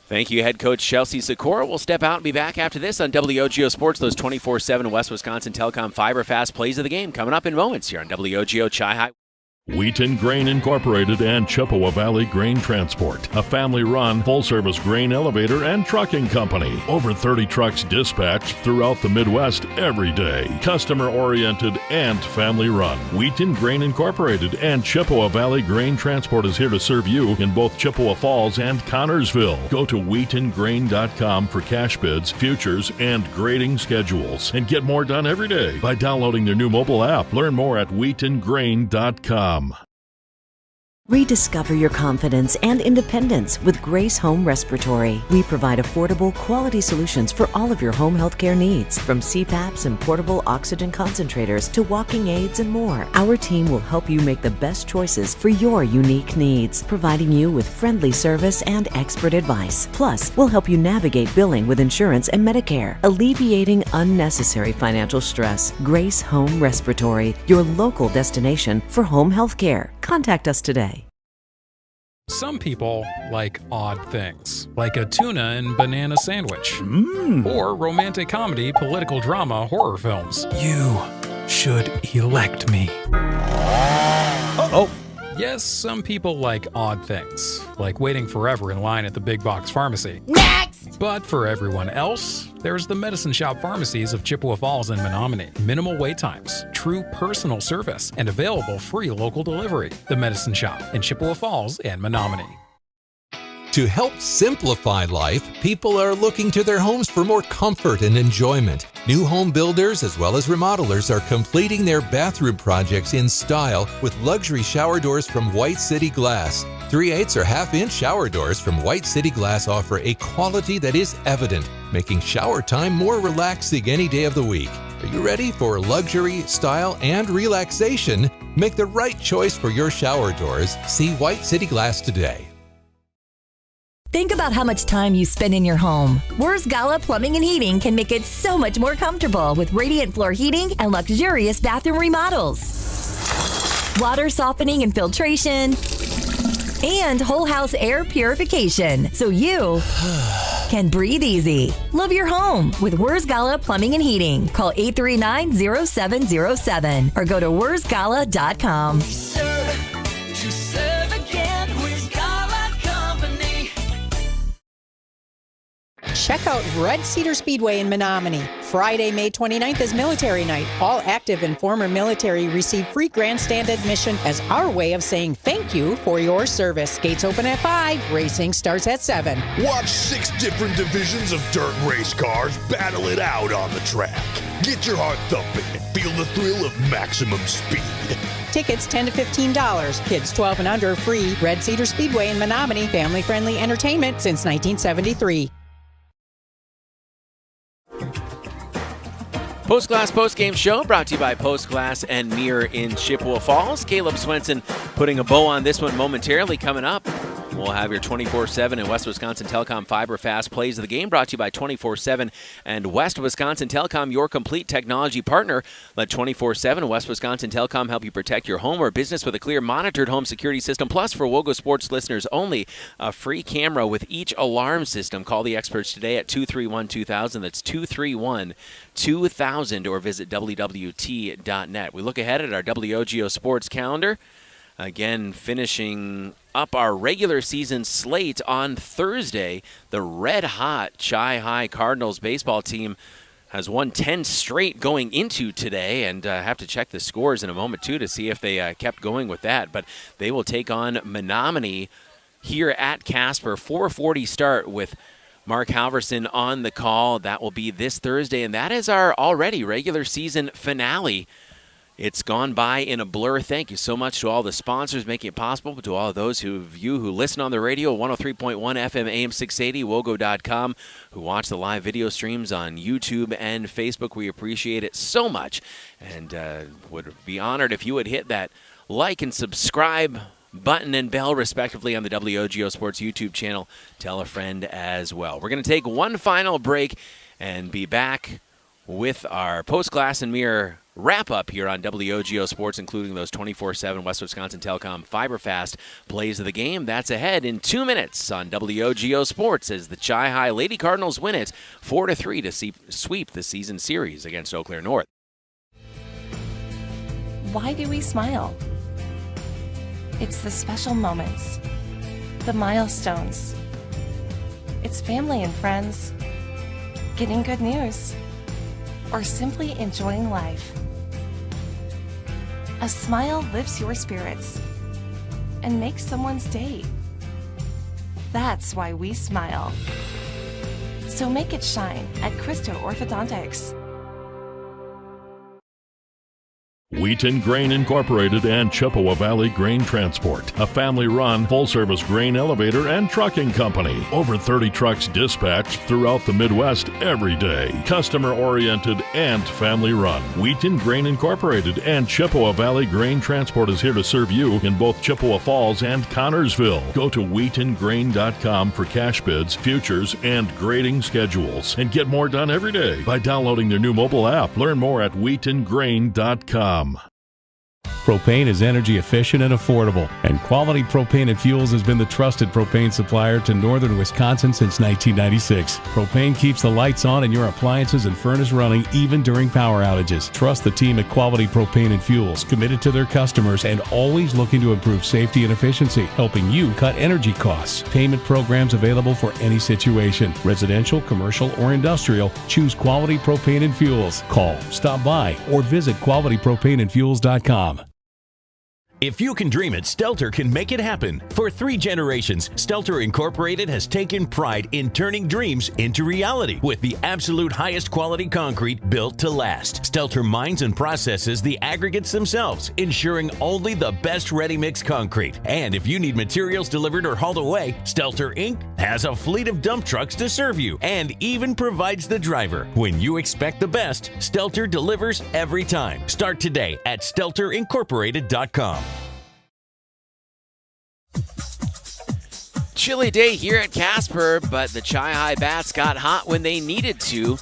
Thank you, head coach Chelsea Sikora. We'll step out and be back after this on WOGO Sports. Those 24/7 West Wisconsin Telecom Fiber Fast plays of the game coming up in moments here on WOGO Chi-Hi. Wheaton Grain Incorporated and Chippewa Valley Grain Transport, a family-run, full-service grain elevator and trucking company. Over 30 trucks dispatched throughout the Midwest every day. Customer-oriented and family-run. Wheaton Grain Incorporated and Chippewa Valley Grain Transport is here to serve you in both Chippewa Falls and Connorsville. Go to wheatongrain.com for cash bids, futures, and grading schedules. And get more done every day by downloading their new mobile app. Learn more at wheatongrain.com. Rediscover your confidence and independence with Grace Home Respiratory. We provide affordable, quality solutions for all of your home healthcare needs, from CPAPs and portable oxygen concentrators to walking aids and more. Our team will help you make the best choices for your unique needs, providing you with friendly service and expert advice. Plus, we'll help you navigate billing with insurance and Medicare, alleviating unnecessary financial stress. Grace Home Respiratory, your local destination for home healthcare. Contact us today. Some people like odd things, like a tuna and banana sandwich, or romantic comedy, political drama, horror films. You should elect me. Uh-oh. Yes, some people like odd things, like waiting forever in line at the big box pharmacy. Next! But for everyone else, there's the Medicine Shop pharmacies of Chippewa Falls and Menominee. Minimal wait times, true personal service, and available free local delivery. The Medicine Shop in Chippewa Falls and Menominee. To help simplify life, people are looking to their homes for more comfort and enjoyment. New home builders as well as remodelers are completing their bathroom projects in style with luxury shower doors from White City Glass. 3/8 or half-inch shower doors from White City Glass offer a quality that is evident, making shower time more relaxing any day of the week. Are you ready for luxury, style, and relaxation? Make the right choice for your shower doors. See White City Glass today. Think about how much time you spend in your home. Wurz Gala Plumbing and Heating can make it so much more comfortable with radiant floor heating and luxurious bathroom remodels. Water softening and filtration, and whole house air purification, so you can breathe easy. Love your home with Wurz Gala Plumbing and Heating. Call 839-0707 or go to wurzgala.com. Check out Red Cedar Speedway in Menominee. Friday, May 29th is Military Night. All active and former military receive free grandstand admission as our way of saying thank you for your service. Gates open at 5. Racing starts at 7. Watch 6 different divisions of dirt race cars battle it out on the track. Get your heart thumping and feel the thrill of maximum speed. Tickets $10 to $15. Kids 12 and under free. Red Cedar Speedway in Menominee. Family-friendly entertainment since 1973. Post Glass Post Game Show brought to you by Post Glass and Mirror in Chippewa Falls. Caleb Swenson putting a bow on this one momentarily. Coming up, we'll have your 24/7 and West Wisconsin Telecom Fiber Fast plays of the game brought to you by 24/7 and West Wisconsin Telecom, your complete technology partner. Let 24/7 West Wisconsin Telecom help you protect your home or business with a clear monitored home security system. Plus, for WOGO Sports listeners only, a free camera with each alarm system. Call the experts today at 231-2000. That's 231-2000, or visit wwt.net. We look ahead at our WOGO Sports calendar. Again, finishing up our regular season slate on Thursday, the red-hot Chi-Hi Cardinals baseball team has won 10 straight going into today, and have to check the scores in a moment, too, to see if they kept going with that. But they will take on Menominee here at Casper. 4:40 start with Mark Halverson on the call. That will be this Thursday, and that is our already regular season finale. It's gone by in a blur. Thank you so much to all the sponsors making it possible, but to all of those of you who listen on the radio, 103.1 FM AM 680, WOGO.com, who watch the live video streams on YouTube and Facebook. We appreciate it so much, and would be honored if you would hit that like and subscribe button and bell, respectively, on the WOGO Sports YouTube channel. Tell a friend as well. We're going to take one final break and be back with our post-glass and mirror wrap-up here on WOGO Sports, including those 24/7 West Wisconsin Telecom fiber-fast plays of the game. That's ahead in 2 minutes on WOGO Sports as the Chi-High Lady Cardinals win it 4-3 to sweep the season series against Eau Claire North. Why do we smile? It's the special moments, the milestones. It's family and friends, getting good news, or simply enjoying life. A smile lifts your spirits and makes someone's day. That's why we smile. So make it shine at Christo Orthodontics. Wheaton Grain Incorporated and Chippewa Valley Grain Transport, a family-run, full-service grain elevator and trucking company. Over 30 trucks dispatched throughout the Midwest every day. Customer-oriented and family-run. Wheaton Grain Incorporated and Chippewa Valley Grain Transport is here to serve you in both Chippewa Falls and Connorsville. Go to wheatongrain.com for cash bids, futures, and grading schedules. And get more done every day by downloading their new mobile app. Learn more at wheatongrain.com. Propane is energy efficient and affordable, and Quality Propane and Fuels has been the trusted propane supplier to northern Wisconsin since 1996. Propane keeps the lights on and your appliances and furnace running even during power outages. Trust the team at Quality Propane and Fuels, committed to their customers and always looking to improve safety and efficiency, helping you cut energy costs. Payment programs available for any situation. Residential, commercial, or industrial, choose Quality Propane and Fuels. Call, stop by, or visit qualitypropaneandfuels.com. If you can dream it, Stelter can make it happen. For 3 generations, Stelter Incorporated has taken pride in turning dreams into reality with the absolute highest quality concrete built to last. Stelter mines and processes the aggregates themselves, ensuring only the best ready-mix concrete. And if you need materials delivered or hauled away, Stelter Inc. has a fleet of dump trucks to serve you and even provides the driver. When you expect the best, Stelter delivers every time. Start today at stelterincorporated.com. Chilly day here at Casper, but the Chi-High Bats got hot when they needed to,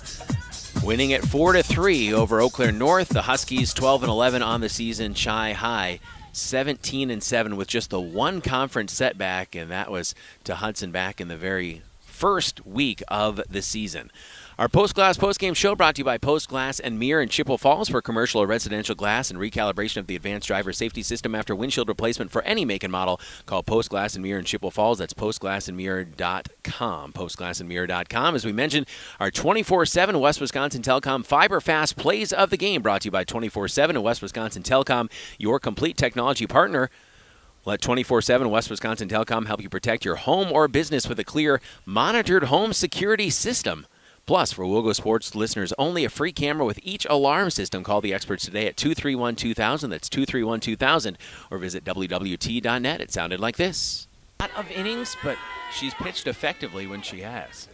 winning at 4-3 over Eau Claire North. The Huskies 12-11 on the season. Chi-High 17-7 with just the one conference setback, and that was to Hudson back in the very first week of the season. Our Post-Glass Post-Game Show brought to you by Post-Glass and Mirror in Chippewa Falls for commercial or residential glass and recalibration of the advanced driver safety system after windshield replacement for any make and model. Call Post-Glass and Mirror in Chippewa Falls. That's postglassandmirror.com. Postglassandmirror.com. As we mentioned, our 24/7 West Wisconsin Telecom Fiber Fast Plays of the Game brought to you by 24/7 and West Wisconsin Telecom, your complete technology partner. Let 24/7 West Wisconsin Telecom help you protect your home or business with a clear, monitored home security system. Plus, for WOGO Sports listeners, only a free camera with each alarm system. Call the experts today at 231-2000. That's 231-2000. Or visit WWT.net. It sounded like this. A lot of innings, but she's pitched effectively when she has.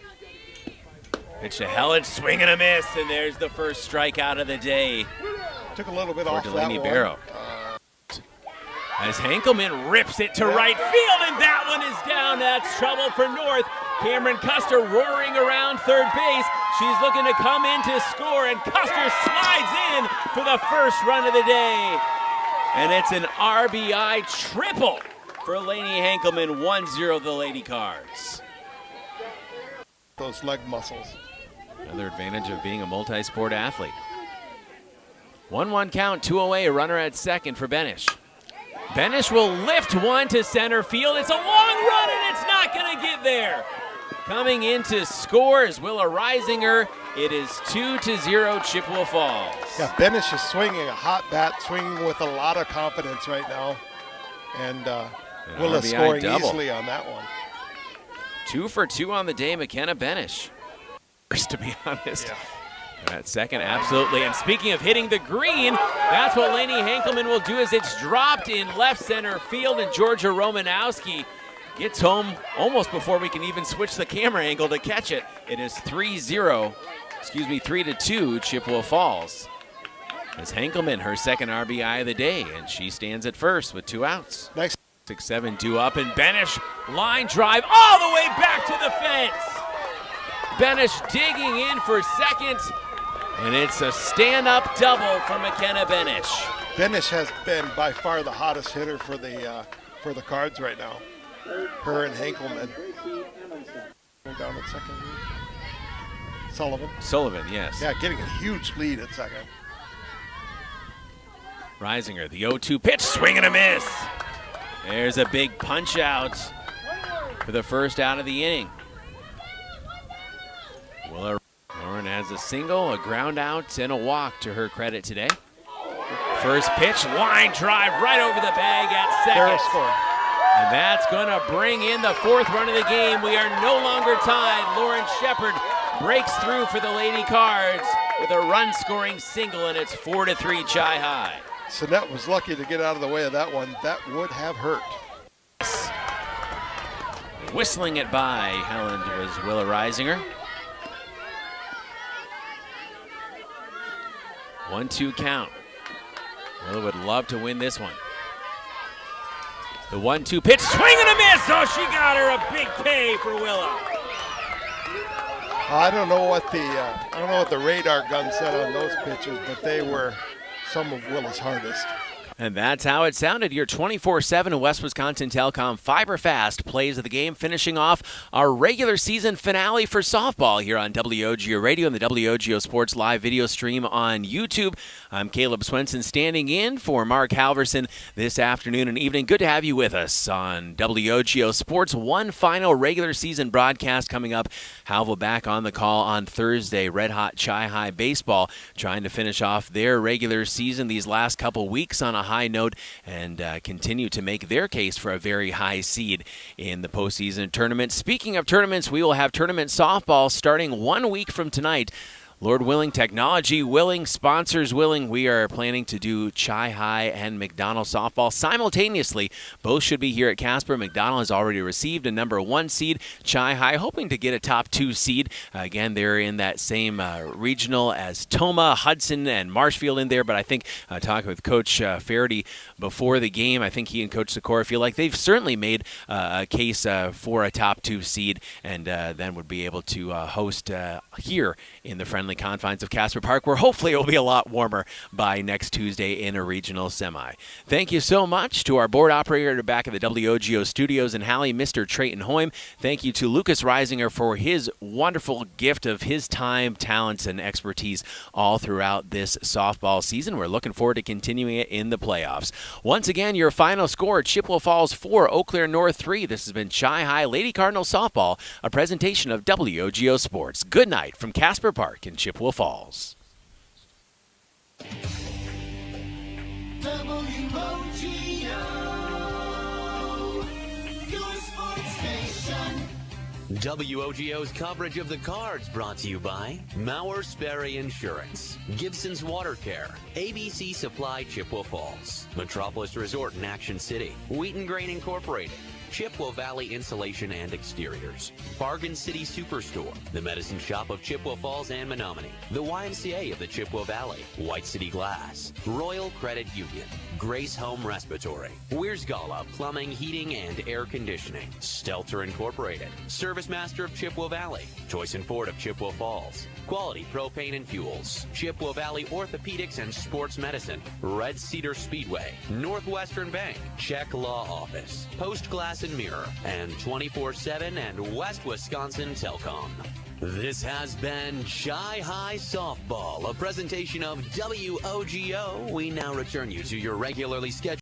Pitch to Helen, swing and a miss, and there's the first strikeout of the day. Took a little bit for off Delaney that Barrow. As Hankelman rips it to right field, and that one is down. That's trouble for North. Cameron Custer roaring around third base. She's looking to come in to score, and Custer slides in for the first run of the day. And it's an RBI triple for Lainey Hankelman, 1-0 the Lady Cards. Those leg muscles. Another advantage of being a multi-sport athlete. 1-1 count, 2 away, a runner at second for Benish. Benish will lift one to center field. It's a long run, and it's not going to get there. Coming in to score is Willa Reisinger. It is 2-0 Chippewa Falls. Yeah, Benish is swinging a hot bat, swinging with a lot of confidence right now. And Willis scoring easily on that one. 2 for 2 on the day, McKenna Benish. First, to be honest. Yeah. That second, absolutely. And speaking of hitting the green, that's what Lainey Henkelman will do as it's dropped in left center field, and Georgia Romanowski gets home almost before we can even switch the camera angle to catch it. It is 3-2 Chippewa Falls. As Henkelman, her second RBI of the day, and she stands at first with 2 outs. Next. 6-7, 2 up, and Benish line drive all the way back to the fence. Benish digging in for second, and it's a stand-up double for McKenna Benish. Benish has been by far the hottest hitter for the Cards right now. Her and Henkelman. Down at second. Sullivan, yes. Yeah, getting a huge lead at second. Reisinger, the 0-2 pitch, swing and a miss. There's a big punch out for the first out of the inning. Willa Lauren has a single, a ground out, and a walk to her credit today. First pitch, line drive right over the bag at second. And that's going to bring in the 4th run of the game. We are no longer tied. Lauren Shepard breaks through for the Lady Cards with a run-scoring single, and it's 4-3 Chi-High. Sinet was lucky to get out of the way of that one. That would have hurt. Whistling it by Helen was Willa Reisinger. 1-2 count. Willa would love to win this one. The 1-2 pitch, swing and a miss. Oh, she got her a big K for Willa. I don't know what the radar gun said on those pitches, but they were some of Willa's hardest. And that's how it sounded. Your 24/7 West Wisconsin Telecom Fiber Fast plays of the game, finishing off our regular season finale for softball here on WOGO Radio and the WOGO Sports live video stream on YouTube. I'm Caleb Swenson standing in for Mark Halverson this afternoon and evening. Good to have you with us on WOGO Sports. One final regular season broadcast coming up. Halvel back on the call on Thursday. Red Hot Chi-High baseball trying to finish off their regular season these last couple weeks on a high note and continue to make their case for a very high seed in the postseason tournament. Speaking of tournaments, we will have tournament softball starting 1 week from tonight. Lord willing, technology willing, sponsors willing, we are planning to do Chi-High and McDonald softball simultaneously. Both should be here at Casper. McDonald has already received a number 1 seed. Chi-High hoping to get a top 2 seed. Again, they're in that same regional as Toma, Hudson, and Marshfield in there. But I think talking with Coach Faraday before the game, I think he and Coach Sikora feel like they've certainly made a case for a top 2 seed and then would be able to host here in the friendly confines of Casper Park, where hopefully it will be a lot warmer by next Tuesday in a regional semi. Thank you so much to our board operator back at the WOGO studios in Halle, Mr. Trayton Hoym. Thank you to Lucas Reisinger for his wonderful gift of his time, talents, and expertise all throughout this softball season. We're looking forward to continuing it in the playoffs. Once again, your final score, Chippewa Falls 4, Eau Claire North 3. This has been Chi-High Lady Cardinals softball, a presentation of WOGO Sports. Good night from Casper Park in Chippewa Falls. WOGO's coverage of the Cards brought to you by Mauer Sperry Insurance, Gibson's Water Care, ABC Supply Chippewa Falls, Metropolis Resort in Action City, Wheaton Grain Incorporated, Chippewa Valley Insulation and Exteriors, Bargain City Superstore, the Medicine Shop of Chippewa Falls and Menominee, the YMCA of the Chippewa Valley, White City Glass, Royal Credit Union, Grace Home Respiratory, Weersgala Plumbing, Heating, and Air Conditioning, Stelter Incorporated, Service Master of Chippewa Valley, Choice and Ford of Chippewa Falls, Quality Propane and Fuels, Chippewa Valley Orthopedics and Sports Medicine, Red Cedar Speedway, Northwestern Bank, Czech Law Office, Post Glass and Mirror, and 24/7 and West Wisconsin Telcom. This has been Chi-High Softball, a presentation of WOGO. We now return you to your regularly scheduled